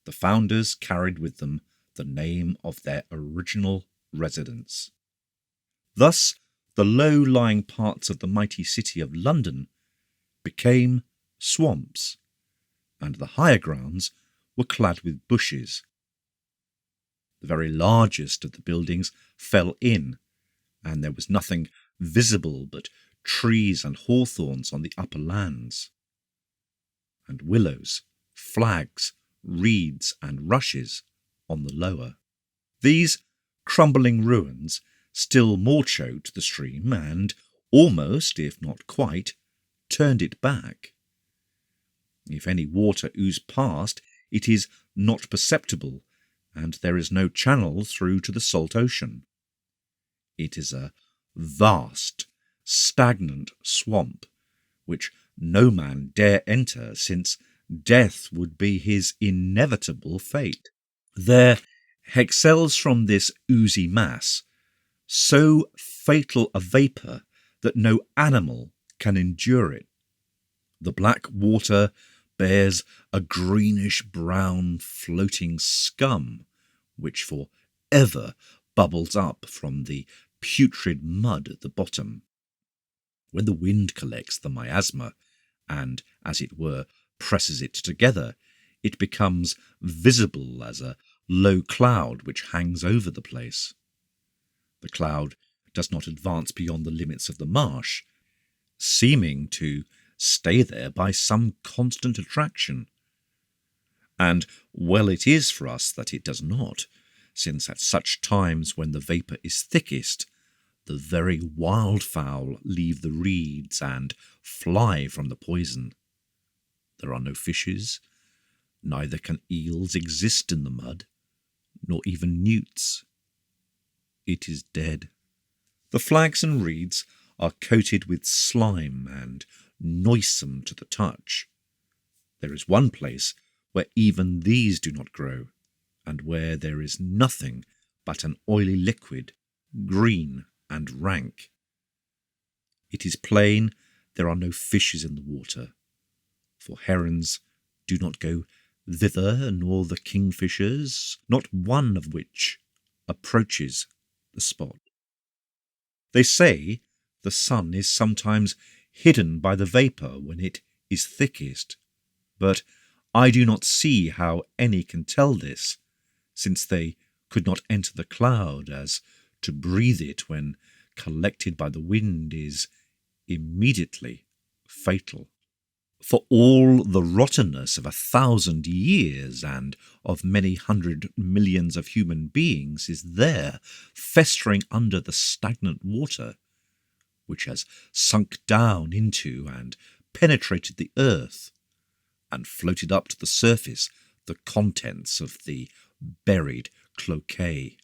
The founders carried with them the name of their original residence. Thus, the low-lying parts of the mighty city of London became swamps, and the higher grounds were clad with bushes. The very largest of the buildings fell in, and there was nothing visible but trees and hawthorns on the upper lands, and willows, flags, reeds, and rushes on the lower. These crumbling ruins still more choked the stream and almost, if not quite, turned it back. If any water oozed past, it is not perceptible, and there is no channel through to the salt ocean. It is a vast, stagnant swamp, which no man dare enter, since death would be his inevitable fate. There exhales from this oozy mass so fatal a vapour that no animal can endure it. The black water bears a greenish-brown floating scum, which for ever bubbles up from the putrid mud at the bottom. When the wind collects the miasma and, as it were, presses it together, it becomes visible as a low cloud which hangs over the place. The cloud does not advance beyond the limits of the marsh, seeming to stay there by some constant attraction. And well it is for us that it does not, since at such times when the vapour is thickest, the very wildfowl leave the reeds and fly from the poison. There are no fishes, neither can eels exist in the mud, nor even newts. It is dead. The flags and reeds are coated with slime and noisome to the touch. There is one place where even these do not grow, and where there is nothing but an oily liquid, green and rank. It is plain there are no fishes in the water, for herons do not go thither, nor the kingfishers, not one of which approaches the spot. They say the sun is sometimes hidden by the vapour when it is thickest, but I do not see how any can tell this, since they could not enter the cloud, as to breathe it when collected by the wind is immediately fatal. For all the rottenness of 1,000 years and of many hundred millions of human beings is there, festering under the stagnant water, which has sunk down into and penetrated the earth, and floated up to the surface the contents of the buried cloacae.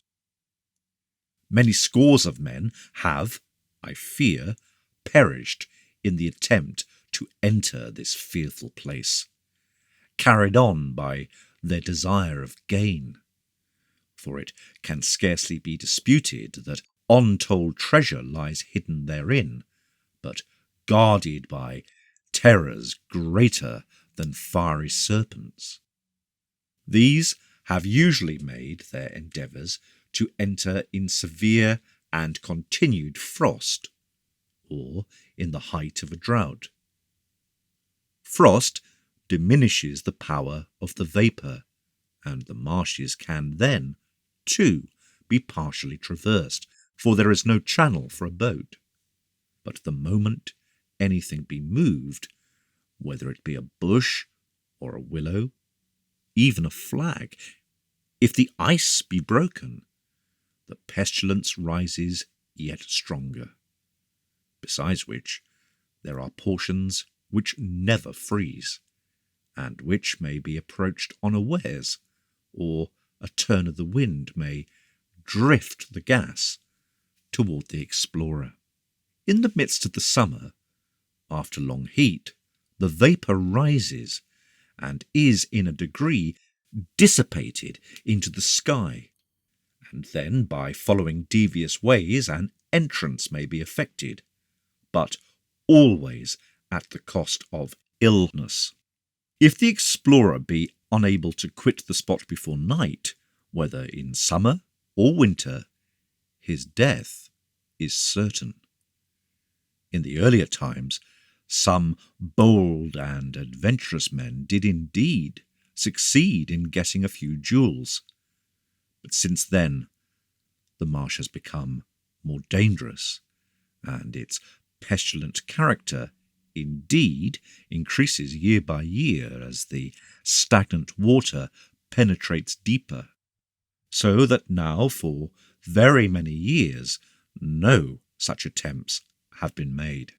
Many scores of men have, I fear, perished in the attempt to enter this fearful place, carried on by their desire of gain. For it can scarcely be disputed that untold treasure lies hidden therein, but guarded by terrors greater than fiery serpents. These have usually made their endeavours to enter in severe and continued frost, or in the height of a drought. Frost diminishes the power of the vapour, and the marshes can then, too, be partially traversed, for there is no channel for a boat. But the moment anything be moved, whether it be a bush or a willow, even a flag, if the ice be broken, the pestilence rises yet stronger. Besides which, there are portions which never freeze, and which may be approached unawares, or a turn of the wind may drift the gas toward the explorer. In the midst of the summer, after long heat, the vapour rises and is in a degree dissipated into the sky, and then by following devious ways an entrance may be effected, but always at the cost of illness. If the explorer be unable to quit the spot before night, whether in summer or winter, his death is certain. In the earlier times, some bold and adventurous men did indeed succeed in getting a few jewels, but since then the marsh has become more dangerous, and its pestilent character indeed increases year by year as the stagnant water penetrates deeper, so that now for very many years no such attempts have been made.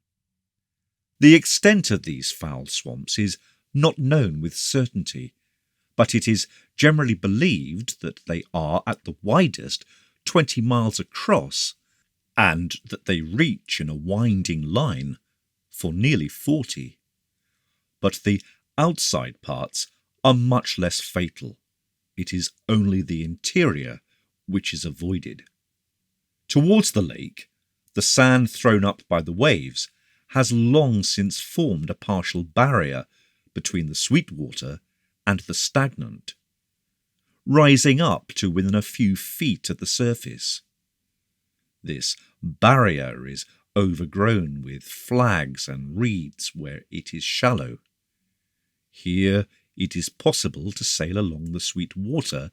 The extent of these foul swamps is not known with certainty, but it is generally believed that they are at the widest 20 miles across, and that they reach in a winding line for nearly 40. But the outside parts are much less fatal. It is only the interior which is avoided. Towards the lake, the sand thrown up by the waves has long since formed a partial barrier between the sweet water and the stagnant, rising up to within a few feet at the surface. This barrier is overgrown with flags and reeds where it is shallow. Here it is possible to sail along the sweet water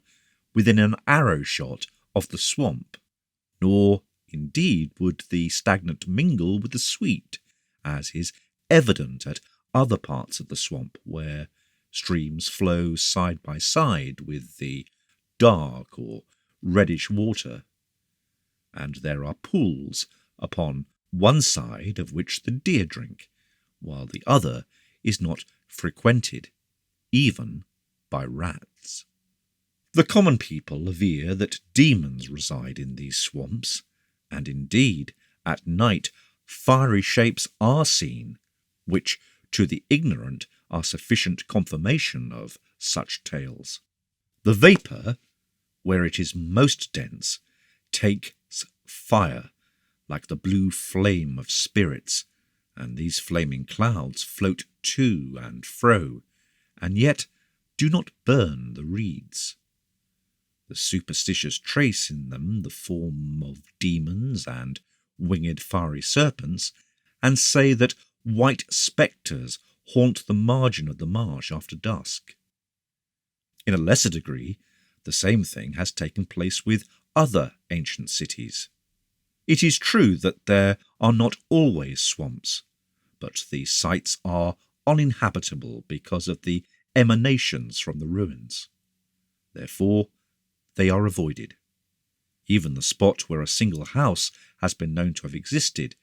within an arrow shot of the swamp, nor indeed would the stagnant mingle with the sweet, as is evident at other parts of the swamp where streams flow side by side with the dark or reddish water, and there are pools upon one side of which the deer drink, while the other is not frequented, even by rats. The common people aver that demons reside in these swamps, and indeed at night fiery shapes are seen, which to the ignorant are sufficient confirmation of such tales. The vapour, where it is most dense, takes fire like the blue flame of spirits, and these flaming clouds float to and fro, and yet do not burn the reeds. The superstitious trace in them the form of demons and winged fiery serpents, and say that white spectres haunt the margin of the marsh after dusk. In a lesser degree, the same thing has taken place with other ancient cities. It is true that there are not always swamps, but the sites are uninhabitable because of the emanations from the ruins. Therefore, they are avoided. Even the spot where a single house has been known to have existed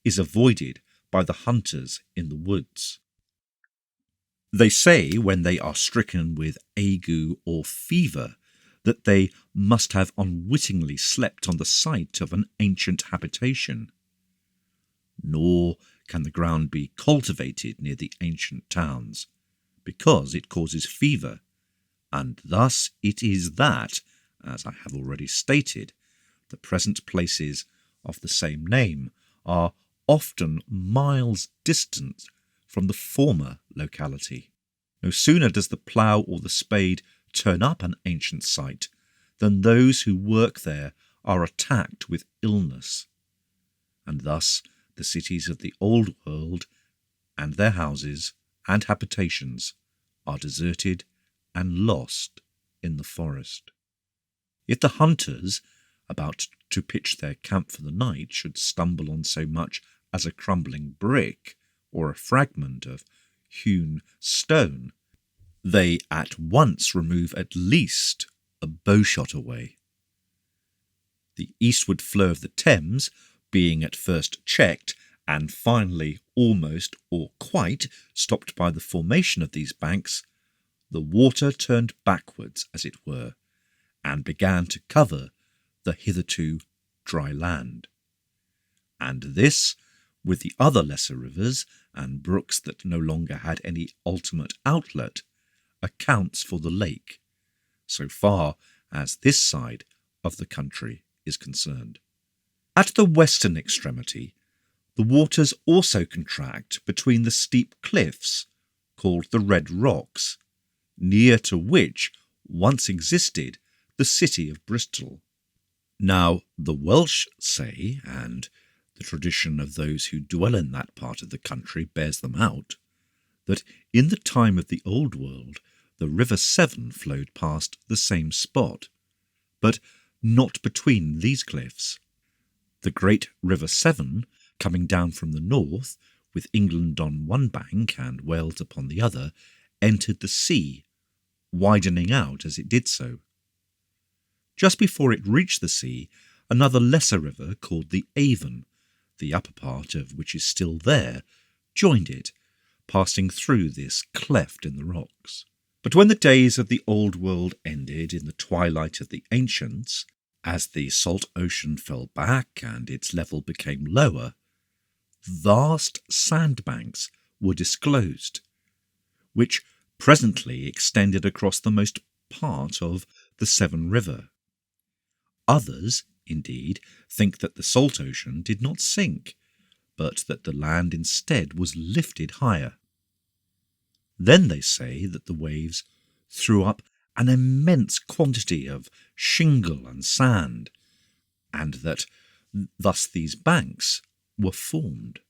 is avoided by the hunters in the woods. They say when they are stricken with ague or fever that they must have unwittingly slept on the site of an ancient habitation. Nor can the ground be cultivated near the ancient towns, because it causes fever, and thus it is that, as I have already stated, the present places of the same name are often miles distant from the former locality. No sooner does the plough or the spade turn up an ancient site than those who work there are attacked with illness, and thus the cities of the old world and their houses and habitations are deserted and lost in the forest. If the hunters, about to pitch their camp for the night, should stumble on so much as a crumbling brick or a fragment of hewn stone, they at once remove at least a bowshot away. The eastward flow of the Thames, being at first checked and finally almost or quite stopped by the formation of these banks, the water turned backwards, as it were, and began to cover the hitherto dry land. And this, with the other lesser rivers and brooks that no longer had any ultimate outlet, accounts for the lake, so far as this side of the country is concerned. At the western extremity, the waters also contract between the steep cliffs called the Red Rocks, near to which once existed the city of Bristol. Now, the Welsh say, and the tradition of those who dwell in that part of the country bears them out, that in the time of the Old World the River Severn flowed past the same spot, but not between these cliffs. The great River Severn, coming down from the north, with England on one bank and Wales upon the other, entered the sea, widening out as it did so. Just before it reached the sea, another lesser river called the Avon, the upper part of which is still there, joined it, passing through this cleft in the rocks. But when the days of the Old World ended in the twilight of the ancients, as the salt ocean fell back and its level became lower, vast sandbanks were disclosed, which presently extended across the most part of the Severn River. Others, indeed, think that the salt ocean did not sink, but that the land instead was lifted higher. Then they say that the waves threw up an immense quantity of shingle and sand, and that thus these banks were formed.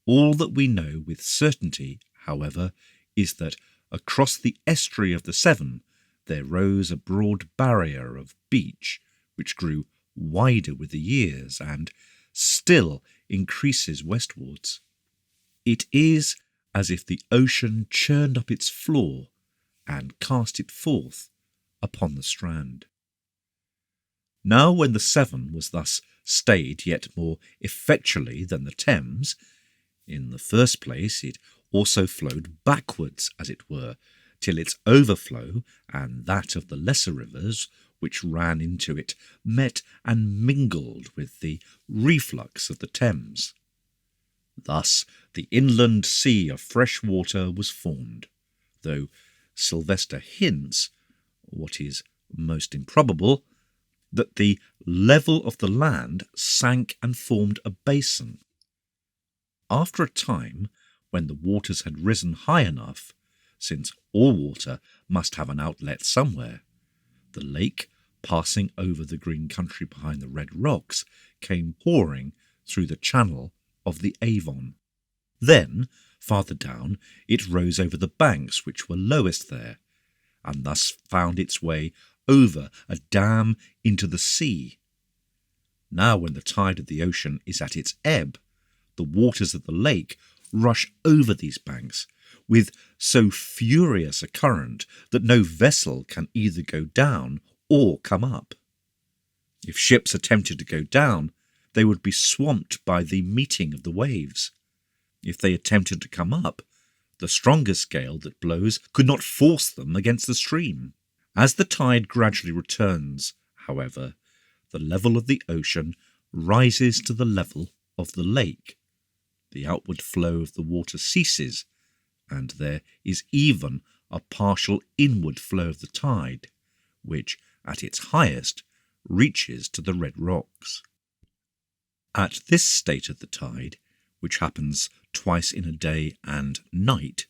All that we know with certainty, however, is that across the estuary of the Severn there rose a broad barrier of beach, which grew wider with the years and still increases westwards. It is as if the ocean churned up its floor and cast it forth upon the strand. Now when the Severn was thus stayed yet more effectually than the Thames, in the first place it also flowed backwards, as it were, till its overflow and that of the lesser rivers which ran into it met and mingled with the reflux of the Thames. Thus the inland sea of fresh water was formed, though Sylvester hints, what is most improbable, that the level of the land sank and formed a basin. After a time, when the waters had risen high enough, since all water must have an outlet somewhere, the lake, passing over the green country behind the red rocks, came pouring through the channel of the Avon. Then, farther down, it rose over the banks which were lowest there, and thus found its way over a dam into the sea. Now when the tide of the ocean is at its ebb, the waters of the lake rush over these banks with so furious a current that no vessel can either go down or come up. If ships attempted to go down, they would be swamped by the meeting of the waves. If they attempted to come up, the strongest gale that blows could not force them against the stream. As the tide gradually returns, however, the level of the ocean rises to the level of the lake. The outward flow of the water ceases, and there is even a partial inward flow of the tide, which, at its highest, reaches to the red rocks. At this state of the tide, which happens twice in a day and night,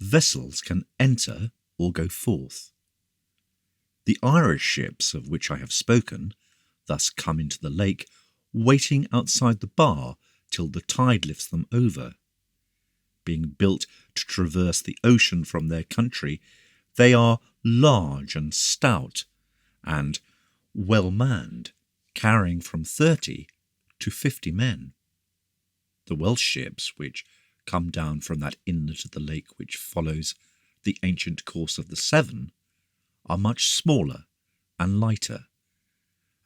vessels can enter or go forth. The Irish ships of which I have spoken thus come into the lake, waiting outside the bar till the tide lifts them over. Being built to traverse the ocean from their country, they are large and stout, and well manned, carrying from 30 to 50 men. The Welsh ships, which come down from that inlet of the lake which follows the ancient course of the Severn, are much smaller and lighter,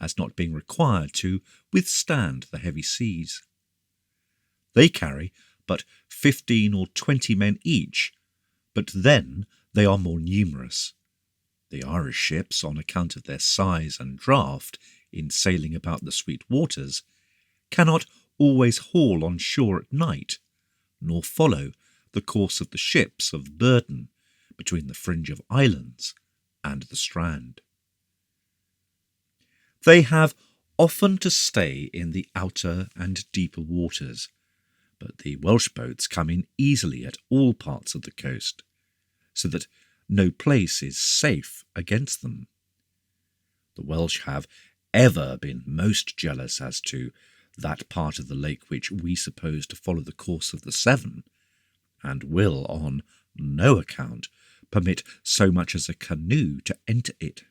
as not being required to withstand the heavy seas. They carry but 15 or 20 men each, but then they are more numerous. The Irish ships, on account of their size and draught, in sailing about the sweet waters, cannot always haul on shore at night, nor follow the course of the ships of burden between the fringe of islands and the strand. They have often to stay in the outer and deeper waters, but the Welsh boats come in easily at all parts of the coast, so that no place is safe against them. The Welsh have ever been most jealous as to that part of the lake which we suppose to follow the course of the Severn, and will on no account permit so much as a canoe to enter it.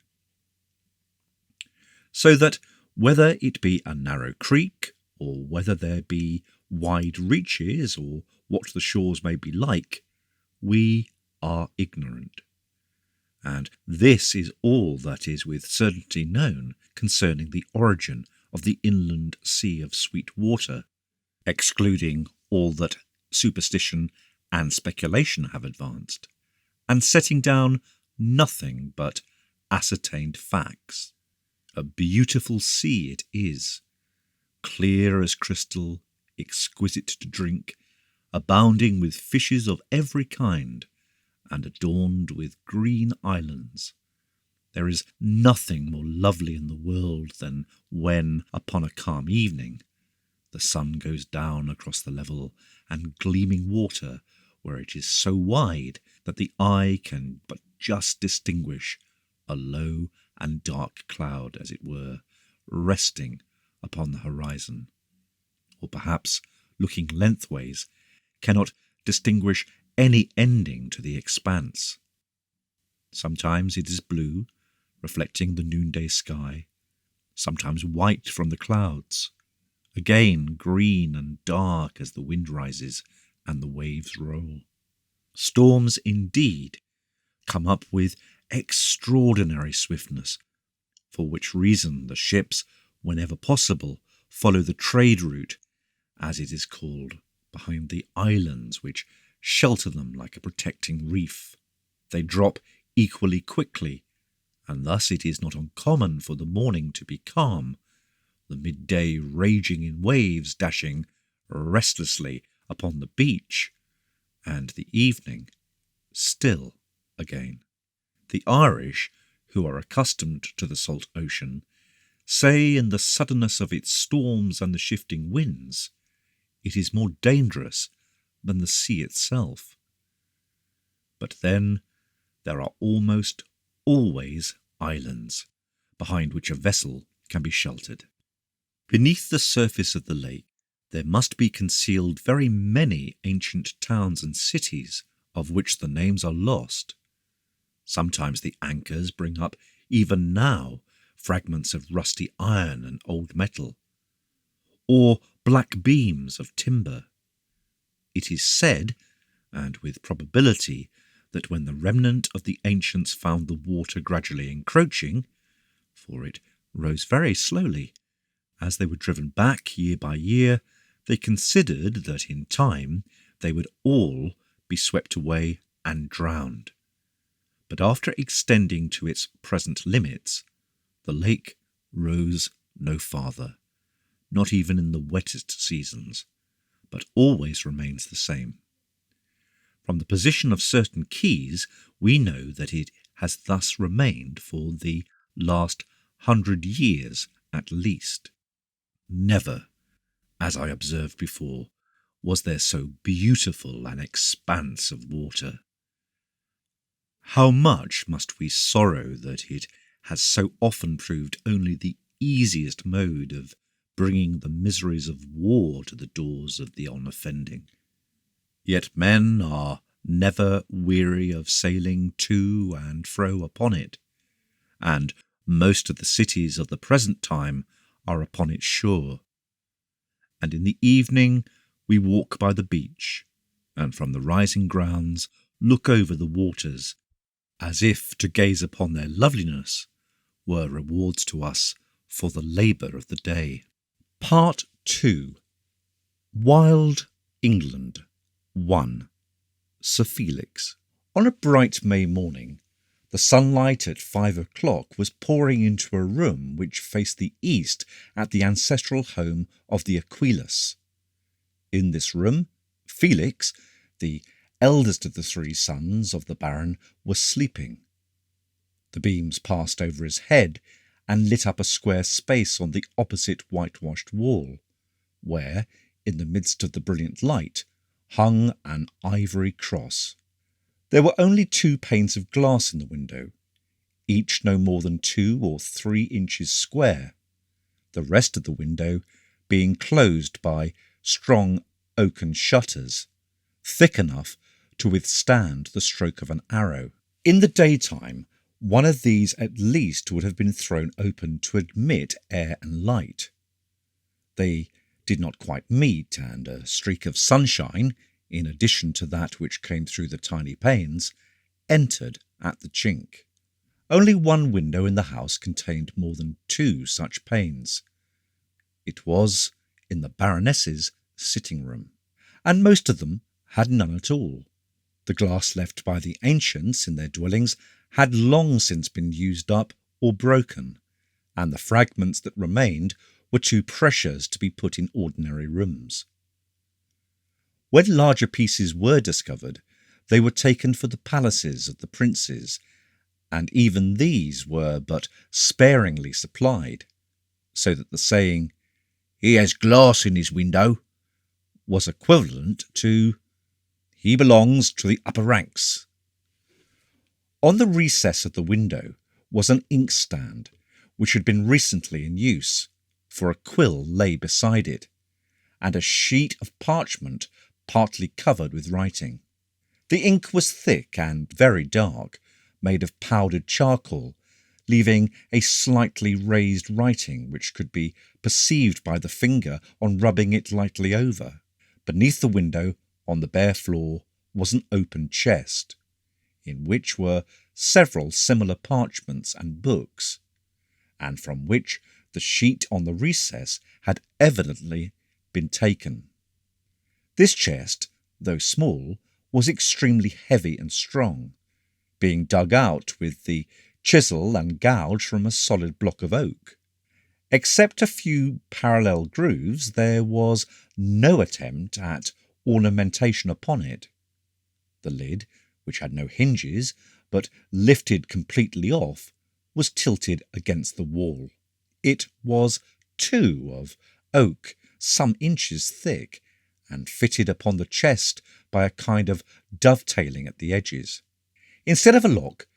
So that whether it be a narrow creek, or whether there be wide reaches, or what the shores may be like, we are ignorant. And this is all that is with certainty known concerning the origin of the inland sea of sweet water, excluding all that superstition and speculation have advanced, and setting down nothing but ascertained facts. A beautiful sea it is, clear as crystal, exquisite to drink, abounding with fishes of every kind, and adorned with green islands. There is nothing more lovely in the world than when, upon a calm evening, the sun goes down across the level and gleaming water, where it is so wide that the eye can but just distinguish a low and dark cloud, as it were, resting upon the horizon, or perhaps, looking lengthways, cannot distinguish any ending to the expanse. Sometimes it is blue, reflecting the noonday sky, sometimes white from the clouds, again green and dark as the wind rises and the waves roll. Storms, indeed, come up with extraordinary swiftness, for which reason the ships, whenever possible, follow the trade route, as it is called, behind the islands which shelter them like a protecting reef. They drop equally quickly, and thus it is not uncommon for the morning to be calm, the midday raging in waves dashing restlessly upon the beach, and the evening still again. The Irish, who are accustomed to the salt ocean, say in the suddenness of its storms and the shifting winds, it is more dangerous than the sea itself. But then there are almost always islands, behind which a vessel can be sheltered. Beneath the surface of the lake there must be concealed very many ancient towns and cities, of which the names are lost. Sometimes the anchors bring up, even now, fragments of rusty iron and old metal, or black beams of timber. It is said, and with probability, that when the remnant of the ancients found the water gradually encroaching, for it rose very slowly, as they were driven back year by year, they considered that in time they would all be swept away and drowned. But after extending to its present limits, the lake rose no farther, not even in the wettest seasons, but always remains the same. From the position of certain quays, we know that it has thus remained for the last 100 years at least. Never, as I observed before, was there so beautiful an expanse of water. How much must we sorrow that it has so often proved only the easiest mode of bringing the miseries of war to the doors of the unoffending. Yet men are never weary of sailing to and fro upon it, and most of the cities of the present time are upon its shore. And in the evening we walk by the beach, and from the rising grounds look over the waters, as if to gaze upon their loveliness were rewards to us for the labour of the day. Part 2. Wild England 1. Sir Felix. On a bright May morning, The sunlight at 5 o'clock was pouring into a room which faced the east at the ancestral home of the Aquilas. In this room, Felix, the eldest of the 3 sons of the Baron, was sleeping. The beams passed over his head and lit up a square space on the opposite whitewashed wall, where, in the midst of the brilliant light, hung an ivory cross. There were only 2 panes of glass in the window, each no more than 2 or 3 inches square, the rest of the window being closed by strong oaken shutters, thick enough to withstand the stroke of an arrow. In the daytime, one of these at least would have been thrown open to admit air and light. They did not quite meet, and a streak of sunshine, in addition to that which came through the tiny panes, entered at the chink. Only one window in the house contained more than 2 such panes. It was in the Baroness's sitting room, and most of them had none at all. The glass left by the ancients in their dwellings had long since been used up or broken, and the fragments that remained were too precious to be put in ordinary rooms. When larger pieces were discovered, they were taken for the palaces of the princes, and even these were but sparingly supplied, so that the saying, "He has glass in his window," was equivalent to, "He belongs to the upper ranks." On the recess of the window was an inkstand, which had been recently in use, for a quill lay beside it, and a sheet of parchment partly covered with writing. The ink was thick and very dark, made of powdered charcoal, leaving a slightly raised writing which could be perceived by the finger on rubbing it lightly over. Beneath the window, on the bare floor, was an open chest, in which were several similar parchments and books, and from which the sheet on the recess had evidently been taken. This chest, though small, was extremely heavy and strong, being dug out with the chisel and gouge from a solid block of oak. Except a few parallel grooves, there was no attempt at ornamentation upon it. The lid, which had no hinges, but lifted completely off, was tilted against the wall. It was, too, of oak, some inches thick, and fitted upon the chest by a kind of dovetailing at the edges. Instead of a lock,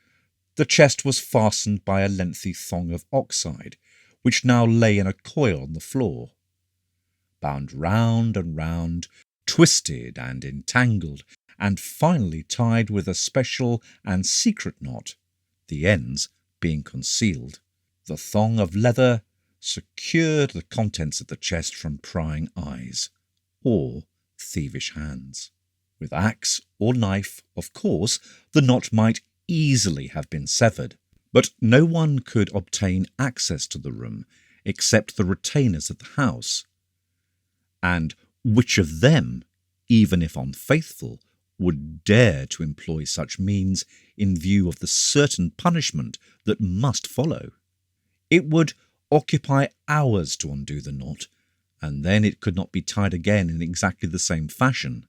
the chest was fastened by a lengthy thong of oxhide, which now lay in a coil on the floor. Bound round and round, twisted and entangled, and finally tied with a special and secret knot, the ends being concealed. The thong of leather secured the contents of the chest from prying eyes or thievish hands. With axe or knife, of course, the knot might easily have been severed, but no one could obtain access to the room except the retainers of the house. And which of them, even if unfaithful, would dare to employ such means in view of the certain punishment that must follow? It would occupy hours to undo the knot, and then it could not be tied again in exactly the same fashion,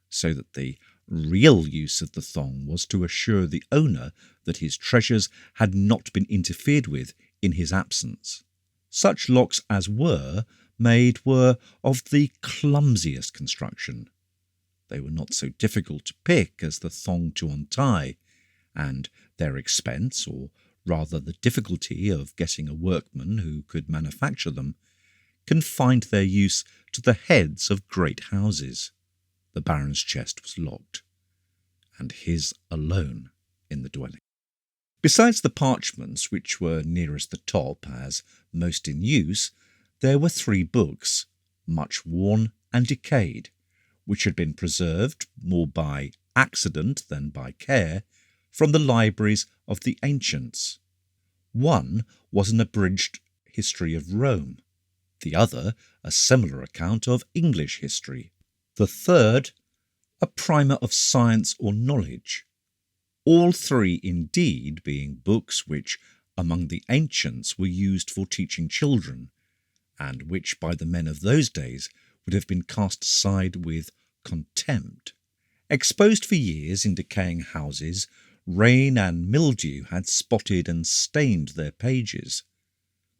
so that the real use of the thong was to assure the owner that his treasures had not been interfered with in his absence. Such locks as were made were of the clumsiest construction. They were not so difficult to pick as the thong to untie, and their expense, or rather the difficulty of getting a workman who could manufacture them, confined their use to the heads of great houses. The Baron's chest was locked, and his alone in the dwelling. Besides the parchments which were nearest the top, as most in use, there were 3 books, much worn and decayed, which had been preserved more by accident than by care from the libraries of the ancients. One was an abridged history of Rome, the other a similar account of English history, the third a primer of science or knowledge. all three indeed being books which, among the ancients, were used for teaching children, and which by the men of those days would have been cast aside with contempt. Exposed for years in decaying houses, rain and mildew had spotted and stained their pages.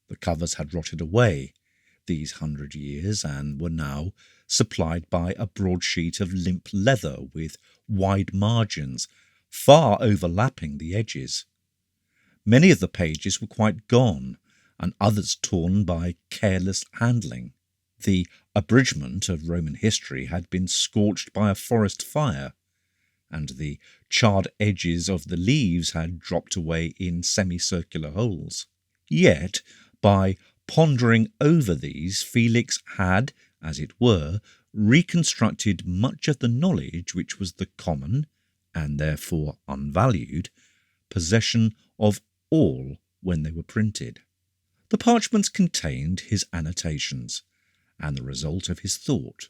The covers had rotted away these 100 years and were now supplied by a broadsheet of limp leather with wide margins, far overlapping the edges. Many of the pages were quite gone, and others torn by careless handling. The abridgment of Roman history had been scorched by a forest fire, and the charred edges of the leaves had dropped away in semicircular holes. Yet, by pondering over these, Felix had, as it were, reconstructed much of the knowledge which was the common, and therefore unvalued, possession of all when they were printed. The parchments contained his annotations, and the result of his thought.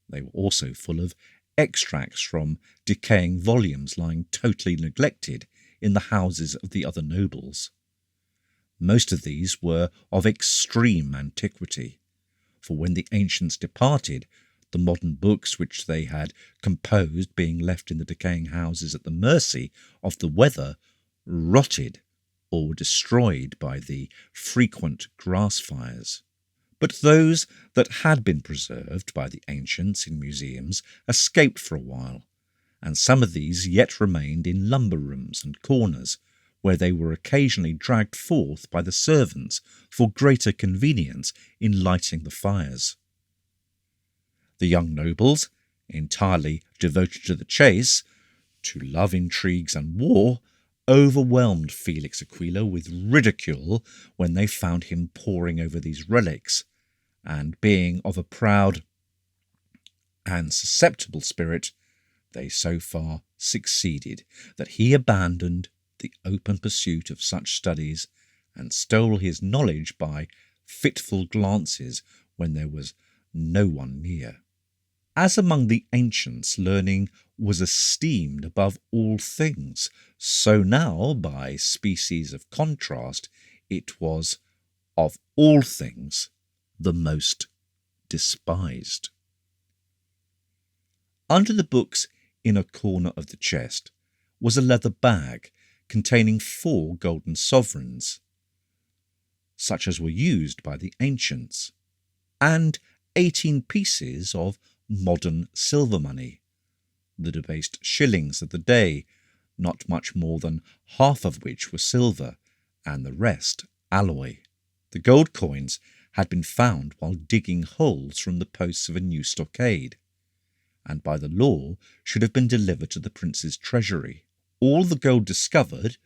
They were also full of extracts from decaying volumes lying totally neglected in the houses of the other nobles. Most of these were of extreme antiquity, for when the ancients departed, the modern books which they had composed being left in the decaying houses at the mercy of the weather, rotted or were destroyed by the frequent grass fires. But those that had been preserved by the ancients in museums escaped for a while, and some of these yet remained in lumber rooms and corners, where they were occasionally dragged forth by the servants for greater convenience in lighting the fires. The young nobles, entirely devoted to the chase, to love, intrigues, and war, overwhelmed Felix Aquila with ridicule when they found him poring over these relics, and being of a proud and susceptible spirit, they so far succeeded that he abandoned the open pursuit of such studies and stole his knowledge by fitful glances when there was no one near. As among the ancients learning was esteemed above all things, so now, by species of contrast, it was, of all things, the most despised. Under the books in a corner of the chest was a leather bag containing 4 golden sovereigns, such as were used by the ancients, and 18 pieces of modern silver money, the debased shillings of the day, not much more than half of which were silver, and the rest alloy. The gold coins had been found while digging holes from the posts of a new stockade, and by the law should have been delivered to the prince's treasury. All the gold discovered,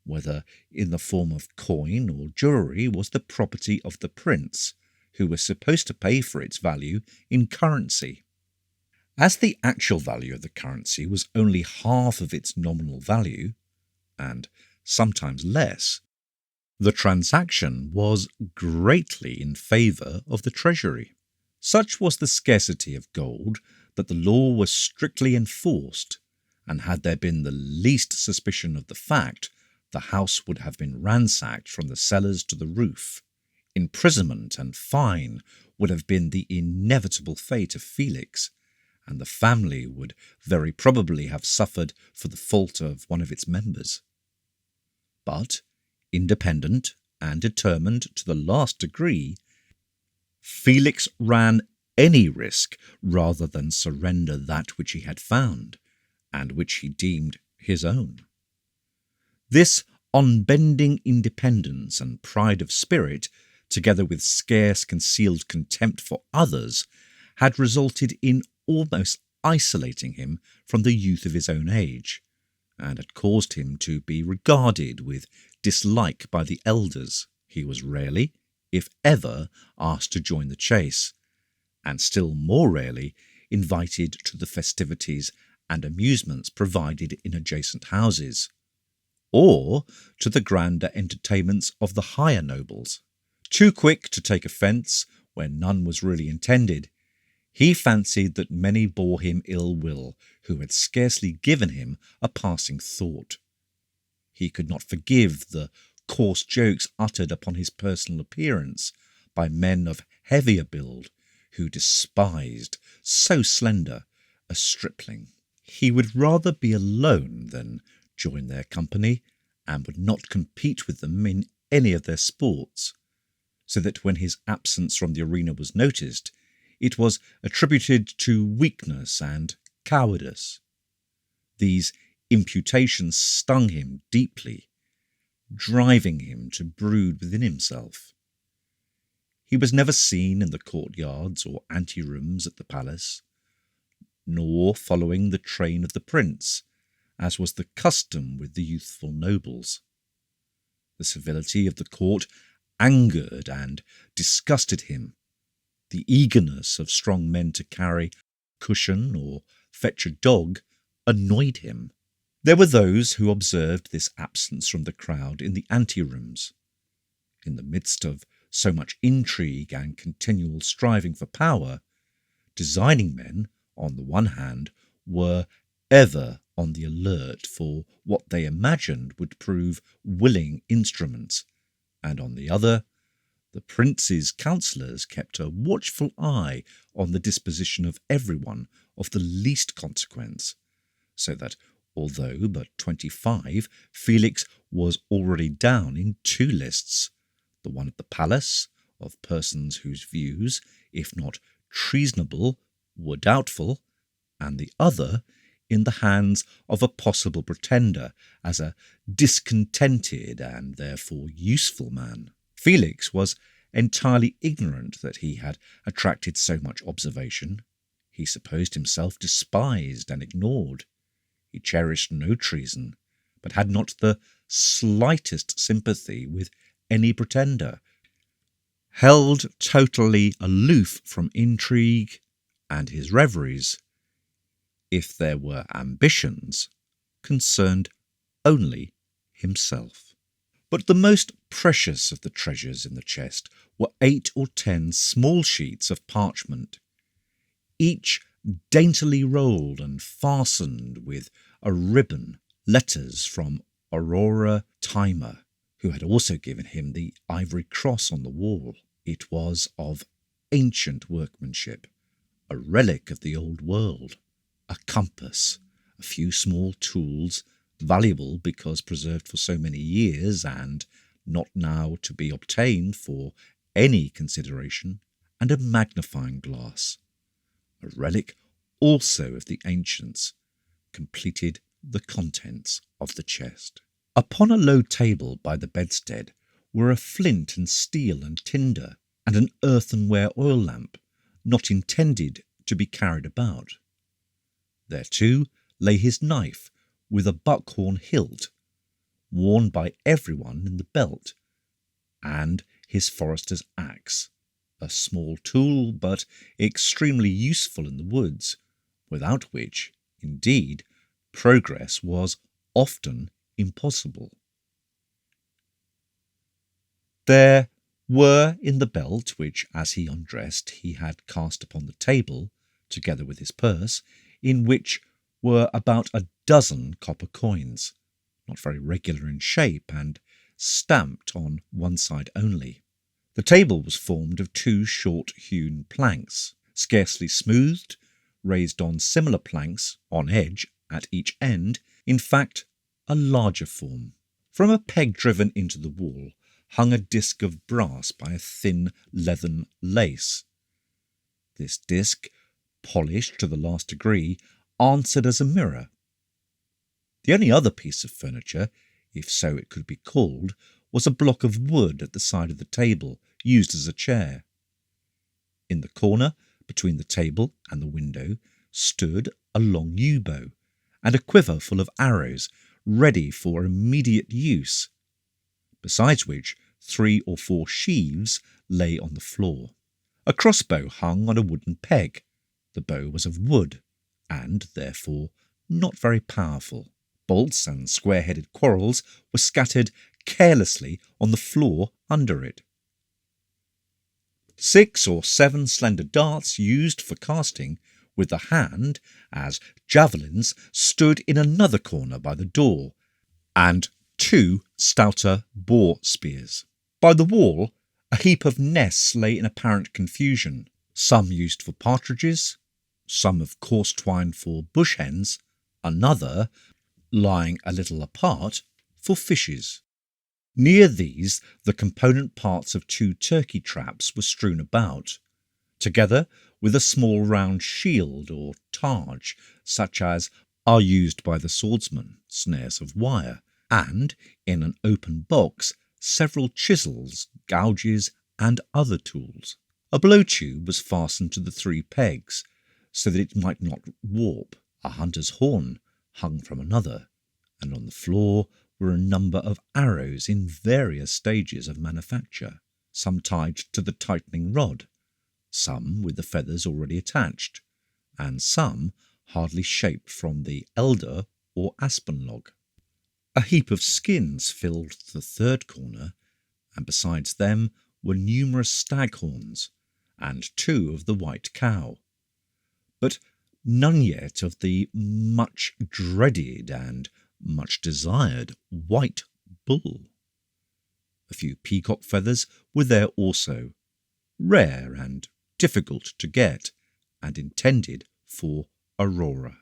whether in the form of coin or jewellery, was the property of the prince, who was supposed to pay for its value in currency. As the actual value of the currency was only half of its nominal value, and sometimes less, the transaction was greatly in favour of the treasury. Such was the scarcity of gold that the law was strictly enforced, and had there been the least suspicion of the fact, the house would have been ransacked from the cellars to the roof. Imprisonment and fine would have been the inevitable fate of Felix, and the family would very probably have suffered for the fault of one of its members. But, independent and determined to the last degree, Felix ran any risk rather than surrender that which he had found, and which he deemed his own. This unbending independence and pride of spirit, together with scarce concealed contempt for others, had resulted in almost isolating him from the youth of his own age, and had caused him to be regarded with dislike by the elders. He was rarely, if ever, asked to join the chase, and still more rarely invited to the festivities and amusements provided in adjacent houses, or to the grander entertainments of the higher nobles. Too quick to take offence when none was really intended, He fancied that many bore him ill will who had scarcely given him a passing thought. He could not forgive the coarse jokes uttered upon his personal appearance by men of heavier build who despised so slender a stripling. He would rather be alone than join their company, and would not compete with them in any of their sports, so that when his absence from the arena was noticed, it was attributed to weakness and cowardice. These imputations stung him deeply, driving him to brood within himself. He was never seen in the courtyards or anterooms at the palace, nor following the train of the prince, as was the custom with the youthful nobles. The civility of the court angered and disgusted him. The eagerness of strong men to carry cushion or fetch a dog annoyed him. There were those who observed this absence from the crowd in the anterooms. In the midst of so much intrigue and continual striving for power, designing men, on the one hand, were ever on the alert for what they imagined would prove willing instruments, and on the other, the prince's counsellors kept a watchful eye on the disposition of everyone of the least consequence, so that, although but 25, Felix was already down in 2 lists, the one at the palace, of persons whose views, if not treasonable, were doubtful, and the other in the hands of a possible pretender as a discontented and therefore useful man. Felix was entirely ignorant that he had attracted so much observation. He supposed himself despised and ignored. He cherished no treason, but had not the slightest sympathy with any pretender, held totally aloof from intrigue, and his reveries, if there were ambitions, concerned only himself. But the most precious of the treasures in the chest were 8 or 10 small sheets of parchment, each daintily rolled and fastened with a ribbon, letters from Aurora Timer, who had also given him the ivory cross on the wall. It was of ancient workmanship, a relic of the old world, a compass, a few small tools, valuable because preserved for so many years and not now to be obtained for any consideration, and a magnifying glass, a relic also of the ancients, completed the contents of the chest. Upon a low table by the bedstead were a flint and steel and tinder, and an earthenware oil lamp, not intended to be carried about. There too lay his knife with a buckhorn hilt, worn by everyone in the belt, and his forester's axe, a small tool but extremely useful in the woods, without which, indeed, progress was often impossible. There were in the belt, which, as he undressed, he had cast upon the table, together with his purse, in which were about 12 copper coins, not very regular in shape, and stamped on one side only. The table was formed of 2 short-hewn planks, scarcely smoothed, raised on similar planks on edge at each end, in fact, a larger form. From a peg driven into the wall hung a disc of brass by a thin leathern lace. This disc, polished to the last degree, answered as a mirror. The only other piece of furniture, if so it could be called, was a block of wood at the side of the table, used as a chair. In the corner, between the table and the window, stood a long yew bow, and a quiver full of arrows, ready for immediate use, besides which 3 or 4 sheaves lay on the floor. A crossbow hung on a wooden peg. The bow was of wood, and therefore not very powerful. Bolts and square-headed quarrels were scattered carelessly on the floor under it. 6 or 7 slender darts used for casting with the hand as javelins stood in another corner by the door, and 2 stouter boar spears. By the wall, a heap of nests lay in apparent confusion, some used for partridges, some of coarse twine for bush hens, another, lying a little apart, for fishes. Near these, the component parts of 2 turkey traps were strewn about, together with a small round shield or targe, such as are used by the swordsman, snares of wire, and, in an open box, several chisels, gouges, and other tools. A blowtube was fastened to the 3 pegs, so that it might not warp. A hunter's horn hung from another, and on the floor were a number of arrows in various stages of manufacture, some tied to the tightening rod, some with the feathers already attached, and some hardly shaped from the elder or aspen log. A heap of skins filled the 3rd corner, and besides them were numerous stag horns, and 2 of the white cow, but none yet of the much dreaded and much desired white bull. A few peacock feathers were there also, rare and difficult to get, and intended for Aurora.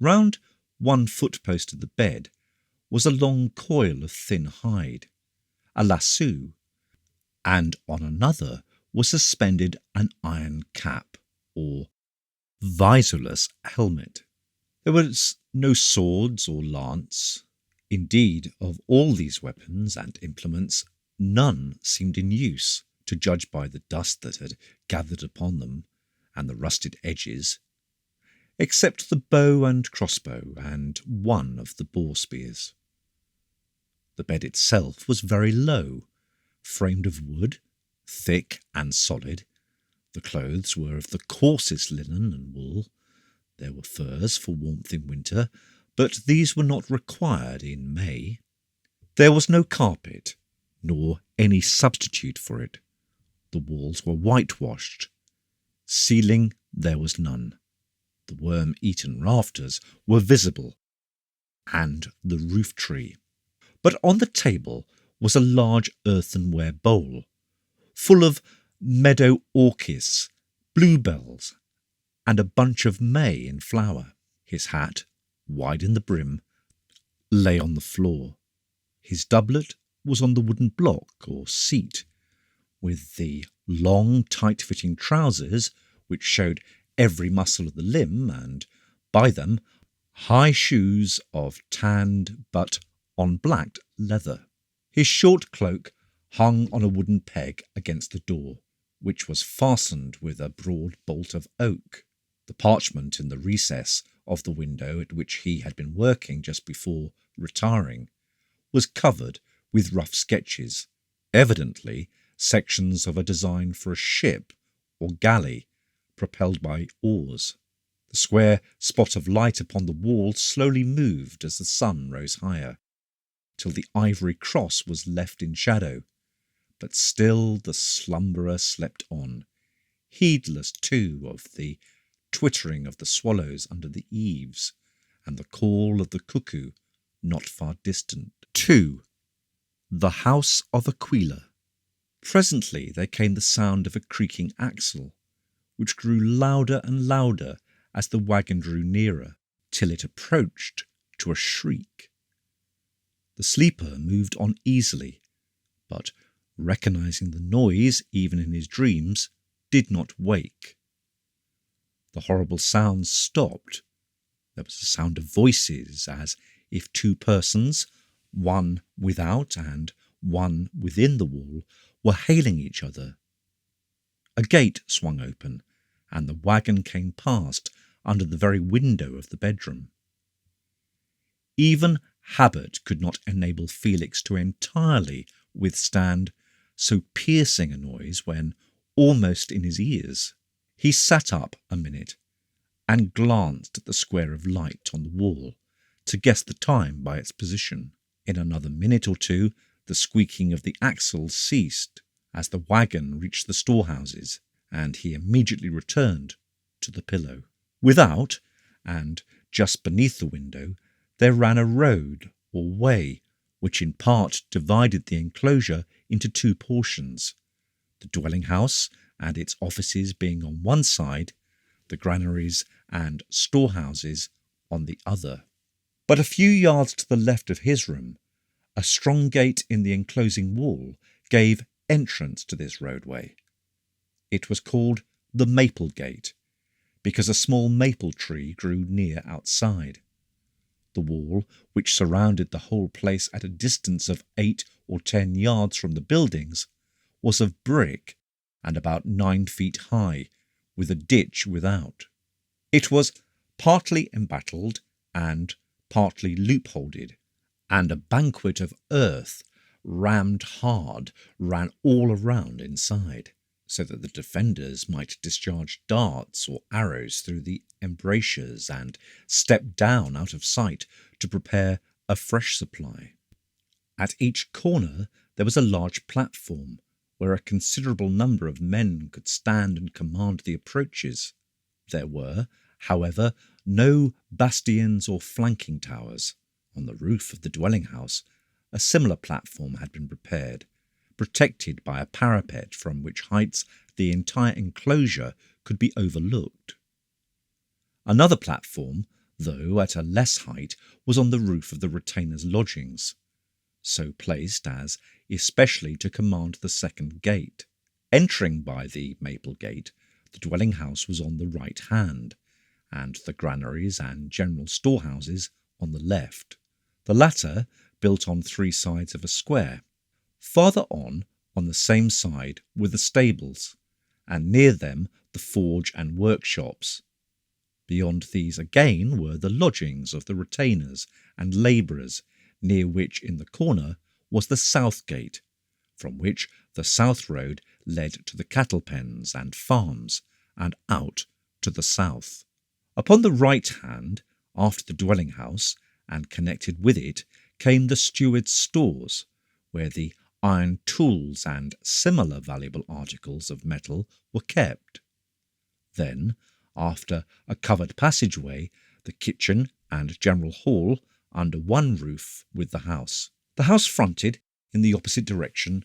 Round one footpost of the bed was a long coil of thin hide, a lasso, and on another was suspended an iron cap, or visorless helmet. There was no swords or lance. Indeed, of all these weapons and implements, none seemed in use, to judge by the dust that had gathered upon them and the rusted edges, except the bow and crossbow and one of the boar spears. The bed itself was very low, framed of wood, thick and solid. The clothes were of the coarsest linen and wool. There were furs for warmth in winter, but these were not required in May. There was no carpet, nor any substitute for it. The walls were whitewashed. Ceiling there was none. The worm-eaten rafters were visible, and the roof tree. But on the table was a large earthenware bowl, full of meadow orchis, bluebells, and a bunch of may in flower. His hat, wide in the brim, lay on the floor. His doublet was on the wooden block or seat, with the long, tight-fitting trousers, which showed every muscle of the limb, and, by them, high shoes of tanned but on-blacked leather. His short cloak hung on a wooden peg against the door, which was fastened with a broad bolt of oak. The parchment in the recess of the window at which he had been working just before retiring was covered with rough sketches, evidently sections of a design for a ship or galley propelled by oars. The square spot of light upon the wall slowly moved as the sun rose higher, till the ivory cross was left in shadow, but still the slumberer slept on, heedless too of the twittering of the swallows under the eaves, and the call of the cuckoo not far distant. 2. The House of Aquila. Presently there came the sound of a creaking axle, which grew louder and louder as the waggon drew nearer, till it approached to a shriek. The sleeper moved on easily, but, recognizing the noise even in his dreams, did not wake. The horrible sounds stopped. There was a sound of voices, as if 2 persons, one without and one within the wall, were hailing each other. A gate swung open, and the waggon came past under the very window of the bedroom. Even habit could not enable Felix to entirely withstand so piercing a noise when almost in his ears. He sat up a minute and glanced at the square of light on the wall to guess the time by its position. In another minute or two the squeaking of the axle ceased, as the wagon reached the storehouses, and he immediately returned to the pillow. Without, and just beneath the window, there ran a road or way, which in part divided the enclosure into two portions, the dwelling house and its offices being on one side, the granaries and storehouses on the other. But a few yards to the left of his room, a strong gate in the enclosing wall gave entrance to this roadway. It was called the Maple Gate, because a small maple tree grew near outside. The wall, which surrounded the whole place at a distance of 8 or 10 yards from the buildings, was of brick and about 9 feet high, with a ditch without. It was partly embattled and partly loopholed, and a banquet of earth, rammed hard, ran all around inside, so that the defenders might discharge darts or arrows through the embrasures and step down out of sight to prepare a fresh supply. At each corner there was a large platform, where a considerable number of men could stand and command the approaches. There were, however, no bastions or flanking towers. On the roof of the dwelling house, a similar platform had been prepared, protected by a parapet from which heights the entire enclosure could be overlooked. Another platform, though at a less height, was on the roof of the retainers' lodgings, so placed as especially to command the second gate. Entering by the Maple Gate, the dwelling house was on the right hand, and the granaries and general storehouses on the left, the latter built on 3 sides of a square. Farther on the same side, were the stables, and near them the forge and workshops. Beyond these again were the lodgings of the retainers and labourers, near which in the corner was the south gate, from which the south road led to the cattle pens and farms, and out to the south. Upon the right hand, after the dwelling house, and connected with it, came the steward's stores, where the iron tools and similar valuable articles of metal were kept. Then, after a covered passageway, the kitchen and general hall under one roof with the house. The house fronted, in the opposite direction,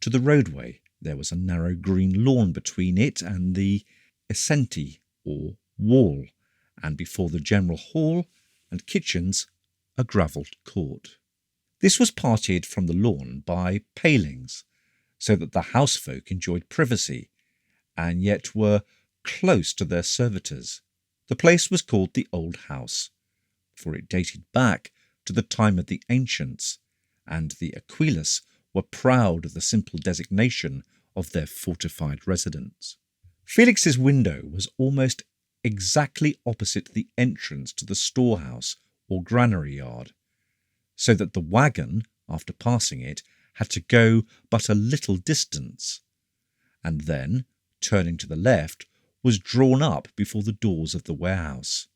to the roadway. There was a narrow green lawn between it and the escenti, or wall, and before the general hall and kitchens a gravelled court. This was parted from the lawn by palings, so that the housefolk enjoyed privacy, and yet were close to their servitors. The place was called the Old House, for it dated back to the time of the ancients, and the Aquilas were proud of the simple designation of their fortified residence. Felix's window was almost exactly opposite the entrance to the storehouse or granary yard, so that the wagon, after passing it, had to go but a little distance, and then, turning to the left, was drawn up before the doors of the warehouse.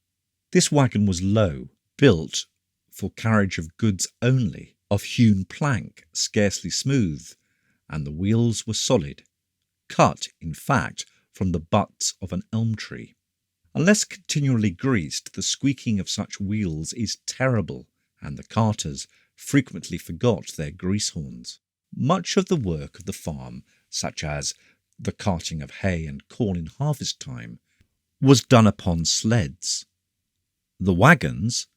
This wagon was low, built for carriage of goods only, of hewn plank, scarcely smooth, and the wheels were solid, cut, in fact, from the butts of an elm tree. Unless continually greased, the squeaking of such wheels is terrible, and the carters frequently forgot their grease horns. Much of the work of the farm, such as the carting of hay and corn in harvest time, was done upon sleds. The wagons,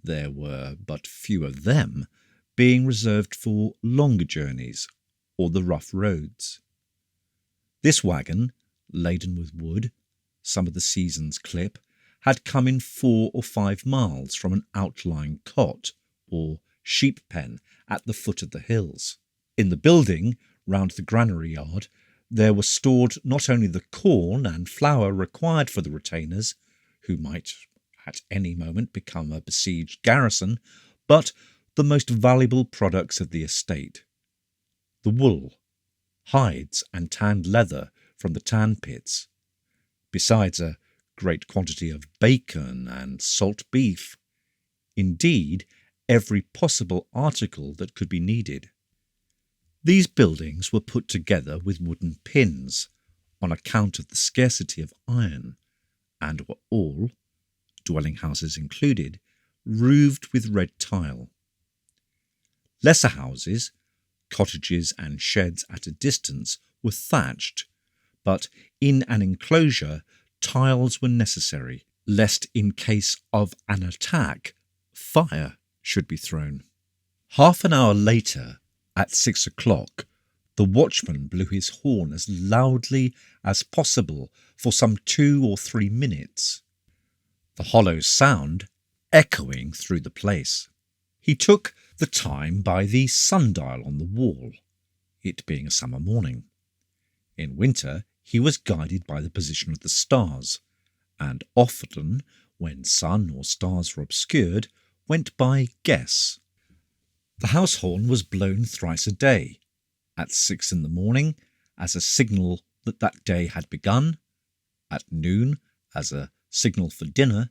there were but few of them, being reserved for longer journeys or the rough roads. This wagon, laden with wood, some of the season's clip, had come in 4 or 5 miles from an outlying cot or sheep pen at the foot of the hills. In the building round the granary yard there were stored not only the corn and flour required for the retainers, who might at any moment become a besieged garrison, but the most valuable products of the estate: the wool, hides, and tanned leather from the tan pits, besides a great quantity of bacon and salt beef, indeed every possible article that could be needed. These buildings were put together with wooden pins on account of the scarcity of iron, and were all, dwelling houses included, roofed with red tile. Lesser houses, cottages and sheds at a distance, were thatched, but in an enclosure tiles were necessary, lest in case of an attack fire should be thrown. Half an hour later, at 6 o'clock, the watchman blew his horn as loudly as possible for some 2 or 3 minutes, the hollow sound echoing through the place. He took the time by the sundial on the wall, it being a summer morning. In winter he was guided by the position of the stars, and often, when sun or stars were obscured, went by guess. The house horn was blown thrice a day, at 6 in the morning as a signal that that day had begun, at noon as a signal for dinner,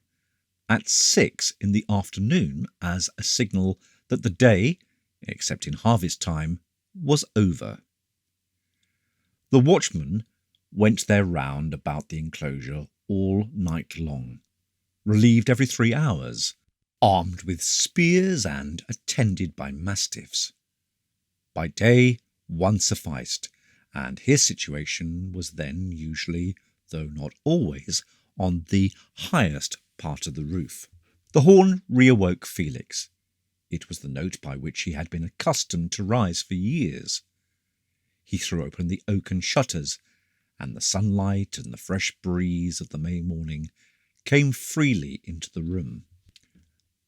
at 6 in the afternoon as a signal that the day, except in harvest time, was over. The watchman went their round about the enclosure all night long, relieved every 3 hours, armed with spears and attended by mastiffs. By day one sufficed, and his situation was then usually, though not always, on the highest part of the roof. The horn reawoke Felix. It was the note by which he had been accustomed to rise for years. He threw open the oaken shutters, and the sunlight and the fresh breeze of the May morning came freely into the room.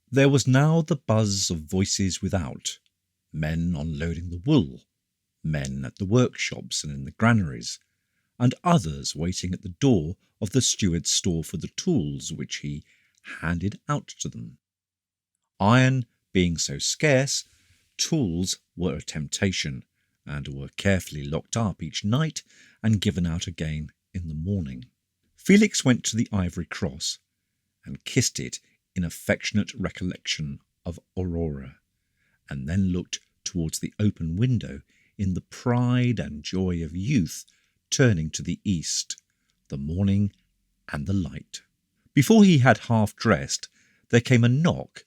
There was now the buzz of voices without, men unloading the wool, men at the workshops and in the granaries, and others waiting at the door of the steward's store for the tools which he handed out to them. Iron being so scarce, tools were a temptation, and were carefully locked up each night and given out again in the morning. Felix went to the ivory cross and kissed it in affectionate recollection of Aurora, and then looked towards the open window in the pride and joy of youth, turning to the east, the morning and the light. Before he had half dressed, there came a knock,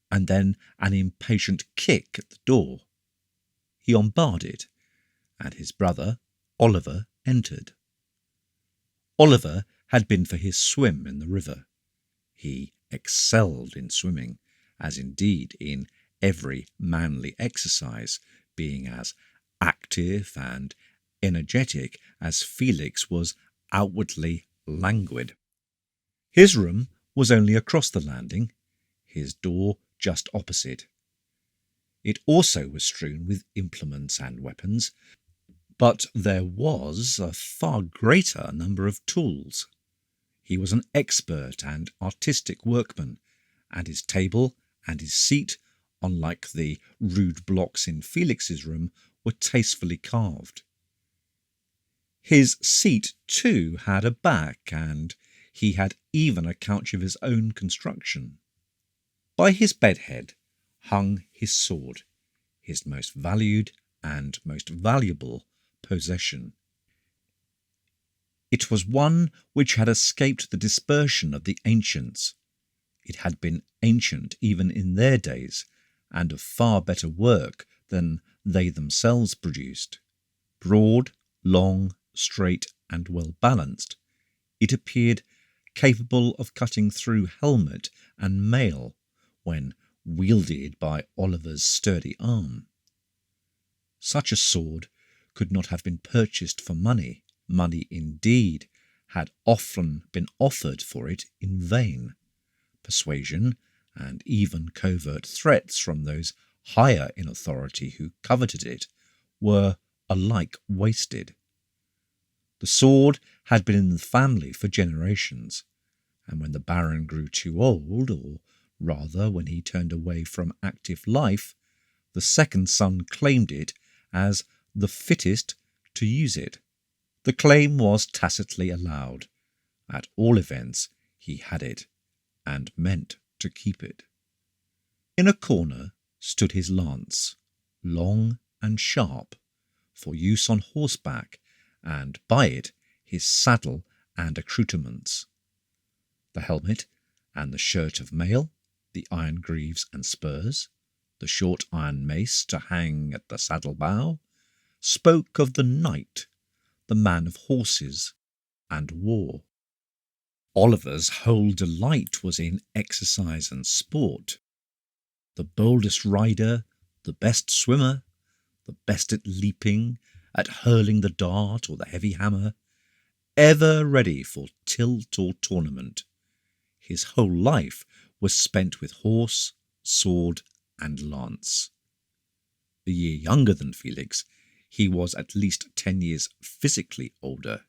and then an impatient kick at the door. He unbarred it, and his brother, Oliver, entered. Oliver had been for his swim in the river. He excelled in swimming, as indeed in every manly exercise, being as active and energetic as Felix was outwardly languid. His room was only across the landing, his door just opposite. It also was strewn with implements and weapons, but there was a far greater number of tools. He was an expert and artistic workman, and his table and his seat, unlike the rude blocks in Felix's room, were tastefully carved. His seat, too, had a back, and he had even a couch of his own construction. By his bedhead hung his sword, his most valued and most valuable possession. It was one which had escaped the dispersion of the ancients. It had been ancient even in their days, and of far better work than they themselves produced. Broad, long, straight, and well balanced, it appeared capable of cutting through helmet and mail when wielded by Oliver's sturdy arm. Such a sword could not have been purchased for money. Money, indeed, had often been offered for it in vain. Persuasion, and even covert threats from those higher in authority who coveted it, were alike wasted. The sword had been in the family for generations, and when the Baron grew too old, or rather when he turned away from active life, the second son claimed it as the fittest to use it. The claim was tacitly allowed. At all events, he had it, and meant to keep it. In a corner stood his lance, long and sharp, for use on horseback, and by it his saddle and accoutrements, the helmet and the shirt of mail, the iron greaves and spurs, the short iron mace to hang at the saddle bow, spoke of the knight, the man of horses and war. Oliver's whole delight was in exercise and sport. The boldest rider, the best swimmer, the best at leaping, at hurling the dart or the heavy hammer, ever ready for tilt or tournament. His whole life was spent with horse, sword, and lance. A year younger than Felix, he was at least 10 years physically older.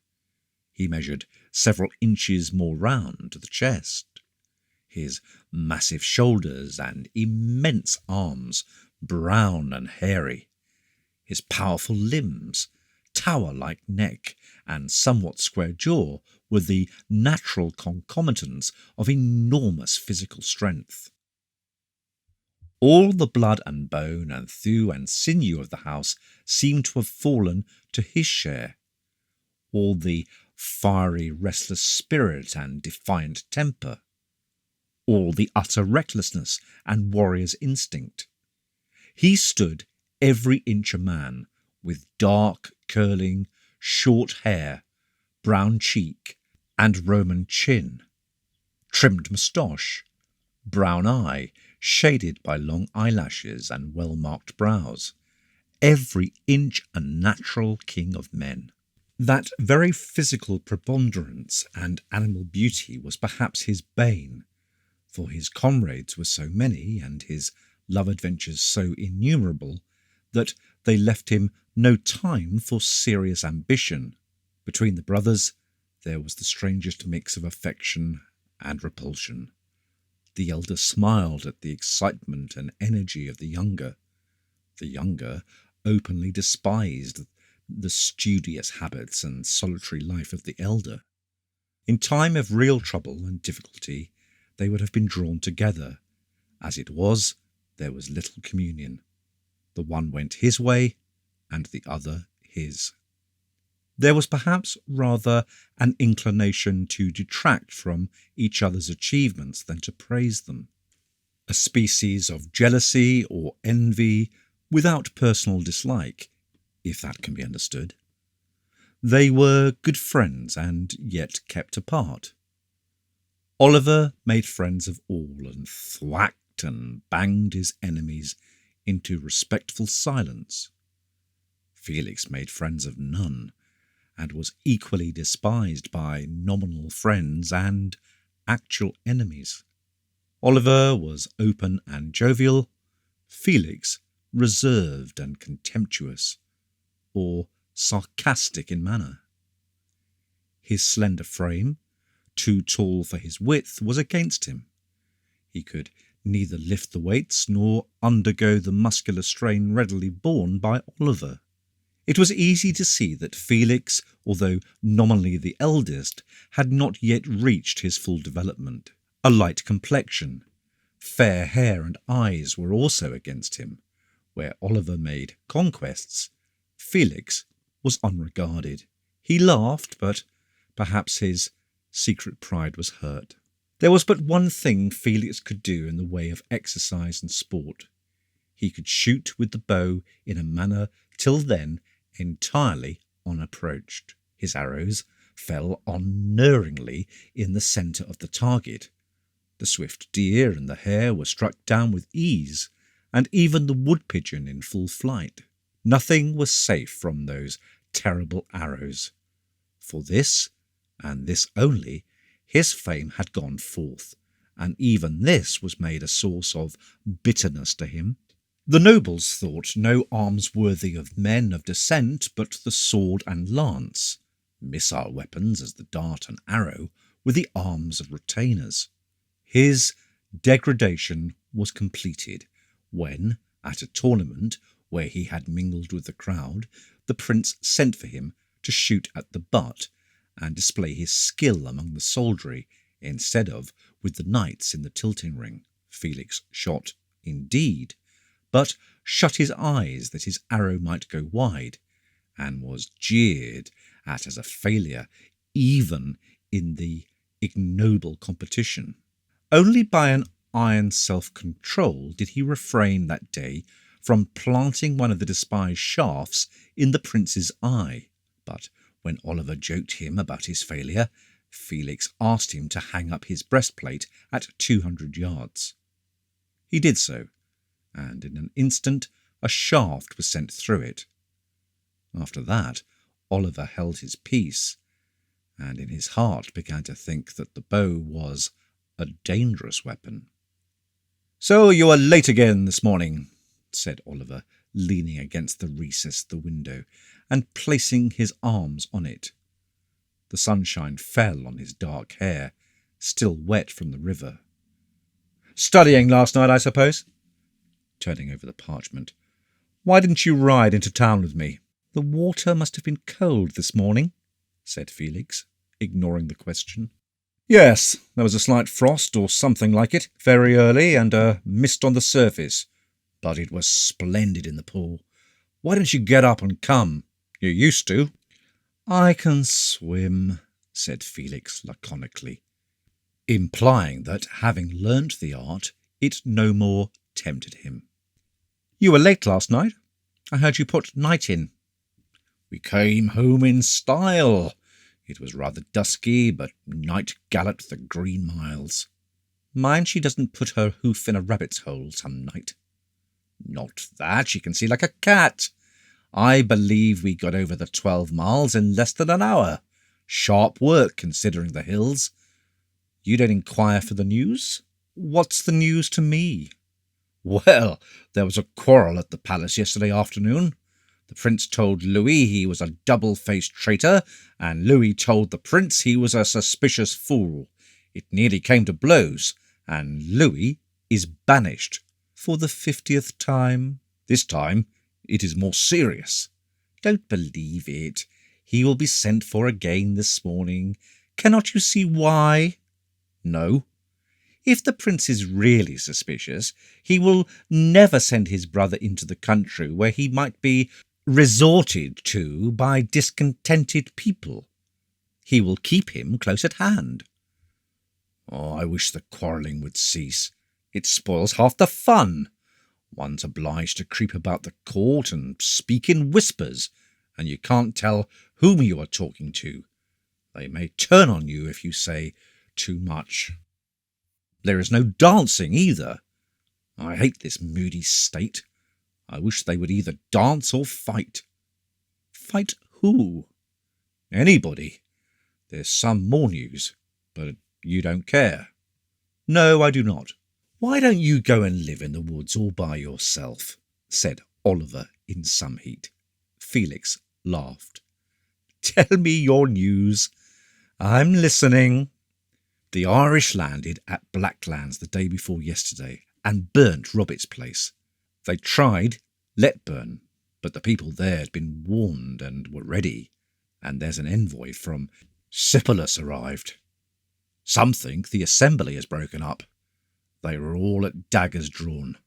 He measured several inches more round to the chest. His massive shoulders and immense arms, brown and hairy, his powerful limbs, tower-like neck, and somewhat square jaw were the natural concomitants of enormous physical strength. All the blood and bone and thew and sinew of the house seemed to have fallen to his share. All the fiery, restless spirit and defiant temper, all the utter recklessness and warrior's instinct. He stood every inch a man, with dark, curling, short hair, brown cheek, and Roman chin, trimmed moustache, brown eye, shaded by long eyelashes and well-marked brows, every inch a natural king of men. That very physical preponderance and animal beauty was perhaps his bane, for his comrades were so many and his love adventures so innumerable that they left him no time for serious ambition. Between the brothers there was the strangest mix of affection and repulsion. The elder smiled at the excitement and energy of the younger. The younger openly despised the studious habits and solitary life of the elder. In time of real trouble and difficulty, they would have been drawn together. As it was, there was little communion. The one went his way, and the other his. There was perhaps rather an inclination to detract from each other's achievements than to praise them. A species of jealousy or envy, without personal dislike, if that can be understood. They were good friends and yet kept apart. Oliver made friends of all and thwacked and banged his enemies into respectful silence. Felix made friends of none and was equally despised by nominal friends and actual enemies. Oliver was open and jovial, Felix reserved and contemptuous, or sarcastic in manner. His slender frame, too tall for his width, was against him. He could neither lift the weights nor undergo the muscular strain readily borne by Oliver. It was easy to see that Felix, although nominally the eldest, had not yet reached his full development. A light complexion, fair hair and eyes were also against him. Where Oliver made conquests, Felix was unregarded. He laughed, but perhaps his secret pride was hurt. There was but one thing Felix could do in the way of exercise and sport. He could shoot with the bow in a manner till then entirely unapproached. His arrows fell unerringly in the centre of the target. The swift deer and the hare were struck down with ease, and even the wood-pigeon in full flight. Nothing was safe from those terrible arrows. For this, and this only, his fame had gone forth, and even this was made a source of bitterness to him. The nobles thought no arms worthy of men of descent but the sword and lance. Missile weapons as the dart and arrow were the arms of retainers. His degradation was completed when, at a tournament where he had mingled with the crowd, the prince sent for him to shoot at the butt and display his skill among the soldiery instead of with the knights in the tilting ring. Felix shot, indeed, but shut his eyes that his arrow might go wide, and was jeered at as a failure even in the ignoble competition. Only by an iron self-control did he refrain that day from planting one of the despised shafts in the prince's eye. But when Oliver joked him about his failure, Felix asked him to hang up his breastplate at 200 yards. He did so, and in an instant a shaft was sent through it. After that, Oliver held his peace, and in his heart began to think that the bow was a dangerous weapon. "So you are late again this morning," said Oliver, leaning against the recess of the window and placing his arms on it. The sunshine fell on his dark hair, still wet from the river. "Studying last night, I suppose?" Turning over the parchment. "Why didn't you ride into town with me?" "The water must have been cold this morning," said Felix, ignoring the question. "Yes, there was a slight frost or something like it very early and a mist on the surface, but it was splendid in the pool. Why didn't you get up and come? You used to." "I can swim," said Felix laconically, implying that, having learnt the art, it no more tempted him. "You were late last night. I heard you put night in." "We came home in style. It was rather dusky, but night galloped the green miles." "Mind she doesn't put her hoof in a rabbit's hole some night." "Not that. She can see like a cat. I believe we got over the 12 miles in less than an hour. Sharp work, considering the hills. You don't inquire for the news?" "What's the news to me?" "Well, there was a quarrel at the palace yesterday afternoon. The prince told Louis he was a double-faced traitor, and Louis told the prince he was a suspicious fool. It nearly came to blows, and Louis is banished." "For the 50th time?" "This time it is more serious." "Don't believe it. He will be sent for again this morning. Cannot you see why?" "No." "If the prince is really suspicious, he will never send his brother into the country where he might be resorted to by discontented people. He will keep him close at hand." "Oh, I wish the quarrelling would cease. It spoils half the fun. One's obliged to creep about the court and speak in whispers, and you can't tell whom you are talking to. They may turn on you if you say too much. There is no dancing either. I hate this moody state. I wish they would either dance or fight." "Fight who?" "Anybody. There's some more news, but you don't care." "No, I do not." "Why don't you go and live in the woods all by yourself?" said Oliver in some heat. Felix laughed. "Tell me your news. I'm listening." "The Irish landed at Blacklands the day before yesterday and burnt Robert's place. They tried Letburn, but the people there had been warned and were ready, and there's an envoy from Sipylus arrived. Some think the assembly has broken up. They were all at daggers drawn.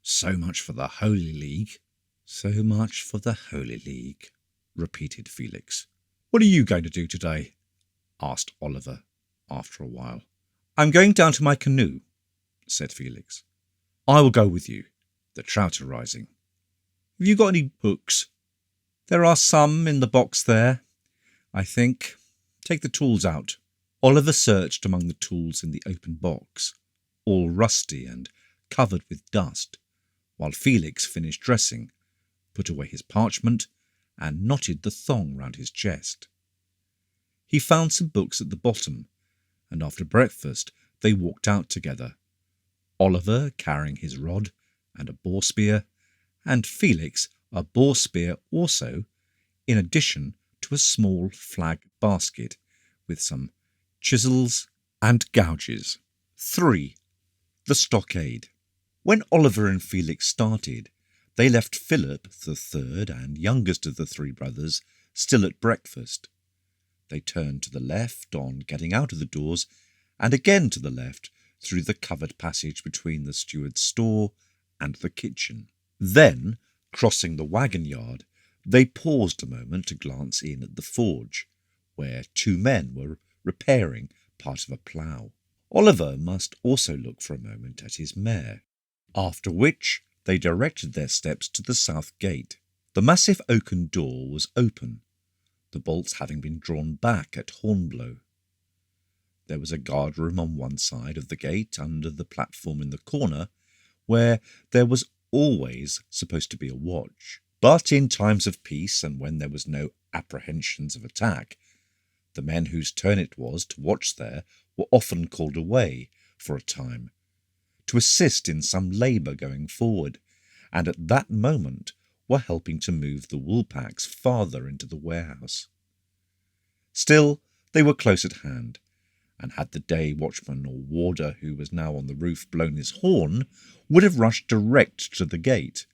So much for the Holy League." "So much for the Holy League," repeated Felix. "What are you going to do today?" asked Oliver after a while. "I'm going down to my canoe," said Felix. "I will go with you. The trout are rising. Have you got any hooks?" "There are some in the box there, I think. Take the tools out." Oliver searched among the tools in the open box, all rusty and covered with dust, while Felix finished dressing, put away his parchment, and knotted the thong round his chest. He found some books at the bottom, and after breakfast they walked out together, Oliver carrying his rod and a boar spear, and Felix a boar spear also, in addition to a small flag basket with some chisels and gouges. 3. The Stockade. When Oliver and Felix started, they left Philip, the third and youngest of the three brothers, still at breakfast. They turned to the left on getting out of the doors, and again to the left through the covered passage between the steward's store and the kitchen. Then, crossing the wagon yard, They paused a moment to glance in at the forge, where two men were repairing part of a plough. Oliver must also look for a moment at his mare, after which they directed their steps to the south gate. The massive oaken door was open, the bolts having been drawn back at hornblow. There was a guardroom on one side of the gate under the platform in the corner, where there was always supposed to be a watch. But in times of peace, and when there was no apprehensions of attack, the men whose turn it was to watch there were often called away for a time, to assist in some labour going forward, and at that moment were helping to move the wool packs farther into the warehouse. Still, they were close at hand, and had the day watchman or warder who was now on the roof blown his horn, would have rushed direct to the gate.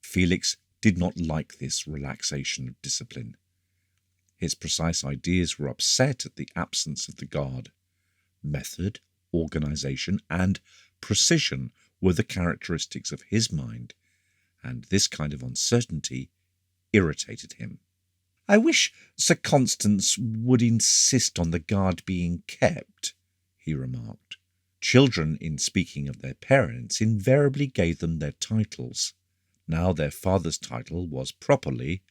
Felix did not like this relaxation of discipline. His precise ideas were upset at the absence of the guard. Method, organisation, and precision were the characteristics of his mind, and this kind of uncertainty irritated him. "I wish Sir Constans would insist on the guard being kept," he remarked. Children, in speaking of their parents, invariably gave them their titles. Now their father's title was properly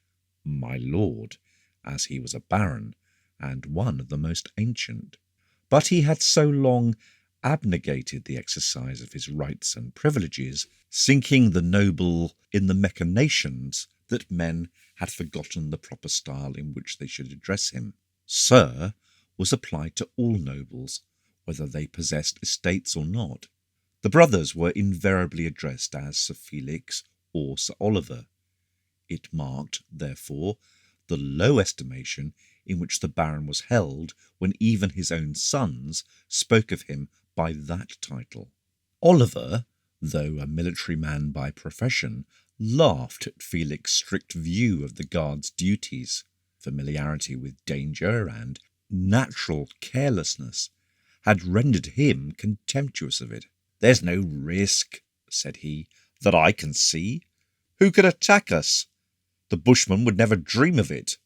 "my lord," as he was a baron, and one of the most ancient. But he had so long abnegated the exercise of his rights and privileges, sinking the noble in the machinations, that men had forgotten the proper style in which they should address him. "Sir" was applied to all nobles, whether they possessed estates or not. The brothers were invariably addressed as Sir Felix or Sir Oliver. It marked, therefore, the low estimation in which the baron was held when even his own sons spoke of him by that title. Oliver, though a military man by profession, laughed at Felix's strict view of the guard's duties. Familiarity with danger and natural carelessness had rendered him contemptuous of it. "There's no risk," said he, "that I can see. Who could attack us? The bushmen would never dream of it.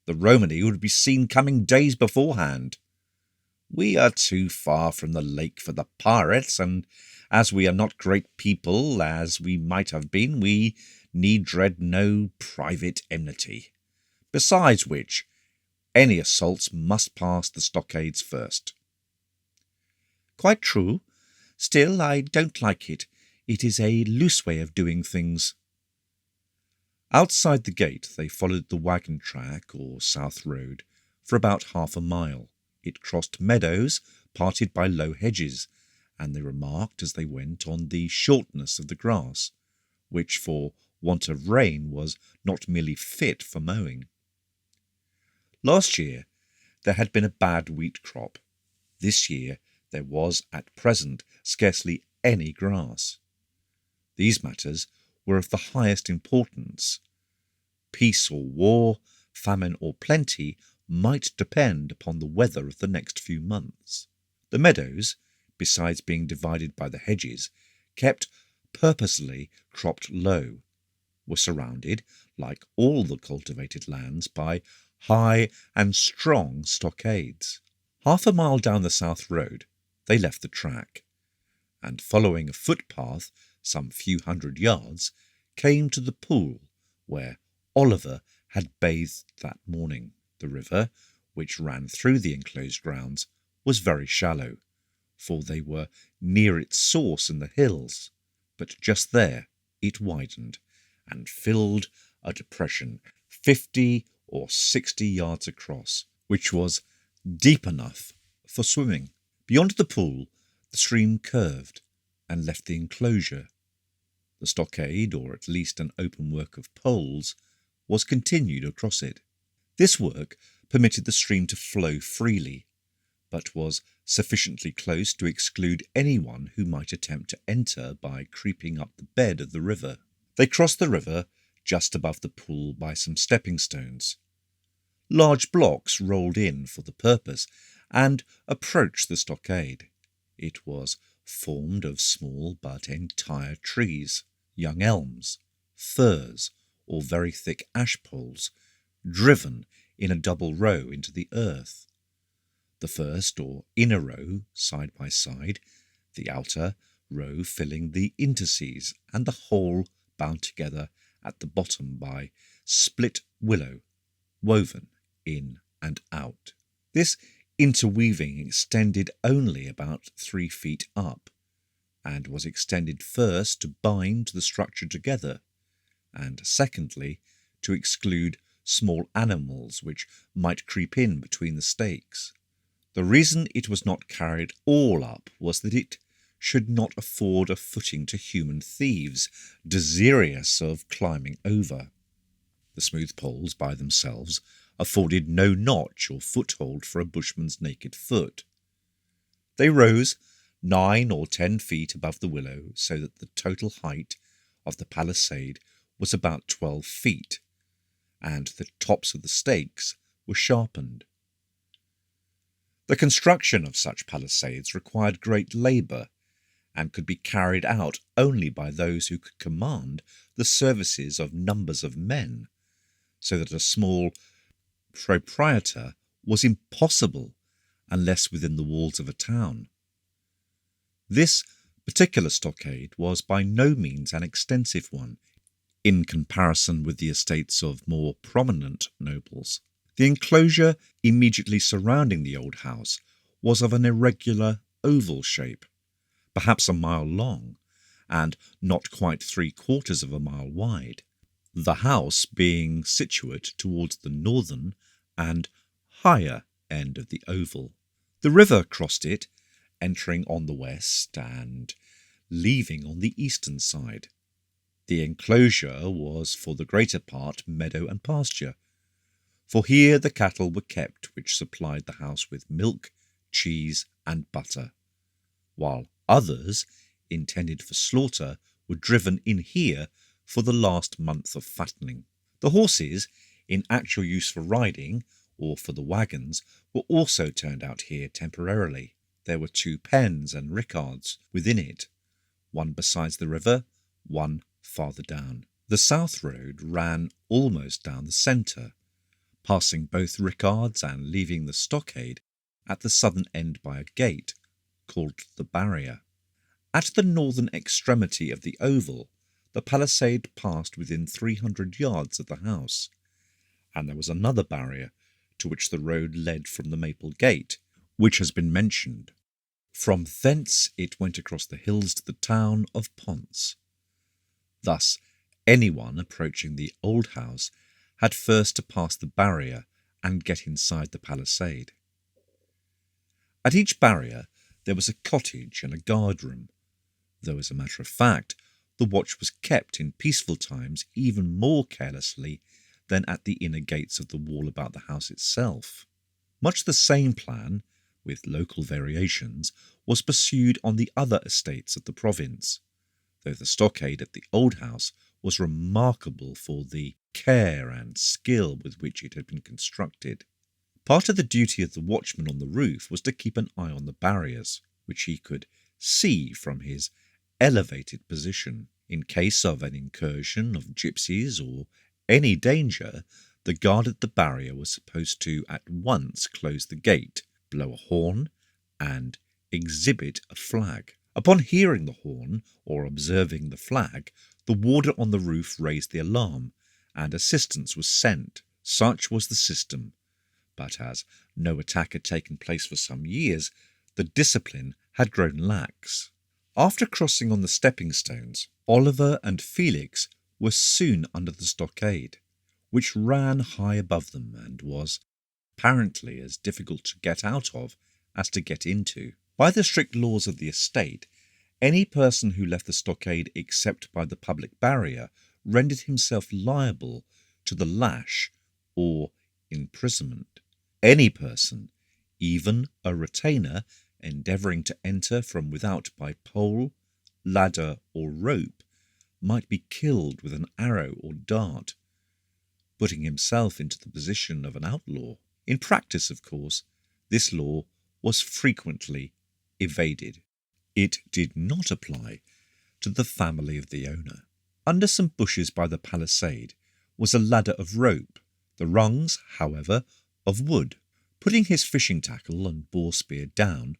The Romany would be seen coming days beforehand. We are too far from the lake for the pirates, and as we are not great people as we might have been, we need dread no private enmity. Besides which, any assaults must pass the stockades first." "Quite true. Still, I don't like it. It is a loose way of doing things." Outside the gate they followed the wagon track, or south road, for about half a mile. It crossed meadows parted by low hedges, and they remarked as they went on the shortness of the grass, which for want of rain was not merely fit for mowing. Last year there had been a bad wheat crop. This year there was at present scarcely any grass. These matters were of the highest importance. Peace or war, famine or plenty, might depend upon the weather of the next few months. The meadows, besides being divided by the hedges, kept purposely cropped low, were surrounded, like all the cultivated lands, by high and strong stockades. Half a mile down the south road they left the track, and following a footpath some few hundred yards, came to the pool where Oliver had bathed that morning. The river, which ran through the enclosed grounds, was very shallow, for they were near its source in the hills, but just there it widened and filled a depression 50 or 60 yards across, which was deep enough for swimming. Beyond the pool the stream curved and left the enclosure. The stockade, or at least an open work of poles, was continued across it. This work permitted the stream to flow freely, but was sufficiently close to exclude anyone who might attempt to enter by creeping up the bed of the river. They crossed the river just above the pool by some stepping stones. Large blocks rolled in for the purpose and approached the stockade. It was formed of small but entire trees, young elms, firs, or very thick ash poles, driven in a double row into the earth. The first or inner row side by side, the outer row filling the interstices, and the whole bound together at the bottom by split willow, woven in and out. This interweaving extended only about 3 feet up, and was extended first to bind the structure together, and secondly to exclude small animals which might creep in between the stakes. The reason it was not carried all up was that it should not afford a footing to human thieves, desirous of climbing over. The smooth poles by themselves afforded no notch or foothold for a bushman's naked foot. They rose 9 or 10 feet above the willow, so that the total height of the palisade was about 12 feet, and the tops of the stakes were sharpened. The construction of such palisades required great labour, and could be carried out only by those who could command the services of numbers of men, so that a small proprietor was impossible unless within the walls of a town. This particular stockade was by no means an extensive one in comparison with the estates of more prominent nobles. The enclosure immediately surrounding the old house was of an irregular oval shape, perhaps a mile long, and not quite 3/4 of a mile wide, the house being situate towards the northern and higher end of the oval. The river crossed it, entering on the west and leaving on the eastern side. The enclosure was for the greater part meadow and pasture, for here the cattle were kept which supplied the house with milk, cheese, and butter, while others, intended for slaughter, were driven in here for the last month of fattening. The horses, in actual use for riding, or for the waggons, were also turned out here temporarily. There were 2 pens and rickards within it, one besides the river, one farther down. The south road ran almost down the centre, passing both rickards and leaving the stockade at the southern end by a gate, called the barrier. At the northern extremity of the oval, the palisade passed within 300 yards of the house, and there was another barrier to which the road led from the maple gate, which has been mentioned. From thence it went across the hills to the town of Ponce. Thus anyone approaching the old house had first to pass the barrier and get inside the palisade. At each barrier there was a cottage and a guard-room, though as a matter of fact the watch was kept in peaceful times even more carelessly than at the inner gates of the wall about the house itself. Much the same plan, with local variations, was pursued on the other estates of the province, though the stockade at the old house was remarkable for the care and skill with which it had been constructed. Part of the duty of the watchman on the roof was to keep an eye on the barriers, which he could see from his elevated position. In case of an incursion of gypsies or any danger, the guard at the barrier was supposed to at once close the gate, blow a horn, and exhibit a flag. Upon hearing the horn or observing the flag, the warder on the roof raised the alarm, and assistance was sent. Such was the system, but as no attack had taken place for some years, the discipline had grown lax. After crossing on the stepping stones, Oliver and Felix were soon under the stockade, which ran high above them and was apparently as difficult to get out of as to get into. By the strict laws of the estate, any person who left the stockade except by the public barrier rendered himself liable to the lash or imprisonment. Any person, even a retainer, endeavouring to enter from without by pole, ladder, or rope, might be killed with an arrow or dart, putting himself into the position of an outlaw. In practice, of course, this law was frequently evaded. It did not apply to the family of the owner. Under some bushes by the palisade was a ladder of rope, the rungs, however, of wood. Putting his fishing tackle and boar spear down,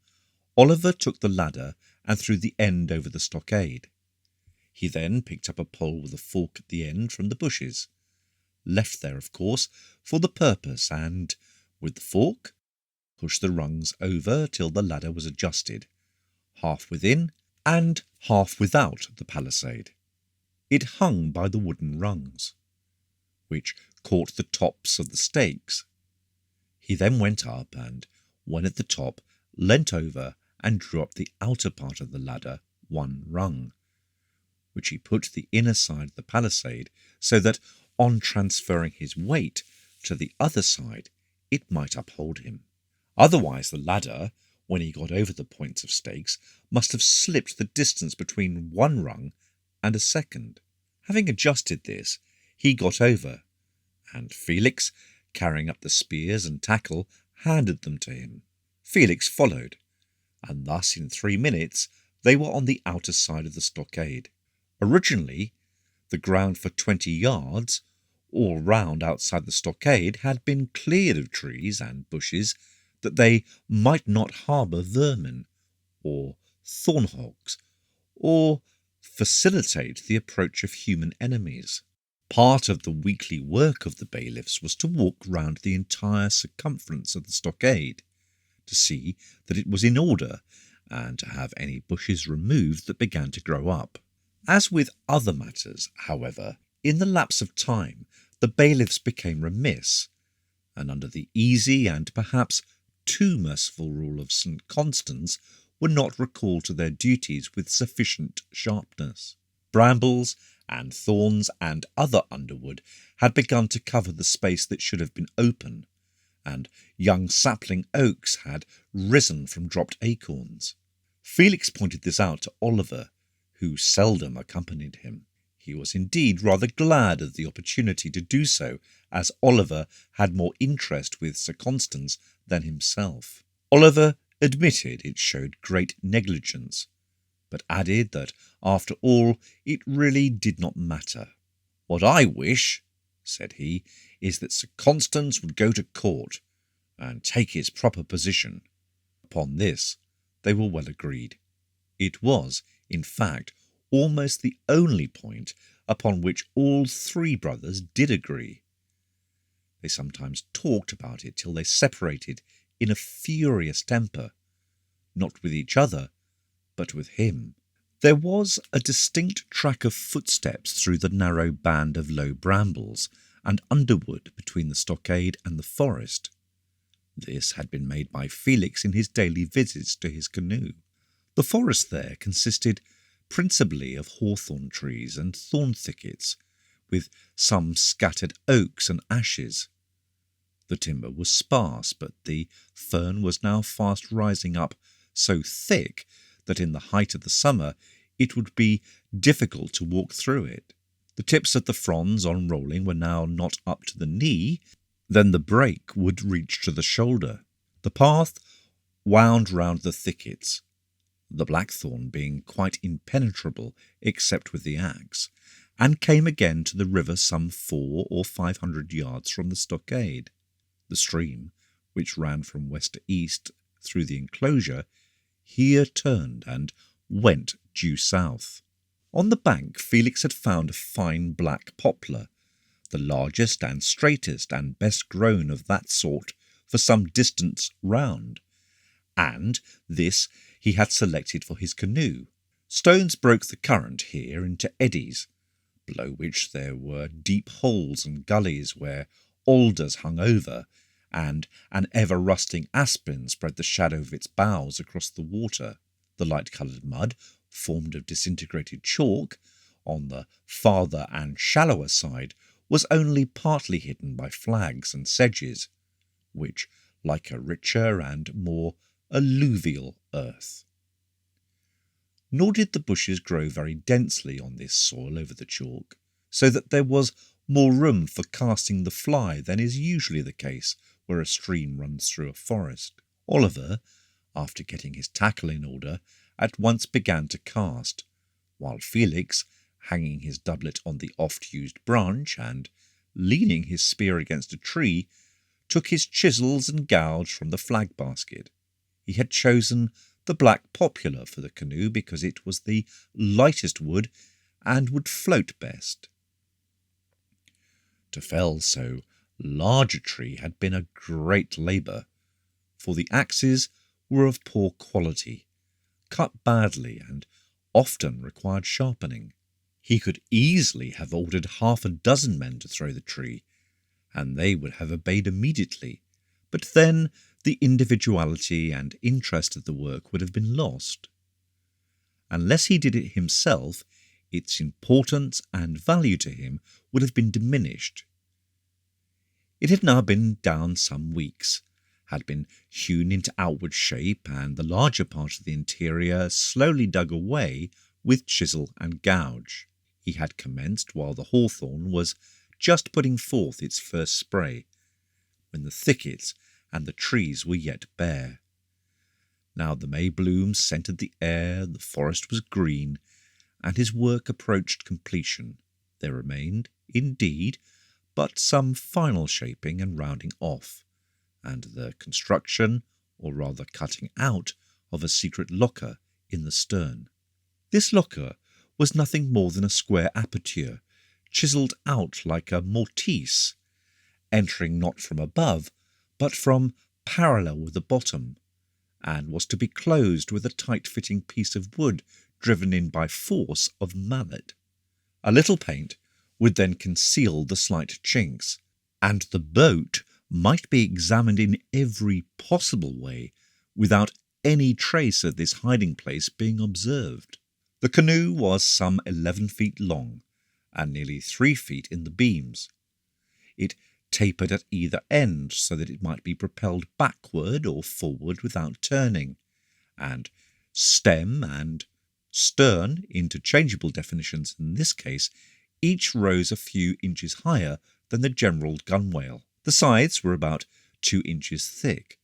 Oliver took the ladder and threw the end over the stockade. He then picked up a pole with a fork at the end from the bushes, left there, of course, for the purpose, and, with the fork, pushed the rungs over till the ladder was adjusted, half within and half without the palisade. It hung by the wooden rungs, which caught the tops of the stakes. He then went up, and, when at the top, leant over and drew up the outer part of the ladder one rung, which he put to the inner side of the palisade, so that, on transferring his weight to the other side, it might uphold him. Otherwise the ladder, when he got over the points of stakes, must have slipped the distance between one rung and a second. Having adjusted this, he got over, and Felix, carrying up the spears and tackle, handed them to him. Felix followed, and thus in 3 minutes they were on the outer side of the stockade. Originally, the ground for 20 yards, all round outside the stockade, had been cleared of trees and bushes, that they might not harbour vermin, or thorn hogs, or facilitate the approach of human enemies. Part of the weekly work of the bailiffs was to walk round the entire circumference of the stockade, to see that it was in order, and to have any bushes removed that began to grow up. As with other matters, however, in the lapse of time the bailiffs became remiss, and under the easy and perhaps too merciful rule of St. Constans were not recalled to their duties with sufficient sharpness. Brambles and thorns and other underwood had begun to cover the space that should have been open, and young sapling oaks had risen from dropped acorns. Felix pointed this out to Oliver, who seldom accompanied him. He was indeed rather glad of the opportunity to do so, as Oliver had more interest with Sir Constans than himself. Oliver admitted it showed great negligence, but added that, after all, it really did not matter. "What I wish," said he, "is that Sir Constans would go to court, and take his proper position." Upon this they were well agreed. It was, in fact, almost the only point upon which all 3 brothers did agree. They sometimes talked about it till they separated in a furious temper, not with each other, but with him. There was a distinct track of footsteps through the narrow band of low brambles and underwood between the stockade and the forest. This had been made by Felix in his daily visits to his canoe. The forest there consisted principally of hawthorn trees and thorn thickets, with some scattered oaks and ashes. The timber was sparse, but the fern was now fast rising up so thick that in the height of the summer it would be difficult to walk through it. The tips of the fronds on rolling were now not up to the knee, then the brake would reach to the shoulder. The path wound round the thickets, the blackthorn being quite impenetrable except with the axe, and came again to the river some 400 or 500 yards from the stockade. The stream, which ran from west to east through the enclosure, here turned and went due south. On the bank Felix had found a fine black poplar, the largest and straightest and best grown of that sort for some distance round, and this he had selected for his canoe. Stones broke the current here into eddies, below which there were deep holes and gullies where alders hung over, and an ever-rusting aspen spread the shadow of its boughs across the water. The light-coloured mud, formed of disintegrated chalk, on the farther and shallower side, was only partly hidden by flags and sedges, which, like a richer and more alluvial earth. Nor did the bushes grow very densely on this soil over the chalk, so that there was more room for casting the fly than is usually the case where a stream runs through a forest. Oliver, after getting his tackle in order, at once began to cast, while Felix, hanging his doublet on the oft-used branch, and leaning his spear against a tree, took his chisels and gouge from the flag basket. He had chosen the black poplar for the canoe because it was the lightest wood and would float best. To fell so large a tree had been a great labour, for the axes were of poor quality, cut badly, and often required sharpening. He could easily have ordered 6 men to throw the tree, and they would have obeyed immediately, but then the individuality and interest of the work would have been lost. Unless he did it himself, its importance and value to him would have been diminished. It had now been down some weeks, had been hewn into outward shape, and the larger part of the interior slowly dug away with chisel and gouge. He had commenced while the hawthorn was just putting forth its first spray, when the thickets and the trees were yet bare. Now the May blooms scented the air, the forest was green, and his work approached completion. There remained, indeed, but some final shaping and rounding off, and the construction, or rather cutting out, of a secret locker in the stern. This locker was nothing more than a square aperture, chiselled out like a mortice, entering not from above, but from parallel with the bottom, and was to be closed with a tight-fitting piece of wood driven in by force of mallet. A little paint would then conceal the slight chinks, and the boat might be examined in every possible way without any trace of this hiding-place being observed. The canoe was some 11 feet long, and nearly 3 feet in the beams. It tapered at either end so that it might be propelled backward or forward without turning, and stem and stern, interchangeable definitions in this case, each rose a few inches higher than the general gunwale. The sides were about 2 inches thick,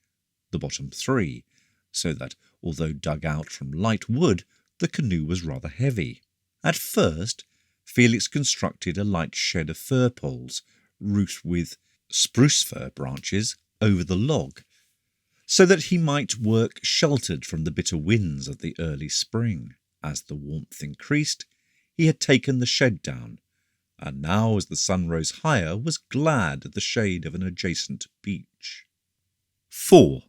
the bottom 3, so that, although dug out from light wood, the canoe was rather heavy. At first, Felix constructed a light shed of fir poles, roofed with spruce fir branches, over the log, so that he might work sheltered from the bitter winds of the early spring. As the warmth increased, he had taken the shed down, and now, as the sun rose higher, was glad of the shade of an adjacent beech. 4.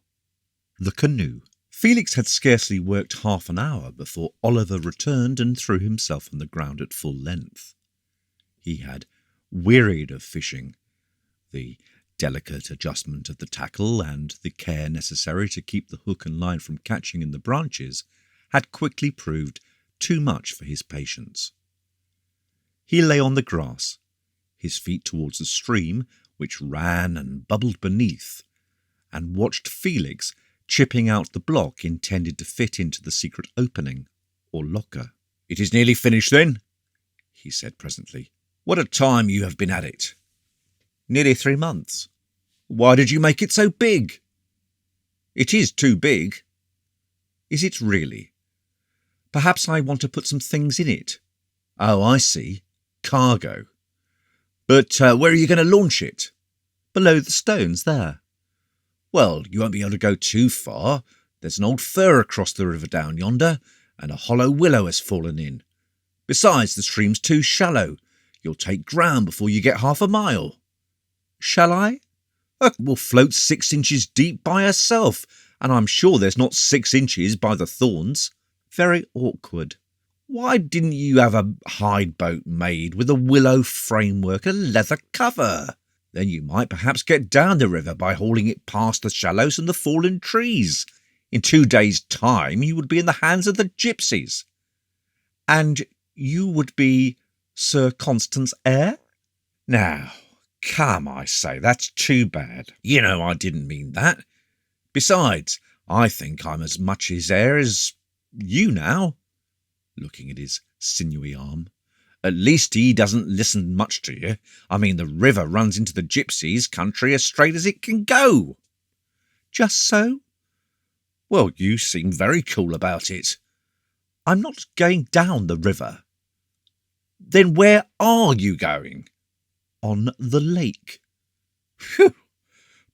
The canoe. Felix had scarcely worked half an hour before Oliver returned and threw himself on the ground at full length. He had wearied of fishing. The delicate adjustment of the tackle and the care necessary to keep the hook and line from catching in the branches had quickly proved too much for his patience. He lay on the grass, his feet towards the stream, which ran and bubbled beneath, and watched Felix chipping out the block intended to fit into the secret opening, or locker. "It is nearly finished, then?" he said presently. "What a time you have been at it!" "Nearly 3 months." "Why did you make it so big?" "It is too big." "Is it really? Perhaps I want to put some things in it." "Oh, I see. Cargo. But where are you going to launch it?" "Below the stones there." "Well, you won't be able to go too far. There's an old fir across the river down yonder, and a hollow willow has fallen in. Besides, the stream's too shallow. You'll take ground before you get half a mile." "Shall I?" "It will float 6 inches deep by herself, and I'm sure there's not 6 inches by the thorns." "Very awkward." "Why didn't you have a hide boat made with a willow framework and a leather cover? Then you might perhaps get down the river by hauling it past the shallows and the fallen trees. In 2 days' time you would be in the hands of the gypsies." "And you would be Sir Constans' heir?" "Now, come, I say, that's too bad. You know I didn't mean that. Besides, I think I'm as much his heir as you now," looking at his sinewy arm. "At least he doesn't listen much to you. I mean, the river runs into the gypsies' country as straight as it can go." "Just so?" "Well, you seem very cool about it." "I'm not going down the river." "Then where are you going?" on the lake. Phew!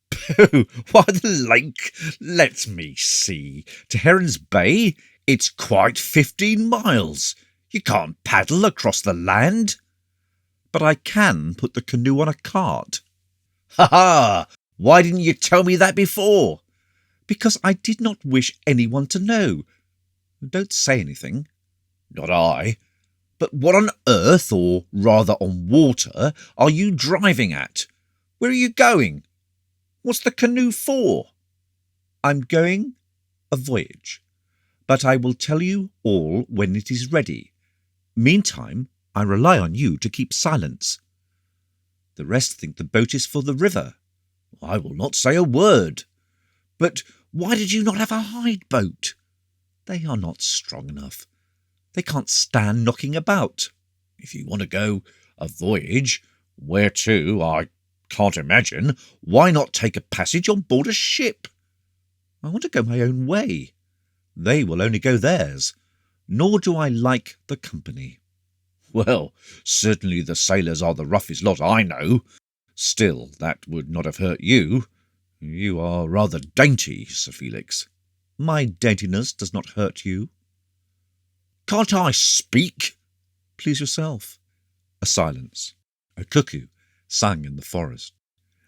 Pooh! Why, the lake? Let me see. To Heron's Bay? It's quite 15 miles. You can't paddle across the land. But I can put the canoe on a cart. Ha ha! Why didn't you tell me that before? Because I did not wish anyone to know. Don't say anything. Not I. But what on earth, or rather on water, are you driving at? Where are you going? What's the canoe for? I'm going a voyage, but I will tell you all when it is ready. Meantime, I rely on you to keep silence. The rest think the boat is for the river. I will not say a word. But why did you not have a hide boat? They are not strong enough. They can't stand knocking about. If you want to go a voyage, where to, I can't imagine, why not take a passage on board a ship? I want to go my own way. They will only go theirs, nor do I like the company. Well, certainly the sailors are the roughest lot I know. Still, that would not have hurt you. You are rather dainty, Sir Felix. My daintiness does not hurt you. Can't I speak? Please yourself. A silence. A cuckoo sang in the forest,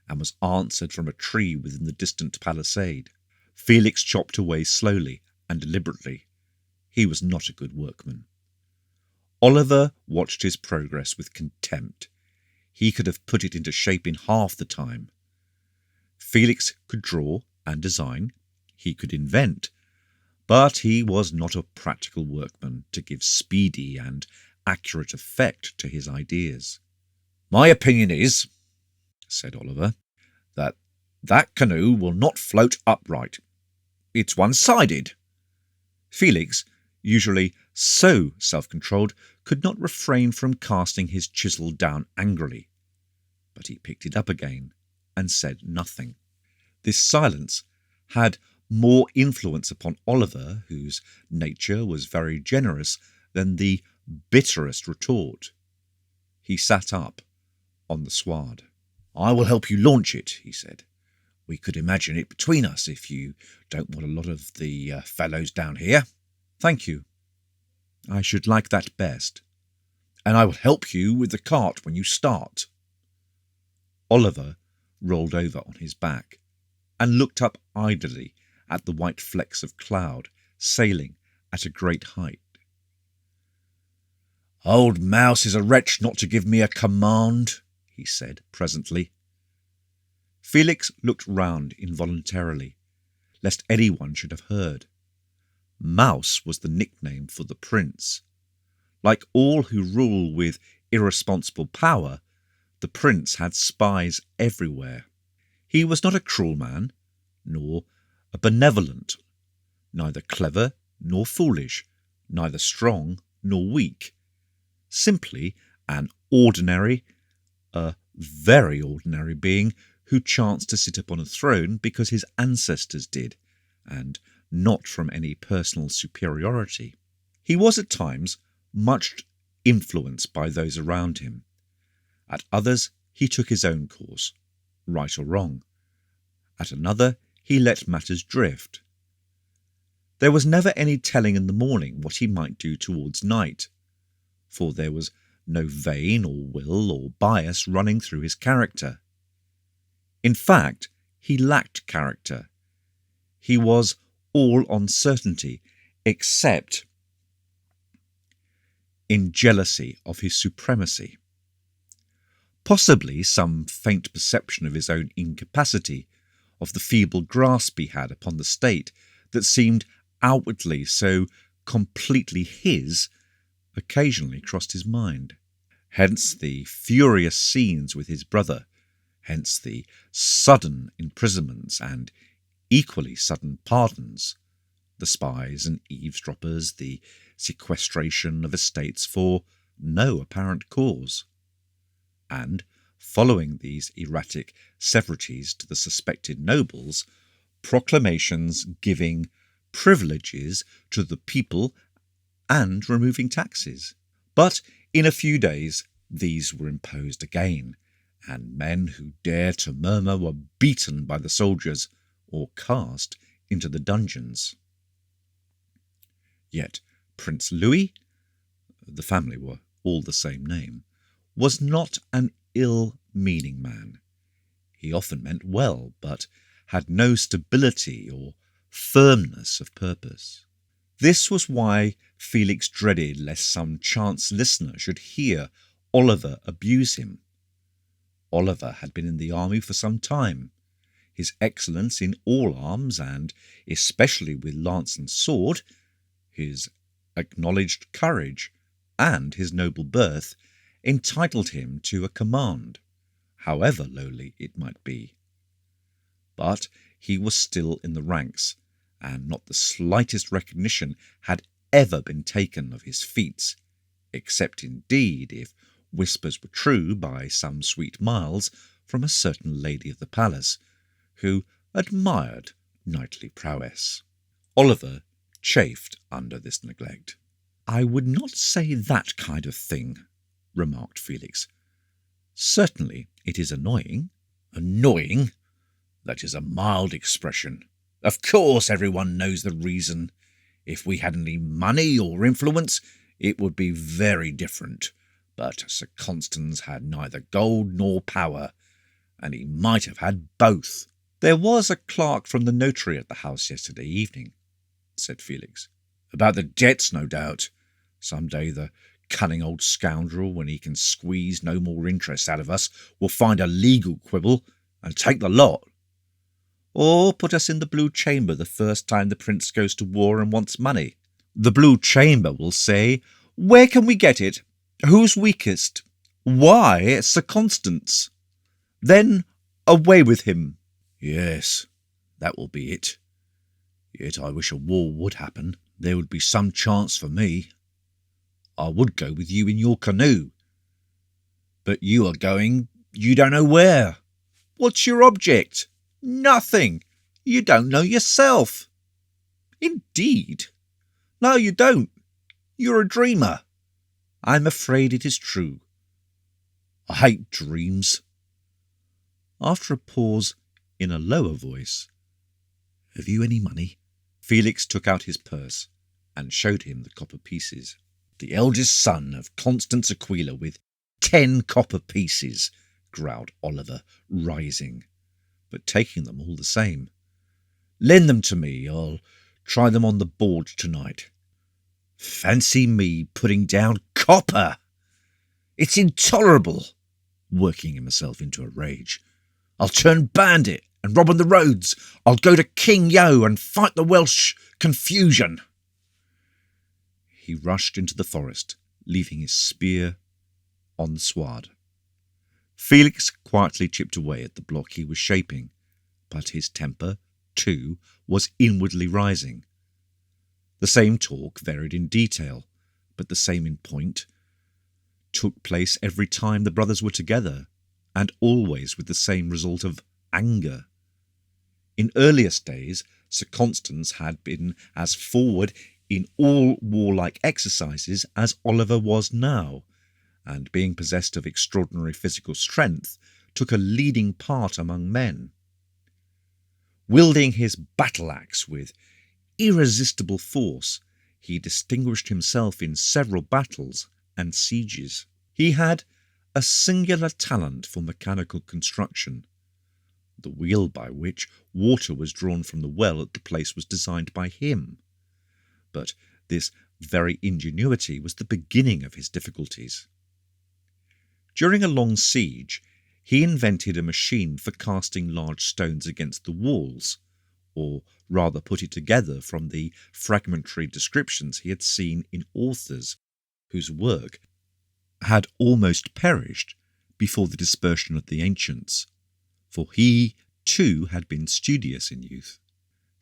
and was answered from a tree within the distant palisade. Felix chopped away slowly and deliberately. He was not a good workman. Oliver watched his progress with contempt. He could have put it into shape in half the time. Felix could draw and design. He could invent. But he was not a practical workman to give speedy and accurate effect to his ideas. My opinion is, said Oliver, that canoe will not float upright. It's one-sided. Felix, usually so self-controlled, could not refrain from casting his chisel down angrily. But he picked it up again and said nothing. This silence had more influence upon Oliver, whose nature was very generous, than the bitterest retort. He sat up on the sward. I will help you launch it, he said. We could imagine it between us if you don't want a lot of the fellows down here. Thank you. I should like that best. And I will help you with the cart when you start. Oliver rolled over on his back and looked up idly at the white flecks of cloud sailing at a great height. Old Mouse is a wretch not to give me a command, he said presently. Felix looked round involuntarily, lest anyone should have heard. Mouse was the nickname for the prince. Like all who rule with irresponsible power, the prince had spies everywhere. He was not a cruel man, nor a benevolent, neither clever nor foolish, neither strong nor weak, simply an ordinary, a very ordinary being who chanced to sit upon a throne because his ancestors did, and not from any personal superiority. He was at times much influenced by those around him. At others he took his own course, right or wrong. At another he let matters drift. There was never any telling in the morning what he might do towards night, for there was no vein or will or bias running through his character. In fact, he lacked character. He was all uncertainty, except in jealousy of his supremacy. Possibly some faint perception of his own incapacity, of the feeble grasp he had upon the state that seemed outwardly so completely his, occasionally crossed his mind. Hence the furious scenes with his brother, hence the sudden imprisonments and equally sudden pardons, the spies and eavesdroppers, the sequestration of estates for no apparent cause. And, following these erratic severities to the suspected nobles, proclamations giving privileges to the people and removing taxes. But in a few days these were imposed again, and men who dared to murmur were beaten by the soldiers or cast into the dungeons. Yet Prince Louis, the family were all the same name, was not an ill-meaning man. He often meant well, but had no stability or firmness of purpose. This was why Felix dreaded lest some chance listener should hear Oliver abuse him. Oliver had been in the army for some time. His excellence in all arms, and especially with lance and sword, his acknowledged courage, and his noble birth, entitled him to a command, however lowly it might be. But he was still in the ranks, and not the slightest recognition had ever been taken of his feats, except indeed, if whispers were true, by some sweet miles from a certain lady of the palace, who admired knightly prowess. Oliver chafed under this neglect. "I would not say that kind of thing," remarked Felix. "Certainly it is annoying." "Annoying? That is a mild expression. Of course everyone knows the reason. If we had any money or influence, it would be very different. But Sir Constans had neither gold nor power, and he might have had both." "There was a clerk from the notary at the house yesterday evening," said Felix. "About the debts, no doubt. Some day the cunning old scoundrel, when he can squeeze no more interest out of us, will find a legal quibble and take the lot. Or put us in the Blue Chamber the first time the Prince goes to war and wants money. The Blue Chamber will say, 'Where can we get it? Who's weakest? Why, Sir Constans.' Then away with him." "Yes, that will be it. Yet I wish a war would happen. There would be some chance for me. I would go with you in your canoe. But you are going, you don't know where." "What's your object?" "Nothing. You don't know yourself." "Indeed?" "No, you don't. You're a dreamer." "I'm afraid it is true." "I hate dreams." After a pause, in a lower voice, "Have you any money?" Felix took out his purse and showed him the copper pieces. "The eldest son of Constance Aquila with 10 copper pieces," growled Oliver, rising, but taking them all the same. "Lend them to me. I'll try them on the board tonight." "Fancy me putting down copper! It's intolerable," working himself into a rage. "I'll turn bandit and rob on the roads. I'll go to King Yo and fight the Welsh confusion." He rushed into the forest, leaving his spear on the sward. Felix quietly chipped away at the block he was shaping, but his temper, too, was inwardly rising. The same talk, varied in detail, but the same in point, took place every time the brothers were together, and always with the same result of anger. In earliest days, Sir Constans had been as forward in all warlike exercises as Oliver was now, and being possessed of extraordinary physical strength, took a leading part among men. Wielding his battle-axe with irresistible force, he distinguished himself in several battles and sieges. He had a singular talent for mechanical construction. The wheel by which water was drawn from the well at the place was designed by him. But this very ingenuity was the beginning of his difficulties. During a long siege, he invented a machine for casting large stones against the walls, or rather put it together from the fragmentary descriptions he had seen in authors whose work had almost perished before the dispersion of the ancients, for he, too, had been studious in youth.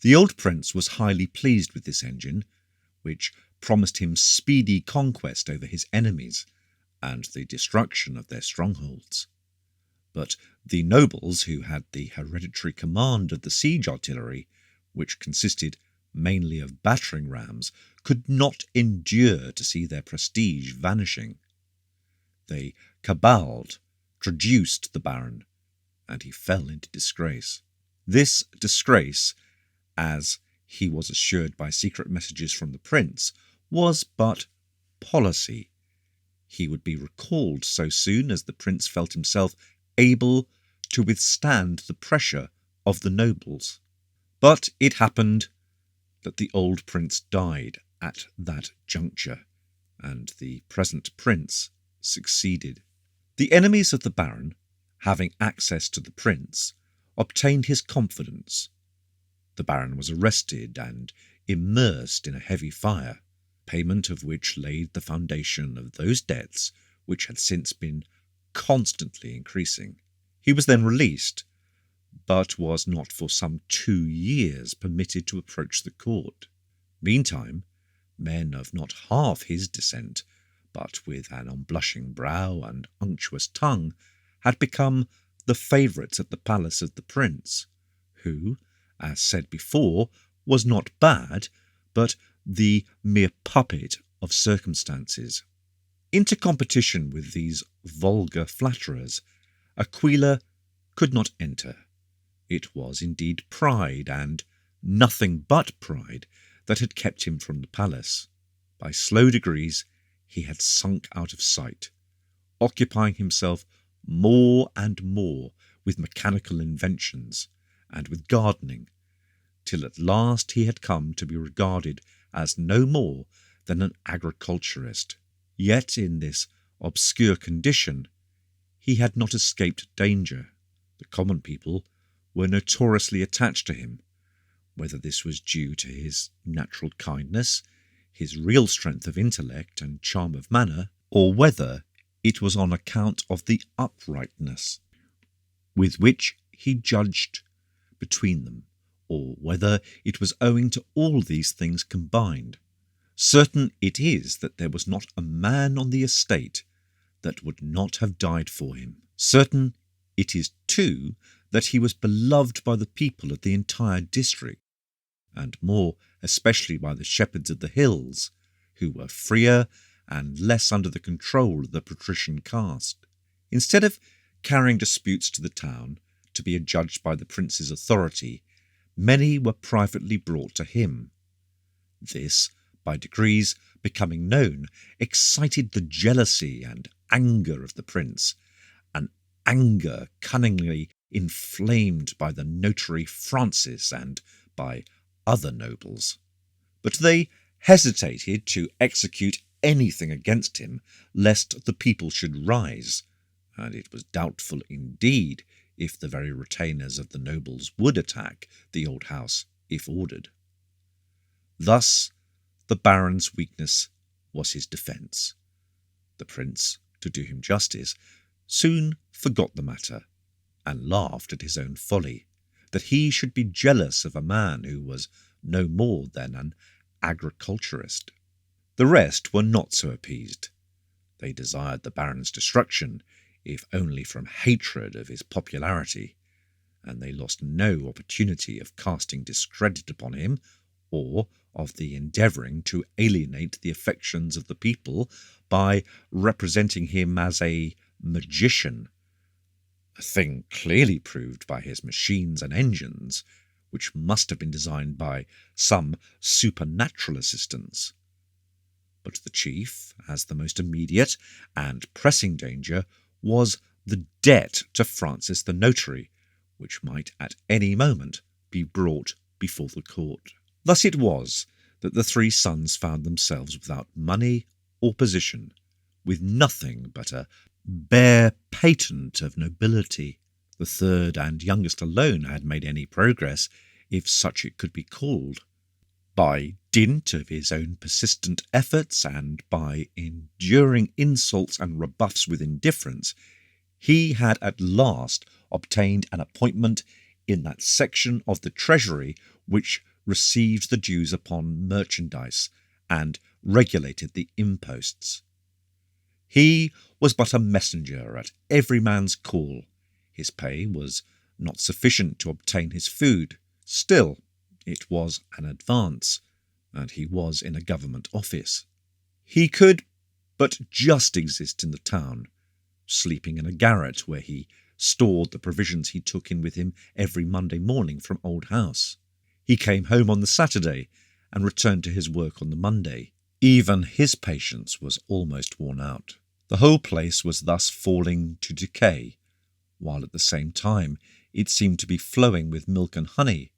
The old prince was highly pleased with this engine, which promised him speedy conquest over his enemies and the destruction of their strongholds. But the nobles, who had the hereditary command of the siege artillery, which consisted mainly of battering rams, could not endure to see their prestige vanishing. They caballed traduced the baron, and he fell into disgrace. This disgrace, as he was assured by secret messages from the prince, was but policy. He would be recalled so soon as the prince felt himself able to withstand the pressure of the nobles. But it happened that the old prince died at that juncture, and the present prince succeeded. The enemies of the baron, having access to the prince, obtained his confidence. The baron was arrested and immersed in a heavy fire, payment of which laid the foundation of those debts which had since been constantly increasing. He was then released, but was not for some 2 years permitted to approach the court. Meantime, men of not half his descent, but with an unblushing brow and unctuous tongue, had become the favourites at the palace of the prince, who, as said before, was not bad, but the mere puppet of circumstances. Into competition with these vulgar flatterers, Aquila could not enter. It was indeed pride, and nothing but pride, that had kept him from the palace. By slow degrees he had sunk out of sight, occupying himself more and more with mechanical inventions and with gardening, till at last he had come to be regarded as no more than an agriculturist. Yet in this obscure condition he had not escaped danger. The common people were notoriously attached to him, whether this was due to his natural kindness, his real strength of intellect and charm of manner, or whether it was on account of the uprightness with which he judged between them, or whether it was owing to all these things combined. Certain it is that there was not a man on the estate that would not have died for him. Certain it is, too, that he was beloved by the people of the entire district, and more especially by the shepherds of the hills, who were freer and less under the control of the patrician caste. Instead of carrying disputes to the town to be adjudged by the prince's authority, many were privately brought to him. This, by degrees becoming known, excited the jealousy and anger of the prince, an anger cunningly inflamed by the notary Francis and by other nobles. But they hesitated to execute anything against him, lest the people should rise, and it was doubtful indeed if the very retainers of the nobles would attack the old house if ordered. Thus the baron's weakness was his defence. The prince, to do him justice, soon forgot the matter, and laughed at his own folly, that he should be jealous of a man who was no more than an agriculturist. The rest were not so appeased. They desired the baron's destruction, if only from hatred of his popularity, and they lost no opportunity of casting discredit upon him, or of the endeavouring to alienate the affections of the people by representing him as a magician, a thing clearly proved by his machines and engines, which must have been designed by some supernatural assistance. But the chief, as the most immediate and pressing danger, was the debt to Francis the notary, which might at any moment be brought before the court. Thus it was that the 3 sons found themselves without money or position, with nothing but a bare patent of nobility. The third and youngest alone had made any progress, if such it could be called. By dint of his own persistent efforts, and by enduring insults and rebuffs with indifference, he had at last obtained an appointment in that section of the treasury which received the dues upon merchandise and regulated the imposts. He was but a messenger at every man's call. His pay was not sufficient to obtain his food. Still, it was an advance, and he was in a government office. He could but just exist in the town, sleeping in a garret where he stored the provisions he took in with him every Monday morning from Old House. He came home on the Saturday and returned to his work on the Monday. Even his patience was almost worn out. The whole place was thus falling to decay, while at the same time it seemed to be flowing with milk and honey,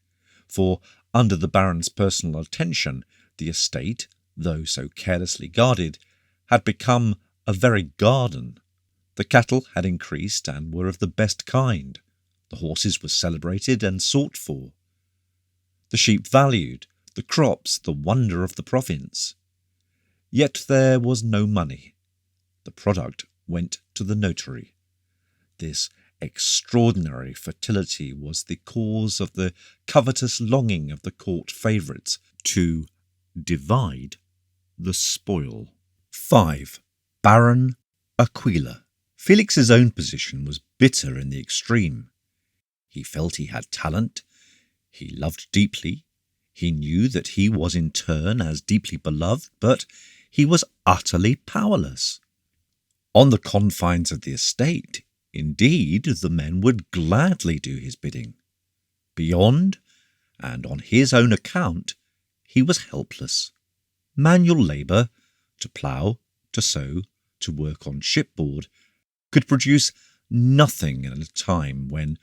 for under the Baron's personal attention the estate, though so carelessly guarded, had become a very garden. The cattle had increased and were of the best kind. The horses were celebrated and sought for. The sheep valued, the crops the wonder of the province. Yet there was no money. The product went to the notary. This extraordinary fertility was the cause of the covetous longing of the court favourites to divide the spoil. 5. Baron Aquila. Felix's own position was bitter in the extreme. He felt he had talent, he loved deeply, he knew that he was in turn as deeply beloved, but he was utterly powerless. On the confines of the estate, indeed, the men would gladly do his bidding. Beyond, and on his own account, he was helpless. Manual labour, to plough, to sow, to work on shipboard, could produce nothing at a time when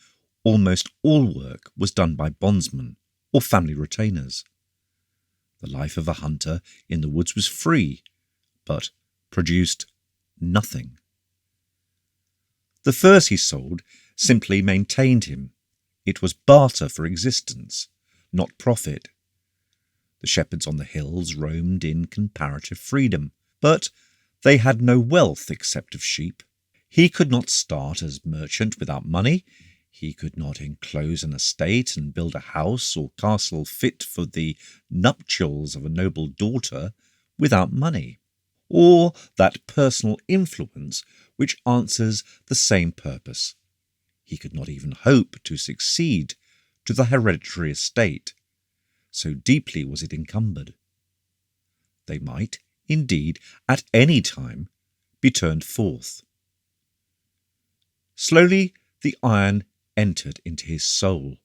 almost all work was done by bondsmen or family retainers. The life of a hunter in the woods was free, but produced nothing. The furs he sold simply maintained him. It was barter for existence, not profit. The shepherds on the hills roamed in comparative freedom, but they had no wealth except of sheep. He could not start as merchant without money. He could not enclose an estate and build a house or castle fit for the nuptials of a noble daughter without money, or that personal influence which answers the same purpose. He could not even hope to succeed to the hereditary estate, so deeply was it encumbered. They might, indeed, at any time be turned forth. Slowly the iron entered into his soul.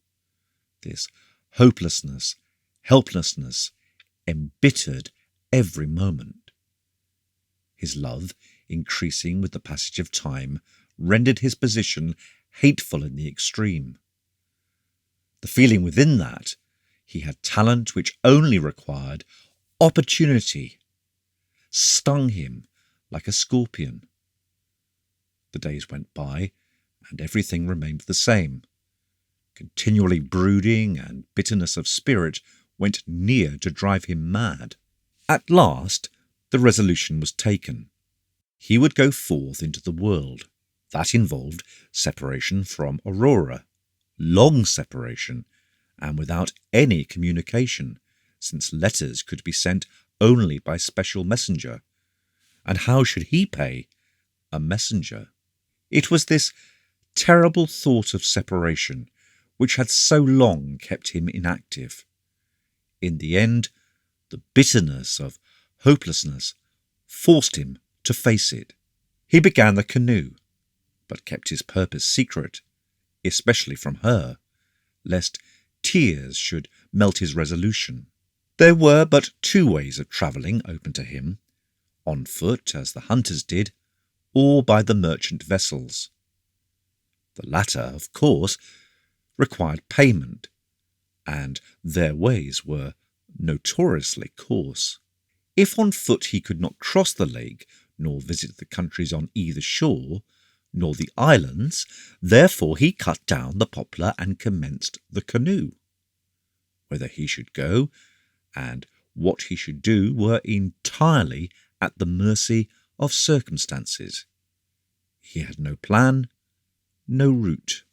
This hopelessness, helplessness, embittered every moment. His love, increasing with the passage of time, rendered his position hateful in the extreme. The feeling within that he had talent which only required opportunity stung him like a scorpion. The days went by, and everything remained the same. Continually brooding and bitterness of spirit went near to drive him mad. At last the resolution was taken. He would go forth into the world. That involved separation from Aurora, long separation, and without any communication, since letters could be sent only by special messenger. And how should he pay a messenger? It was this terrible thought of separation which had so long kept him inactive. In the end, the bitterness of hopelessness forced him to face it. He began the canoe, but kept his purpose secret, especially from her, lest tears should melt his resolution. There were but two ways of travelling open to him, on foot as the hunters did, or by the merchant vessels. The latter, of course, required payment, and their ways were notoriously coarse. If on foot he could not cross the lake, nor visit the countries on either shore, nor the islands, therefore he cut down the poplar and commenced the canoe. Whether he should go, and what he should do, were entirely at the mercy of circumstances. He had no plan, no route.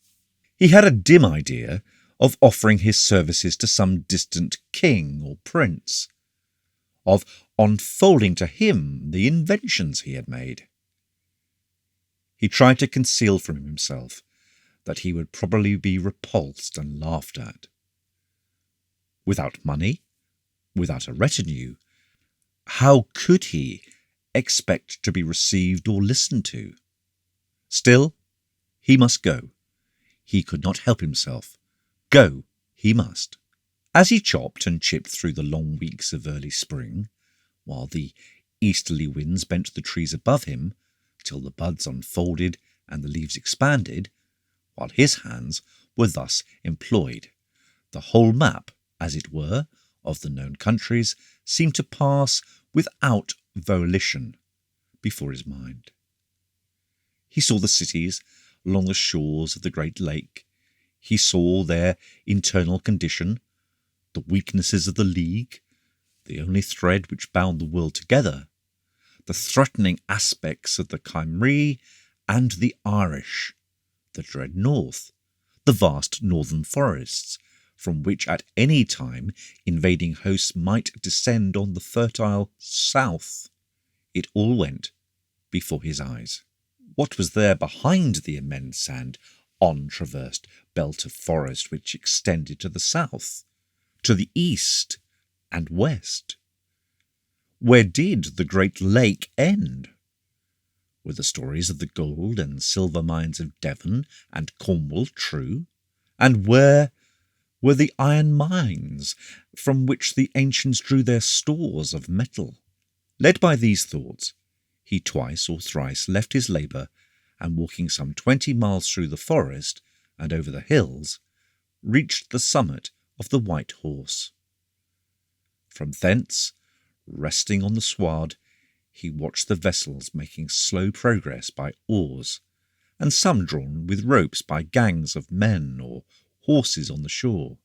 He had a dim idea of offering his services to some distant king or prince, of unfolding to him the inventions he had made. He tried to conceal from himself that he would probably be repulsed and laughed at. Without money, without a retinue, how could he expect to be received or listened to? Still, he must go. He could not help himself. Go he must. As he chopped and chipped through the long weeks of early spring, while the easterly winds bent the trees above him till the buds unfolded and the leaves expanded, while his hands were thus employed, the whole map, as it were, of the known countries seemed to pass without volition before his mind. He saw the cities along the shores of the great lake. He saw their internal condition, the weaknesses of the league, the only thread which bound the world together, the threatening aspects of the Cymry and the Irish, the dread north, the vast northern forests, from which at any time invading hosts might descend on the fertile south. It all went before his eyes. What was there behind the immense and untraversed belt of forest which extended to the south, to the east and west? Where did the great lake end? Were the stories of the gold and silver mines of Devon and Cornwall true? And where were the iron mines from which the ancients drew their stores of metal? Led by these thoughts, he twice or thrice left his labour, and walking some 20 miles through the forest and over the hills, reached the summit of the White Horse. From thence, resting on the sward, he watched the vessels making slow progress by oars, and some drawn with ropes by gangs of men or horses on the shore,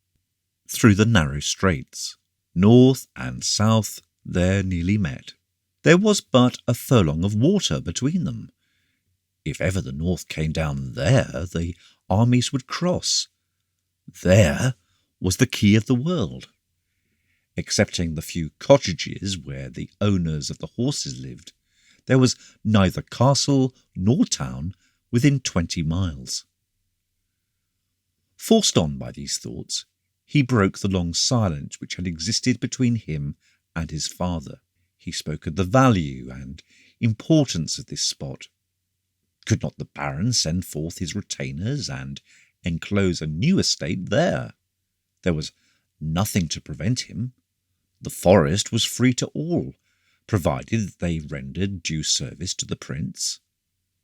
through the narrow straits. North and south there nearly met. There was but a furlong of water between them. If ever the north came down there, the armies would cross. There was the key of the world. Excepting the few cottages where the owners of the horses lived, there was neither castle nor town within 20 miles. Forced on by these thoughts, he broke the long silence which had existed between him and his father. He spoke of the value and importance of this spot. Could not the Baron send forth his retainers and enclose a new estate there? There was nothing to prevent him. The forest was free to all, provided that they rendered due service to the prince.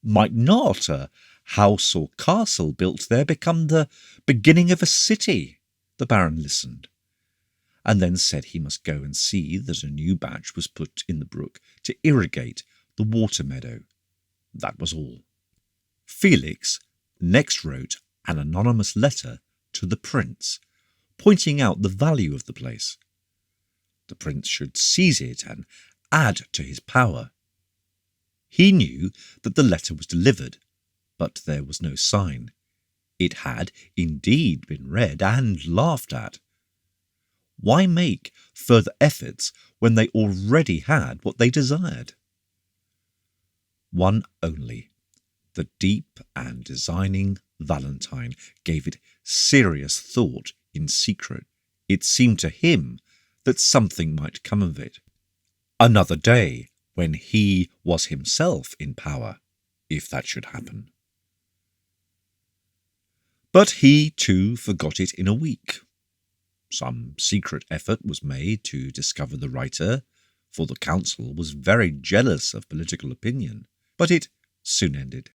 Might not a house or castle built there become the beginning of a city? The Baron listened, and then said he must go and see that a new batch was put in the brook to irrigate the water meadow. That was all. Felix next wrote an anonymous letter to the prince, pointing out the value of the place. The prince should seize it and add to his power. He knew that the letter was delivered, but there was no sign. It had indeed been read and laughed at. Why make further efforts when they already had what they desired? One only, the deep and designing Valentine, gave it serious thought in secret. It seemed to him that something might come of it. Another day, when he was himself in power, if that should happen. But he, too, forgot it in a week. Some secret effort was made to discover the writer, for the council was very jealous of political opinion, but it soon ended.